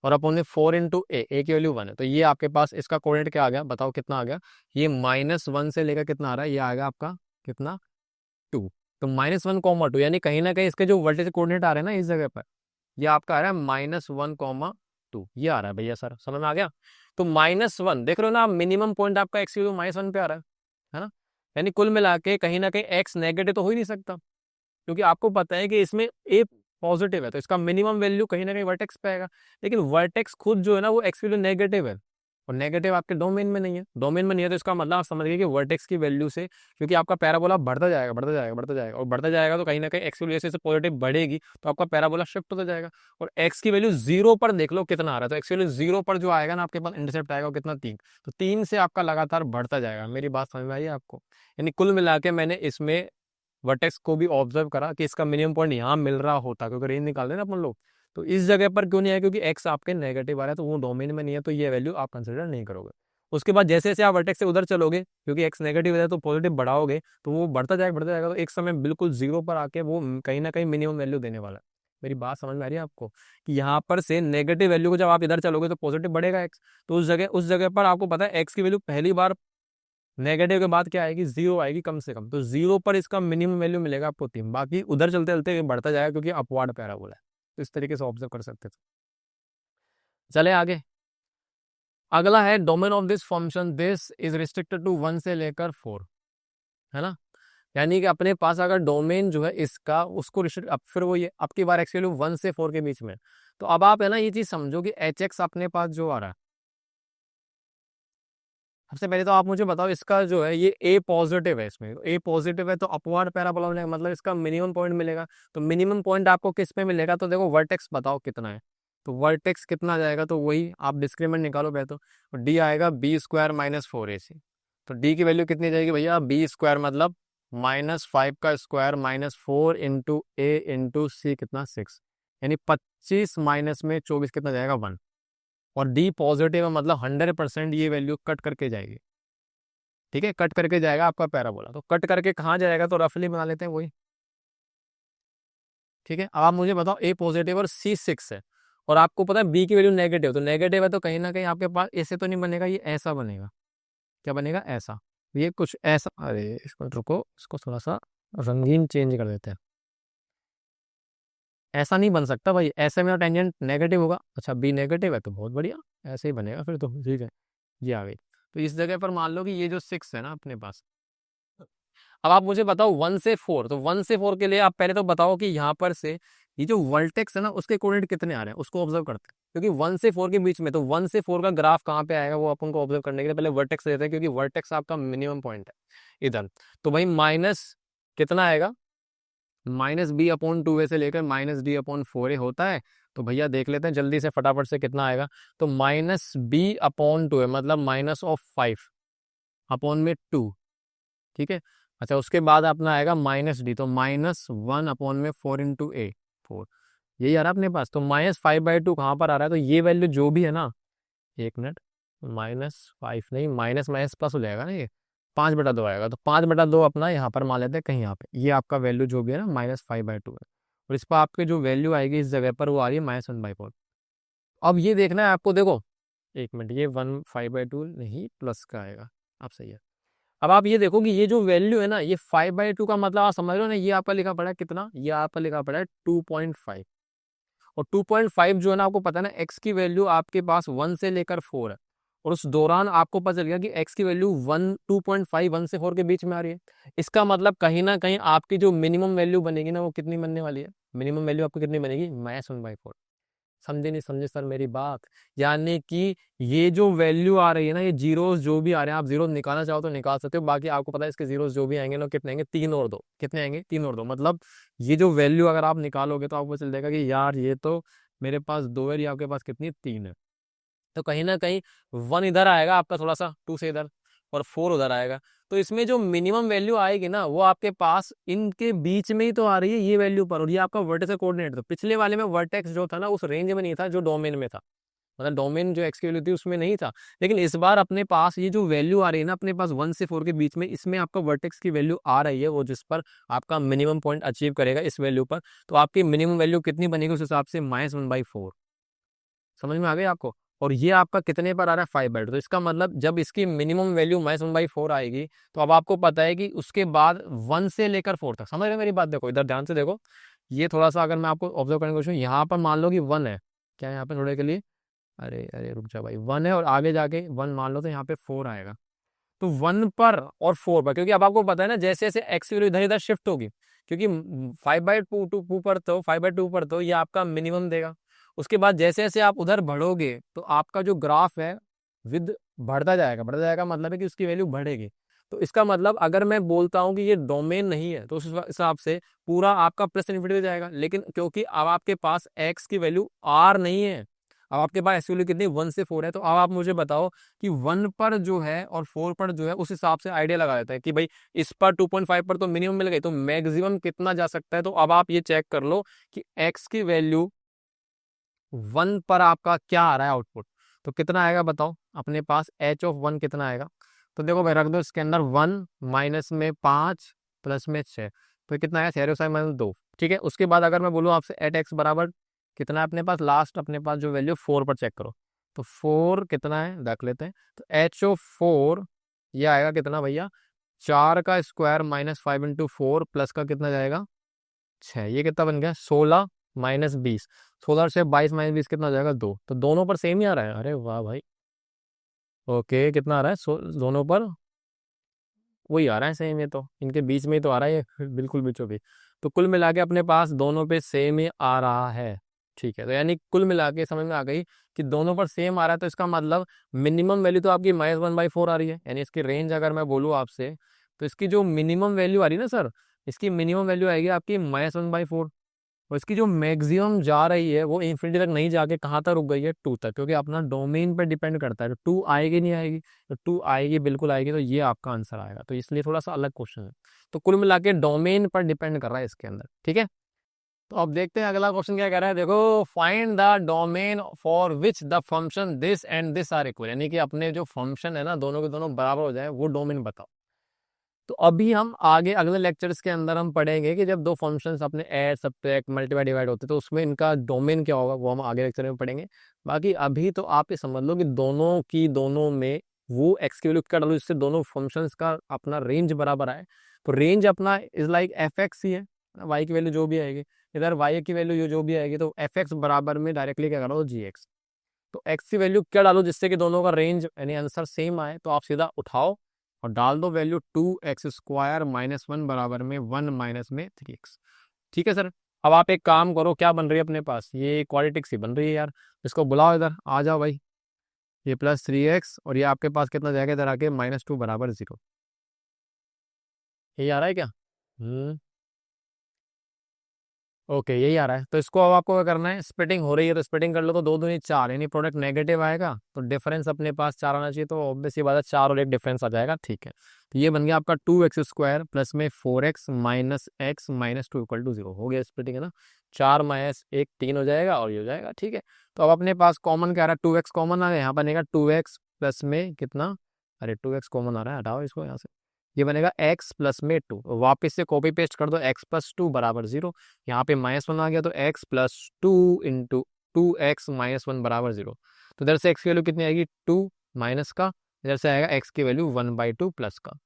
और अपॉन में 4 इंटू ए की वैल्यू 1 है, तो ये आपके पास इसका कोऑर्डिनेट क्या आ गया, बताओ कितना आ गया, ये -1 से लेकर कितना आ रहा है, ये आ गया आपका कितना, 2। तो -1, 2, यानी कहीं ना कहीं इसके जो वर्टिकल कोऑर्डिनेट आ रहे हैं ना इस जगह पर, ये आपका आ रहा है -1, 2, ये आ रहा है भैया, सर समझ में आ गया। तो -1 देख रहे हो ना आप, मिनिमम पॉइंट आपका एक्स -1 पे आ रहा है ना। यानी कुल मिला के कहीं ना कहीं एक्स नेगेटिव तो हो ही नहीं सकता, क्योंकि आपको पता है कि इसमें ए पॉजिटिव है, तो इसका मिनिमम वैल्यू कहीं ना कहीं वर्टेक्स पे आएगा। लेकिन वर्टेक्स खुद जो है ना वो एक्स की वैल्यू नेगेटिव है, और नेगेटिव आपके डोमेन में नहीं है, डोमेन में नहीं है, तो इसका मतलब आप समझ गए कि वर्टेक्स की वैल्यू से, क्योंकि आपका पैराबोला बढ़ता जाएगा बढ़ता जाएगा बढ़ता जाएगा और बढ़ता जाएगा, तो कहीं ना कहीं एक्स की वैल्यू जैसे पॉजिटिव बढ़ेगी तो आपका पैराबोला शिफ्ट होता जाएगा। और एक्स की वैल्यू 0 पर देख लो कितना आ रहा है, तो एक्स की वैल्यू 0 पर जो आएगा ना आपके पास इंटरसेप्ट आएगा कितना, 3। तो 3 से आपका लगातार बढ़ता जाएगा। मेरी बात समझ में आई है आपको। यानी कुल मिला के मैंने इसमें वर्टेक्स को भी ऑब्जर्व करा कि इसका मिनिमम पॉइंट यहाँ मिल रहा होता, क्योंकि रेंज निकाल देना अपन लोग, तो इस जगह पर क्यों नहीं है, क्योंकि एक्स आपके नेगेटिव आ रहा है, तो वो डोमेन में नहीं है, तो ये वैल्यू आप कंसिडर नहीं करोगे। उसके बाद जैसे जैसे आप वर्टेक्स से उधर चलोगे, क्योंकि एक्स नेगेटिव है तो पॉजिटिव बढ़ाओगे, तो वो बढ़ता जाएगा, तो एक समय बिल्कुल 0 पर आके वो कहीं ना कहीं मिनिमम वैल्यू देने वाला है। मेरी बात समझ में आ रही है आपको, कि यहाँ पर से नेगेटिव वैल्यू को जब आप इधर चलोगे तो पॉजिटिव बढ़ेगा एक्स, तो उस जगह पर आपको पता है एक्स की वैल्यू पहली बार नेगेटिव के बाद क्या आएगी, 0 आएगी कम से कम, तो 0 पर इसका मिनिमम वैल्यू मिलेगा आपको 3, बाकी उधर चलते चलते बढ़ता जाएगा क्योंकि अपवार्ड पैराबोला है। तो इस तरीके से ऑब्जर्व कर सकते थे। चले आगे। अगला है domain of this function, this is restricted to 1 से लेकर 4, है ना। यानी कि अपने पास अगर डोमेन जो है इसका उसको रिस्ट्रिक्ट, अब फिर वो ये आपकी बार एक्स की वैल्यू 1 से 4 के बीच में, तो अब आप है ना ये चीज समझो कि एच एक्स अपने पास जो आ रहा है, सबसे पहले तो आप मुझे बताओ इसका जो है ये ए पॉजिटिव है, इसमें ए पॉजिटिव है तो अपवर्ड पैराबोला मिलेगा, मतलब इसका मिनिमम पॉइंट मिलेगा। तो मिनिमम पॉइंट आपको किस पे मिलेगा, तो देखो वर्टेक्स बताओ कितना है, तो वर्टेक्स कितना जाएगा, तो वही आप डिस्क्रिमिनेंट निकालो पहले तो डी आएगा बी स्क्वायर माइनस 4ac। तो डी की वैल्यू कितनी जाएगी भैया, बी स्क्वायर मतलब -5 का स्क्वायर -4 इंटू ए इंटू सी कितना 6, यानी 25 माइनस में 24 कितना जाएगा 1। और डी पॉजिटिव है मतलब 100% ये वैल्यू कट करके जाएगी। ठीक है, कट करके जाएगा आपका पैराबोला, तो कट करके कहाँ जाएगा, तो रफली बना लेते हैं वही। ठीक है, अब आप मुझे बताओ ए पॉजिटिव और सी 6 है, और आपको पता है बी की वैल्यू नेगेटिव, तो नेगेटिव है तो कहीं ना कहीं आपके पास ऐसे तो नहीं बनेगा, ये ऐसा बनेगा। क्या बनेगा, ऐसा। ये कुछ ऐसा, अरे इसको रुको, इसको थोड़ा सा रंगीन चेंज कर देते हैं। ऐसा नहीं बन सकता भाई, ऐसे में टेंजेंट नेगेटिव होगा। अच्छा बी नेगेटिव है तो बहुत बढ़िया, ऐसे ही बनेगा फिर तो, ठीक है। ये आ गई। तो इस जगह पर मान लो कि ये जो 6 है ना अपने पास, अब आप मुझे बताओ 1 से 4, तो 1 से 4 के लिए आप पहले तो बताओ कि यहाँ पर से ये जो वर्टेक्स है ना उसके कोऑर्डिनेट कितने आ रहे हैं उसको ऑब्जर्व करते हैं, क्योंकि 1 से 4 के बीच में, तो 1 से 4 का ग्राफ कहाँ पे आएगा वो अपन को ऑब्जर्व करने के लिए पहले वर्टेक्स देते हैं, क्योंकि वर्टेक्स आपका मिनिमम पॉइंट है इधर। तो भाई माइनस कितना आएगा, -b/2a से लेकर -d/4a होता है। तो भैया देख लेते हैं जल्दी से फटाफट से कितना आएगा, तो -b/2a मतलब -5/2। ठीक है। अच्छा उसके बाद अपना आएगा -d, तो -1/4 इंटू ए 4, यही आ रहा है अपने पास। तो -5/2 कहाँ पर आ रहा है, तो ये वैल्यू जो भी है ना, 1 मिनट, -5 नहीं, माइनस माइनस प्लस हो जाएगा ना, ये 5/2 आएगा, तो 5/2 अपना यहाँ पर मान लेते हैं कहीं यहाँ पे, ये आपका वैल्यू जो भी है ना -5/2 है। और इस पर आपके जो वैल्यू आएगी इस जगह पर वो आ रही है -1/4। अब ये देखना है आपको, देखो 1 मिनट, ये 5/2 नहीं प्लस का आएगा। आप सही है। अब आप ये देखो कि ये जो वैल्यू है ना, ये 5/2 का मतलब आप समझ रहे हो ना, ये आपका लिखा पड़ा है कितना, ये आपका लिखा पड़ा है 2.5। और 2.5 जो है ना, आपको पता है ना एक्स की वैल्यू आपके पास 1 से लेकर 4 है, और उस दौरान आपको पता चल गया कि एक्स की वैल्यू 2.5 1 से 4 के बीच में आ रही है। इसका मतलब कहीं ना कहीं आपकी जो मिनिमम वैल्यू बनेगी ना वो कितनी बनने वाली है, मिनिमम वैल्यू आपको कितनी बनेगी, -1/4। समझे नहीं समझे सर मेरी बात, यानी कि ये जो वैल्यू आ रही है ना, ये जीरोस जो भी आ रहे हैं, आप जीरो निकालना चाहो तो निकाल सकते हो, बाकी आपको पता है इसके जीरोस जो भी आएंगे ना कितने आएंगे, 3 और 2, कितने आएंगे 3 और 2, मतलब ये जो वैल्यू अगर आप निकालोगे तो आपको पता चल जाएगा कि यार ये तो मेरे पास 2 है, ये आपके पास कितनी 3 है। तो कहीं ना कहीं 1 इधर आएगा आपका, थोड़ा सा 2 से इधर, और 4 उधर आएगा। तो इसमें जो मिनिमम वैल्यू आएगी ना वो आपके पास इनके बीच में ही तो आ रही है ये वैल्यू पर, और ये आपका वर्टेक्स का कोऑर्डिनेट। तो पिछले वाले में वर्टेक्स जो था ना उस रेंज में नहीं था जो डोमेन में था, मतलब डोमेन जो एक्स की वैल्यू थी उसमें नहीं था। लेकिन इस बार अपने पास ये जो वैल्यू आ रही है ना अपने पास 1 से 4 के बीच में, इसमें आपका वर्टेक्स की वैल्यू आ रही है, वो जिस पर आपका मिनिमम पॉइंट अचीव करेगा इस वैल्यू पर। तो आपकी मिनिमम वैल्यू कितनी बनेगी उस हिसाब से, -1/4। समझ में आ गई आपको। और ये आपका कितने पर आ रहा है, 5/2। तो इसका मतलब जब इसकी मिनिमम वैल्यू -1/4 आएगी, तो अब आपको पता है कि उसके बाद 1 से लेकर 4 तक, समझ रहे हो मेरी बात, देखो इधर ध्यान से देखो। ये थोड़ा सा अगर मैं आपको ऑब्जर्व करने की कोशिश, यहाँ पर मान लो कि 1 है, क्या है यहाँ पे थोड़े के लिए, अरे अरे रुक जा भाई, 1 है और आगे जाके 1 मान लो तो यहाँ पे 4 आएगा। तो 1 पर और 4 पर, क्योंकि अब आपको पता है ना जैसे जैसे एक्स वैल्यू इधर इधर शिफ्ट होगी, क्योंकि 5/2 पर, तो 5/2 पर तो ये आपका मिनिमम देगा। उसके बाद जैसे जैसे आप उधर बढ़ोगे तो आपका जो ग्राफ है विद बढ़ता जाएगा मतलब है कि उसकी वैल्यू बढ़ेगी। तो इसका मतलब अगर मैं बोलता हूँ कि ये डोमेन नहीं है, तो उस हिसाब से पूरा आपका प्लस इन्फिनिटी जाएगा। लेकिन क्योंकि अब आपके पास एक्स की वैल्यू आर नहीं है, अब आपके पास एक्स की वैल्यू कितनी 1 से 4 है, तो अब आप मुझे बताओ कि 1 पर जो है और 4 पर जो है उस हिसाब से आइडिया लगा देता है कि भाई इस पर 2.5 पर तो मिनिमम मिल गई, तो मैक्सिमम कितना जा सकता है। तो अब आप ये चेक कर लो कि एक्स की वैल्यू 1 पर आपका क्या आ रहा है आउटपुट, तो कितना आएगा बताओ अपने पास, h(1) कितना आएगा। तो देखो भाई रख दो इसके अंदर 1 माइनस में 5 प्लस में 6, तो ये कितना आया 6 - 2। ठीक है, उसके बाद अगर मैं बोलूँ आपसे एट एक्स बराबर कितना है अपने पास, लास्ट अपने पास जो वैल्यू 4 पर चेक करो, तो 4 कितना है देख लेते हैं। तो h(4) ये आएगा कितना भैया, 4 का स्क्वायर -5/4 प्लस का कितना जाएगा 6, ये कितना बन गया 16 -20, 16 से 22 -20 कितना हो जाएगा 2। तो दोनों पर सेम ही आ रहा है, अरे वाह भाई। ओके कितना आ रहा है दोनों पर वही आ रहा है सेम, ये तो इनके बीच में ही तो आ रहा है ये बिल्कुल बीचों बीच। तो कुल मिला के अपने पास दोनों पे सेम ही आ रहा है। ठीक है, तो यानी कुल मिला के समझ में आ गई कि दोनों पर सेम आ रहा है, तो इसका मतलब मिनिमम वैल्यू तो आपकी -1/4 आ रही है। यानी इसकी रेंज अगर मैं बोलूँ आपसे, तो इसकी जो मिनिमम वैल्यू आ रही है ना सर, इसकी मिनिमम वैल्यू आएगी आपकी -1/4। और इसकी जो मैक्सिमम जा रही है वो इन्फिनिटी तक नहीं जाके कहाँ तक रुक गई है, 2 तक, क्योंकि अपना डोमेन पर डिपेंड करता है। तो 2 आएगी नहीं आएगी, तो 2 आएगी, बिल्कुल आएगी, तो ये आपका आंसर आएगा। तो इसलिए थोड़ा सा अलग क्वेश्चन है। तो कुल मिला के डोमेन पर डिपेंड कर रहा है इसके अंदर। ठीक है, तो अब देखते हैं अगला क्वेश्चन क्या कह रहा है। देखो, find the domain for which the function this and this are equal, यानी कि अपने जो फंक्शन है ना, दोनों के दोनों बराबर हो जाए, वो डोमेन बताओ। तो अभी हम आगे अगले लेक्चर्स के अंदर हम पढ़ेंगे कि जब दो फंक्शंस अपने ऐड, सब्ट्रैक्ट, मल्टीप्लाई, डिवाइड होते हैं, तो उसमें इनका डोमेन क्या होगा, वो हम आगे लेक्चर में पढ़ेंगे। बाकी अभी तो आप ये समझ लो कि दोनों की दोनों में वो एक्स की वैल्यू क्या डालो जिससे दोनों फंक्शंस का अपना रेंज बराबर आए। तो रेंज अपना इज लाइक एफ एक्स ही है, वाई की वैल्यू जो भी आएगी, इधर वाई की वैल्यू जो भी आएगी, तो एफ एक्स बराबर में डायरेक्टली क्या करो, जी एक्स। तो एक्स की वैल्यू क्या डालो जिससे कि दोनों का रेंज यानी आंसर सेम आए, तो आप सीधा उठाओ और डाल दो वैल्यू 2x² -1 बराबर में 1 माइनस में 3x। ठीक है सर। अब आप एक काम करो, क्या बन रही है अपने पास, ये क्वाड्रेटिक सी बन रही है यार, इसको बुलाओ इधर, आ जाओ भाई। ये +3x और ये आपके पास कितना जाएगा इधर आके, -2 बराबर 0। यही आ रहा है क्या? ओके, यही आ रहा है। तो इसको अब आपको क्या करना है, स्प्लिटिंग हो रही है तो स्प्लिटिंग कर लो, तो 2 दूनी 4, यानी प्रोडक्ट नेगेटिव आएगा, तो डिफरेंस अपने पास 4 आना चाहिए, तो ऑब्वियस ये बात है 4 और 1 डिफरेंस आ जाएगा। ठीक है, तो ये बन गया आपका 2x² प्लस में 4x माइनस x -2 = 0 हो गया स्प्लिटिंग, है ना। 4 माइनस 1 3 हो जाएगा और ये हो जाएगा। ठीक है, तो अब अपने पास कॉमन क्या आ रहा है, 2x कॉमन आ गया, यहाँ बनेगा 2x प्लस में कितना, अरे 2x कॉमन आ रहा है, हटाओ इसको यहाँ से, ये बनेगा x प्लस में 2, वापस से कॉपी पेस्ट कर दो, x प्लस 2 बराबर 0। यहाँ पे -1 आ गया, तो x प्लस 2 इंटू 2x -1 बराबर 0। तो इधर से x की वैल्यू कितनी आएगी, 2 माइनस का, इधर से आएगा x की वैल्यू 1/2 प्लस का।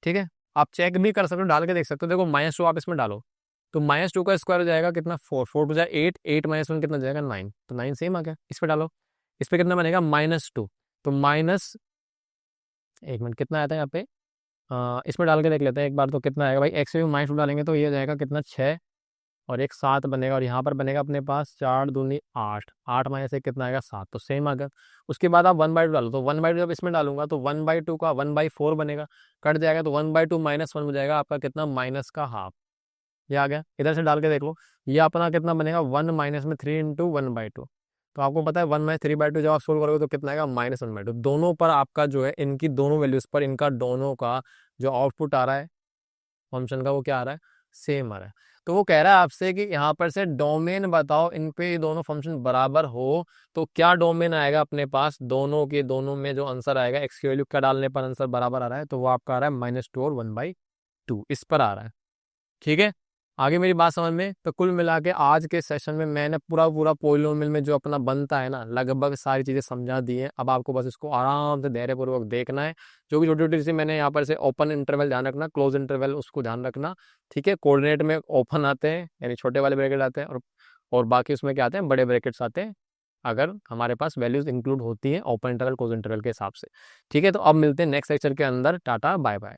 ठीक है, आप चेक भी कर सकते हो, डाल के देख सकते हो। देखो -2 आप इसमें डालो, तो -2 का स्क्वायर हो जाएगा कितना, 4, 4 टू जाए 8, 8 -1 कितना जाएगा, 9, तो 9 सेम आ गया। इस पे डालो, इस पे कितना बनेगा, -2, तो माइनस, एक मिनट कितना आता है यहाँ पे, इसमें डाल के देख लेते हैं एक बार, तो कितना आएगा भाई, एक्स में -2 डालेंगे तो ये हो जाएगा कितना, 6 और एक 7 बनेगा, और यहाँ पर बनेगा अपने पास 4 दूनी 8, 8 माइनस 1 कितना आएगा, 7, तो सेम आ गया। उसके बाद आप 1/2 डालो, तो 1/2 जब इसमें डालूंगा तो 1/2 का 1/4 बनेगा, कट जाएगा, तो 1/2 -1 हो जाएगा आपका कितना, माइनस का हाफ। ये आ गया, इधर से डाल के देख लो, ये अपना कितना बनेगा, 1 माइनस में 3 इंटू 1/2। तो आपको पता है 1 माइनस 3/2 जब आप सोल्व करोगे तो कितना आएगा, -1/2। दोनों पर आपका जो है, इनकी दोनों वैल्यूज पर इनका दोनों का जो आउटपुट आ रहा है फंक्शन का, वो क्या आ रहा है, सेम आ रहा है। तो वो कह रहा है आपसे कि यहाँ पर से डोमेन बताओ, इन पे दोनों फंक्शन बराबर हो तो क्या डोमेन आएगा अपने पास, दोनों के दोनों में जो आंसर आएगा, एक्स की वैल्यू क्या डालने पर आंसर बराबर आ रहा है, तो वो आपका आ रहा है -2 और 1/2, इस पर आ रहा है। ठीक है, आगे मेरी बात समझ में। तो कुल मिला के आज के सेशन में मैंने पूरा पूरा पोलिनोमियल में जो अपना बनता है ना, लगभग सारी चीज़ें समझा दी हैं। अब आपको बस इसको आराम से धैर्यपूर्वक देखना है। जो भी छोटी छोटी सी मैंने यहाँ पर से ओपन इंटरवल ध्यान रखना, क्लोज इंटरवल उसको ध्यान रखना। ठीक है, कोऑर्डिनेट में ओपन आते हैं यानी छोटे वाले ब्रैकेट आते हैं, और बाकी उसमें क्या आते हैं, बड़े ब्रैकेट्स आते हैं, अगर हमारे पास वैल्यूज इंक्लूड होती हैं ओपन इंटरवल क्लोज इंटरवल के हिसाब से। ठीक है, तो अब मिलते हैं नेक्स्ट लेक्चर के अंदर। Tata bye bye.